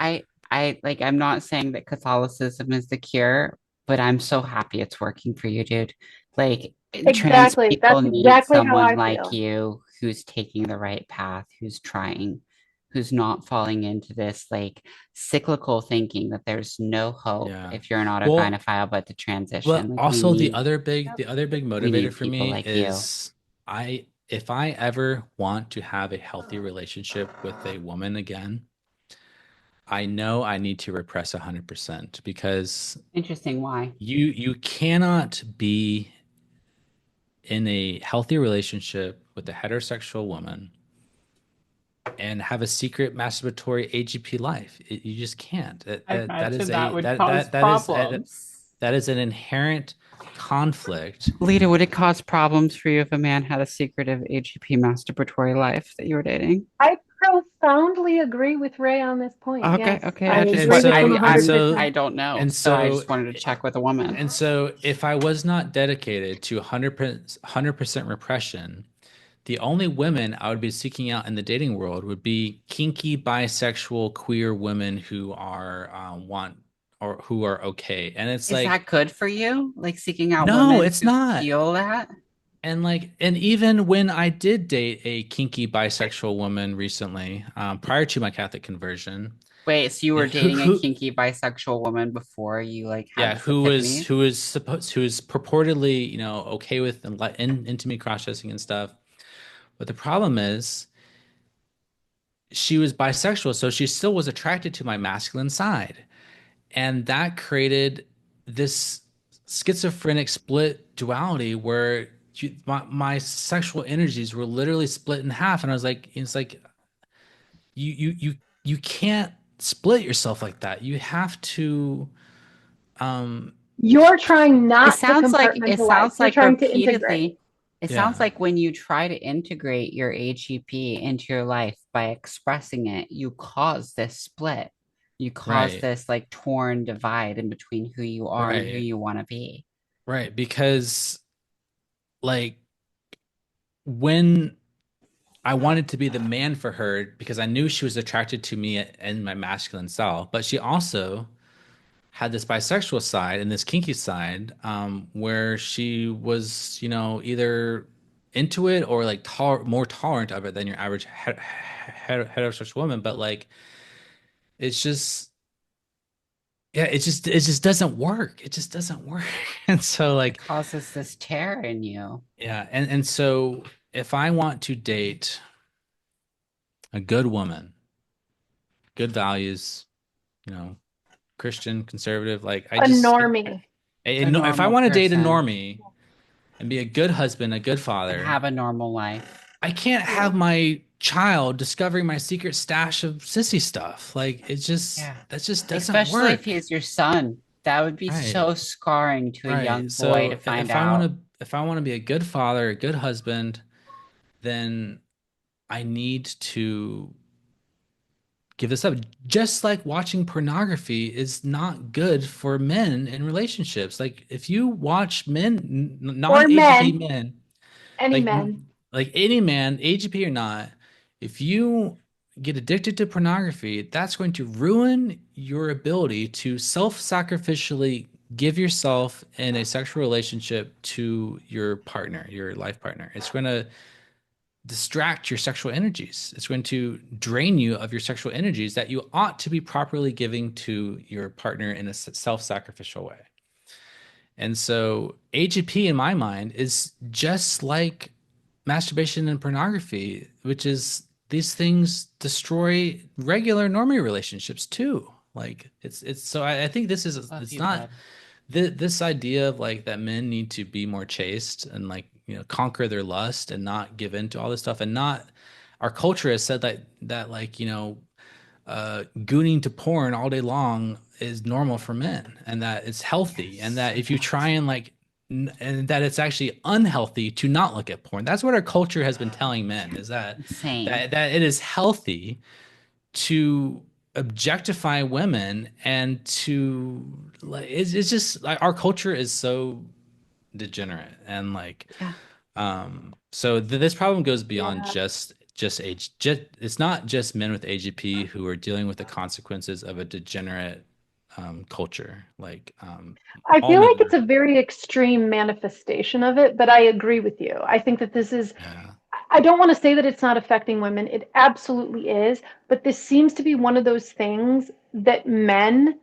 I'm not saying that Catholicism is the cure, but I'm so happy it's working for you, dude. Like trans Exactly. people That's need exactly how someone I like feel. you who's taking the right path, who's trying, who's not falling into this like cyclical thinking that there's no hope Yeah. if you're an Well, autogynephile but to transition. Well, Like also Yep. the other big we motivator need for people me like you. is, if I ever want to have a healthy relationship with a woman again, I know I need to repress 100%, because Interesting. Why? you cannot be in a healthy relationship with a heterosexual woman and have a secret masturbatory AGP life. You just can't. I imagine that would cause That is problems. That is an inherent conflict. Lita, would it cause problems for you if a man had a secretive AGP masturbatory life that you were dating? I profoundly agree with Ray on this point. Okay, Yes, okay. I I just agree want, with him I 100%. don't know. and So I so just wanted to check with a woman. and so if I was not dedicated to 100% repression, the only women I would be seeking out in the dating world would be kinky, bisexual, queer women who are want or who are okay. And it's Is like, that good for you? Like seeking out no, women it's who not. feel that? And even when I did date a kinky bisexual woman recently, prior to my Catholic conversion, Wait, so you were who dating a who kinky bisexual woman before you like had yeah, this epiphany? who is purportedly, okay with intimate cross-dressing and stuff. But the problem is she was bisexual, so she still was attracted to my masculine side. And that created this schizophrenic split duality where my sexual energies were literally split in half. And I was like, it's like you can't split yourself like that. You have to um You're trying It not to sounds like compartmentalize. You're trying to integrate. it sounds yeah, like when you try to integrate your AGP into your life by expressing it, you cause this split. You cause right, this like torn divide in between who you are and who right, you want to be. right. Because like when I wanted to be the man for her because I knew she was attracted to me in my masculine self, but she also had this bisexual side and this kinky side, where she was, either into it or like more tolerant of it than your average heterosexual woman. But like, it's just, yeah, it just doesn't work. It just doesn't work. And so It like, causes this tear in you. yeah, and so if I want to date a good woman, good values, you know, Christian, conservative, like A normie. A if I normal want to date a person normie and be a good husband, a good and father, have a normal life. I can't Yeah. have my child discovering my secret stash of sissy stuff. Like Yeah. that just doesn't Especially if work. he's your son. That would be Right. so scarring to a Right. young boy to So find out. if I want to be a good father, a good husband, then I need to give this up. Just like watching pornography is not good for men in relationships. Like if you watch Or non-AGP men. men, Any like men. like any man, AGP or not, if you get addicted to pornography, that's going to ruin your ability to self-sacrificially give yourself in a sexual relationship to your partner, your life partner. It's going to distract your sexual energies. It's going to drain you of your sexual energies that you ought to be properly giving to your partner in a self-sacrificial way. And so AGP in my mind is just like masturbation and pornography, which is these things destroy regular normie relationships too. Like it's so I think this is Love it's you, not bud. this idea of like that men need to be more chaste and like conquer their lust and not give in to all this stuff and not our culture has said that like gooning to porn all day long is normal for men and that it's healthy and Yes, that it if you try does. and like and that it's actually unhealthy to not look at porn. That's what our culture has been telling men is that Insane. that it is healthy to objectify women and to like it's just like our culture is so degenerate and like Yeah. so this problem goes beyond Yeah. just age. It's not just men with AGP who are dealing with the consequences of a degenerate culture. Like I all feel men like it's are. a very extreme manifestation of it, but I agree with you. I think that this is, Yeah, I don't want to say that it's not affecting women. It absolutely is. But this seems to be one of those things that men,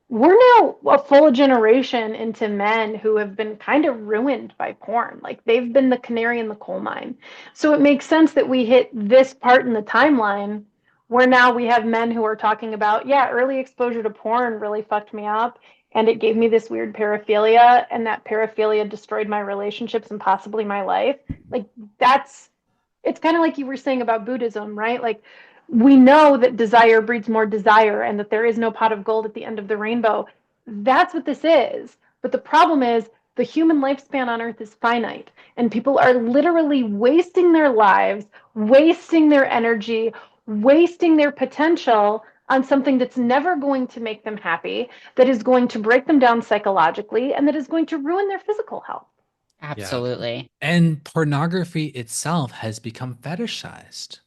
we're now a full generation into men who have been kind of ruined by porn. Like they've been the canary in the coal mine. So it makes sense that we hit this part in the timeline where now we have men who are talking about, yeah, early exposure to porn really fucked me up. And it gave me this weird paraphilia, and that paraphilia destroyed my relationships and possibly my life. Like, that's it's kind of like you were saying about Buddhism, right? Like we know that desire breeds more desire and that there is no pot of gold at the end of the rainbow. That's what this is. But the problem is the human lifespan on Earth is finite, and people are literally wasting their lives, wasting their energy, wasting their potential on something that's never going to make them happy, that is going to break them down psychologically, and that is going to ruin their physical health. Yeah. Absolutely. And pornography itself has become fetishized.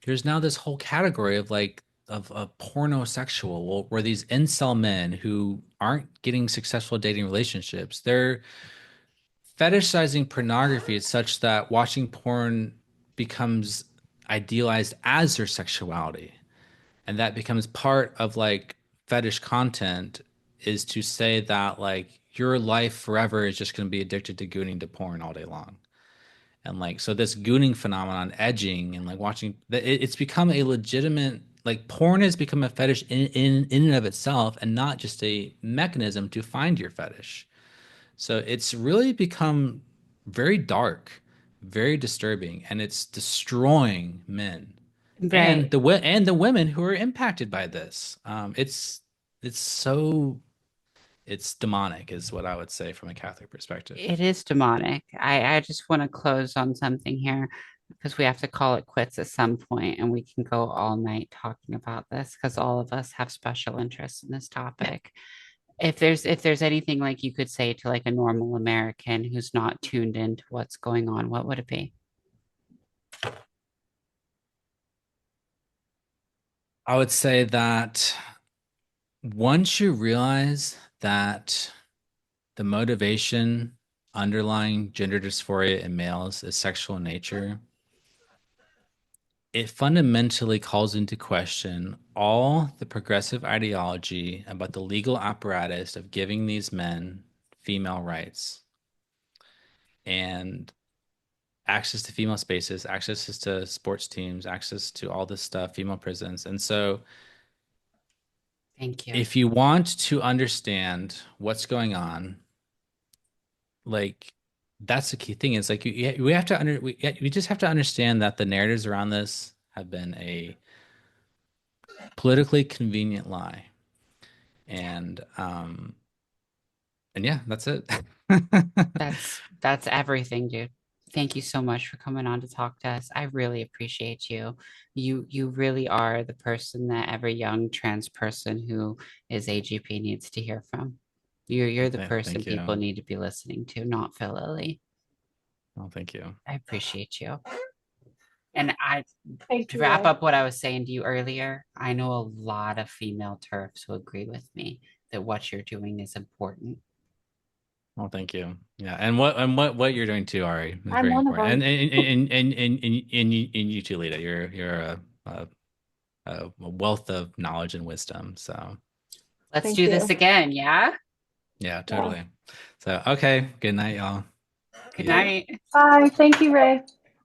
There's now this whole category of like of pornosexual, where these incel men who aren't getting successful dating relationships, they're fetishizing pornography such that watching porn becomes idealized as their sexuality. And that becomes part of like fetish content, is to say that like your life forever is just going to be addicted to gooning to porn all day long. And like, so this gooning phenomenon, edging and like watching, it's become a legitimate, like porn has become a fetish in and of itself, and not just a mechanism to find your fetish. So it's really become very dark, very disturbing, and it's destroying men and Right. the women who are impacted by this. It's so it's demonic, is what I would say from a Catholic perspective. It is demonic. I just want to close on something here because we have to call it quits at some point, and we can go all night talking about this because all of us have special interests in this topic. If there's anything like you could say to like a normal American who's not tuned into what's going on, what would it be? I would say that once you realize that the motivation underlying gender dysphoria in males is sexual in nature, it fundamentally calls into question all the progressive ideology about the legal apparatus of giving these men female rights and access to female spaces, access to sports teams, access to all this stuff, female prisons. And so, Thank you. if you want to understand what's going on, like that's the key thing. Is like we have to we just have to understand that the narratives around this have been a politically convenient lie. And yeah, that's it. That's everything, dude. Thank you so much for coming on to talk to us. I really appreciate you. You really are the person that every young trans person who is AGP needs to hear from. You're the person Thank you. people need to be listening to, not Phil Lilly. Oh, thank you. I appreciate you. And I Thank to you, wrap Ray. up what I was saying to you earlier, I know a lot of female TERFs who agree with me that what you're doing is important. Well, thank you. Yeah, and what you're doing too, Ari, is I'm very one of important. them. And you too, Leta. You're a wealth of knowledge and wisdom. So Let's Thank do this you. again, yeah? yeah, Yeah. totally. So okay, good night, y'all. Good See ya. night. Bye. Thank you, Ray.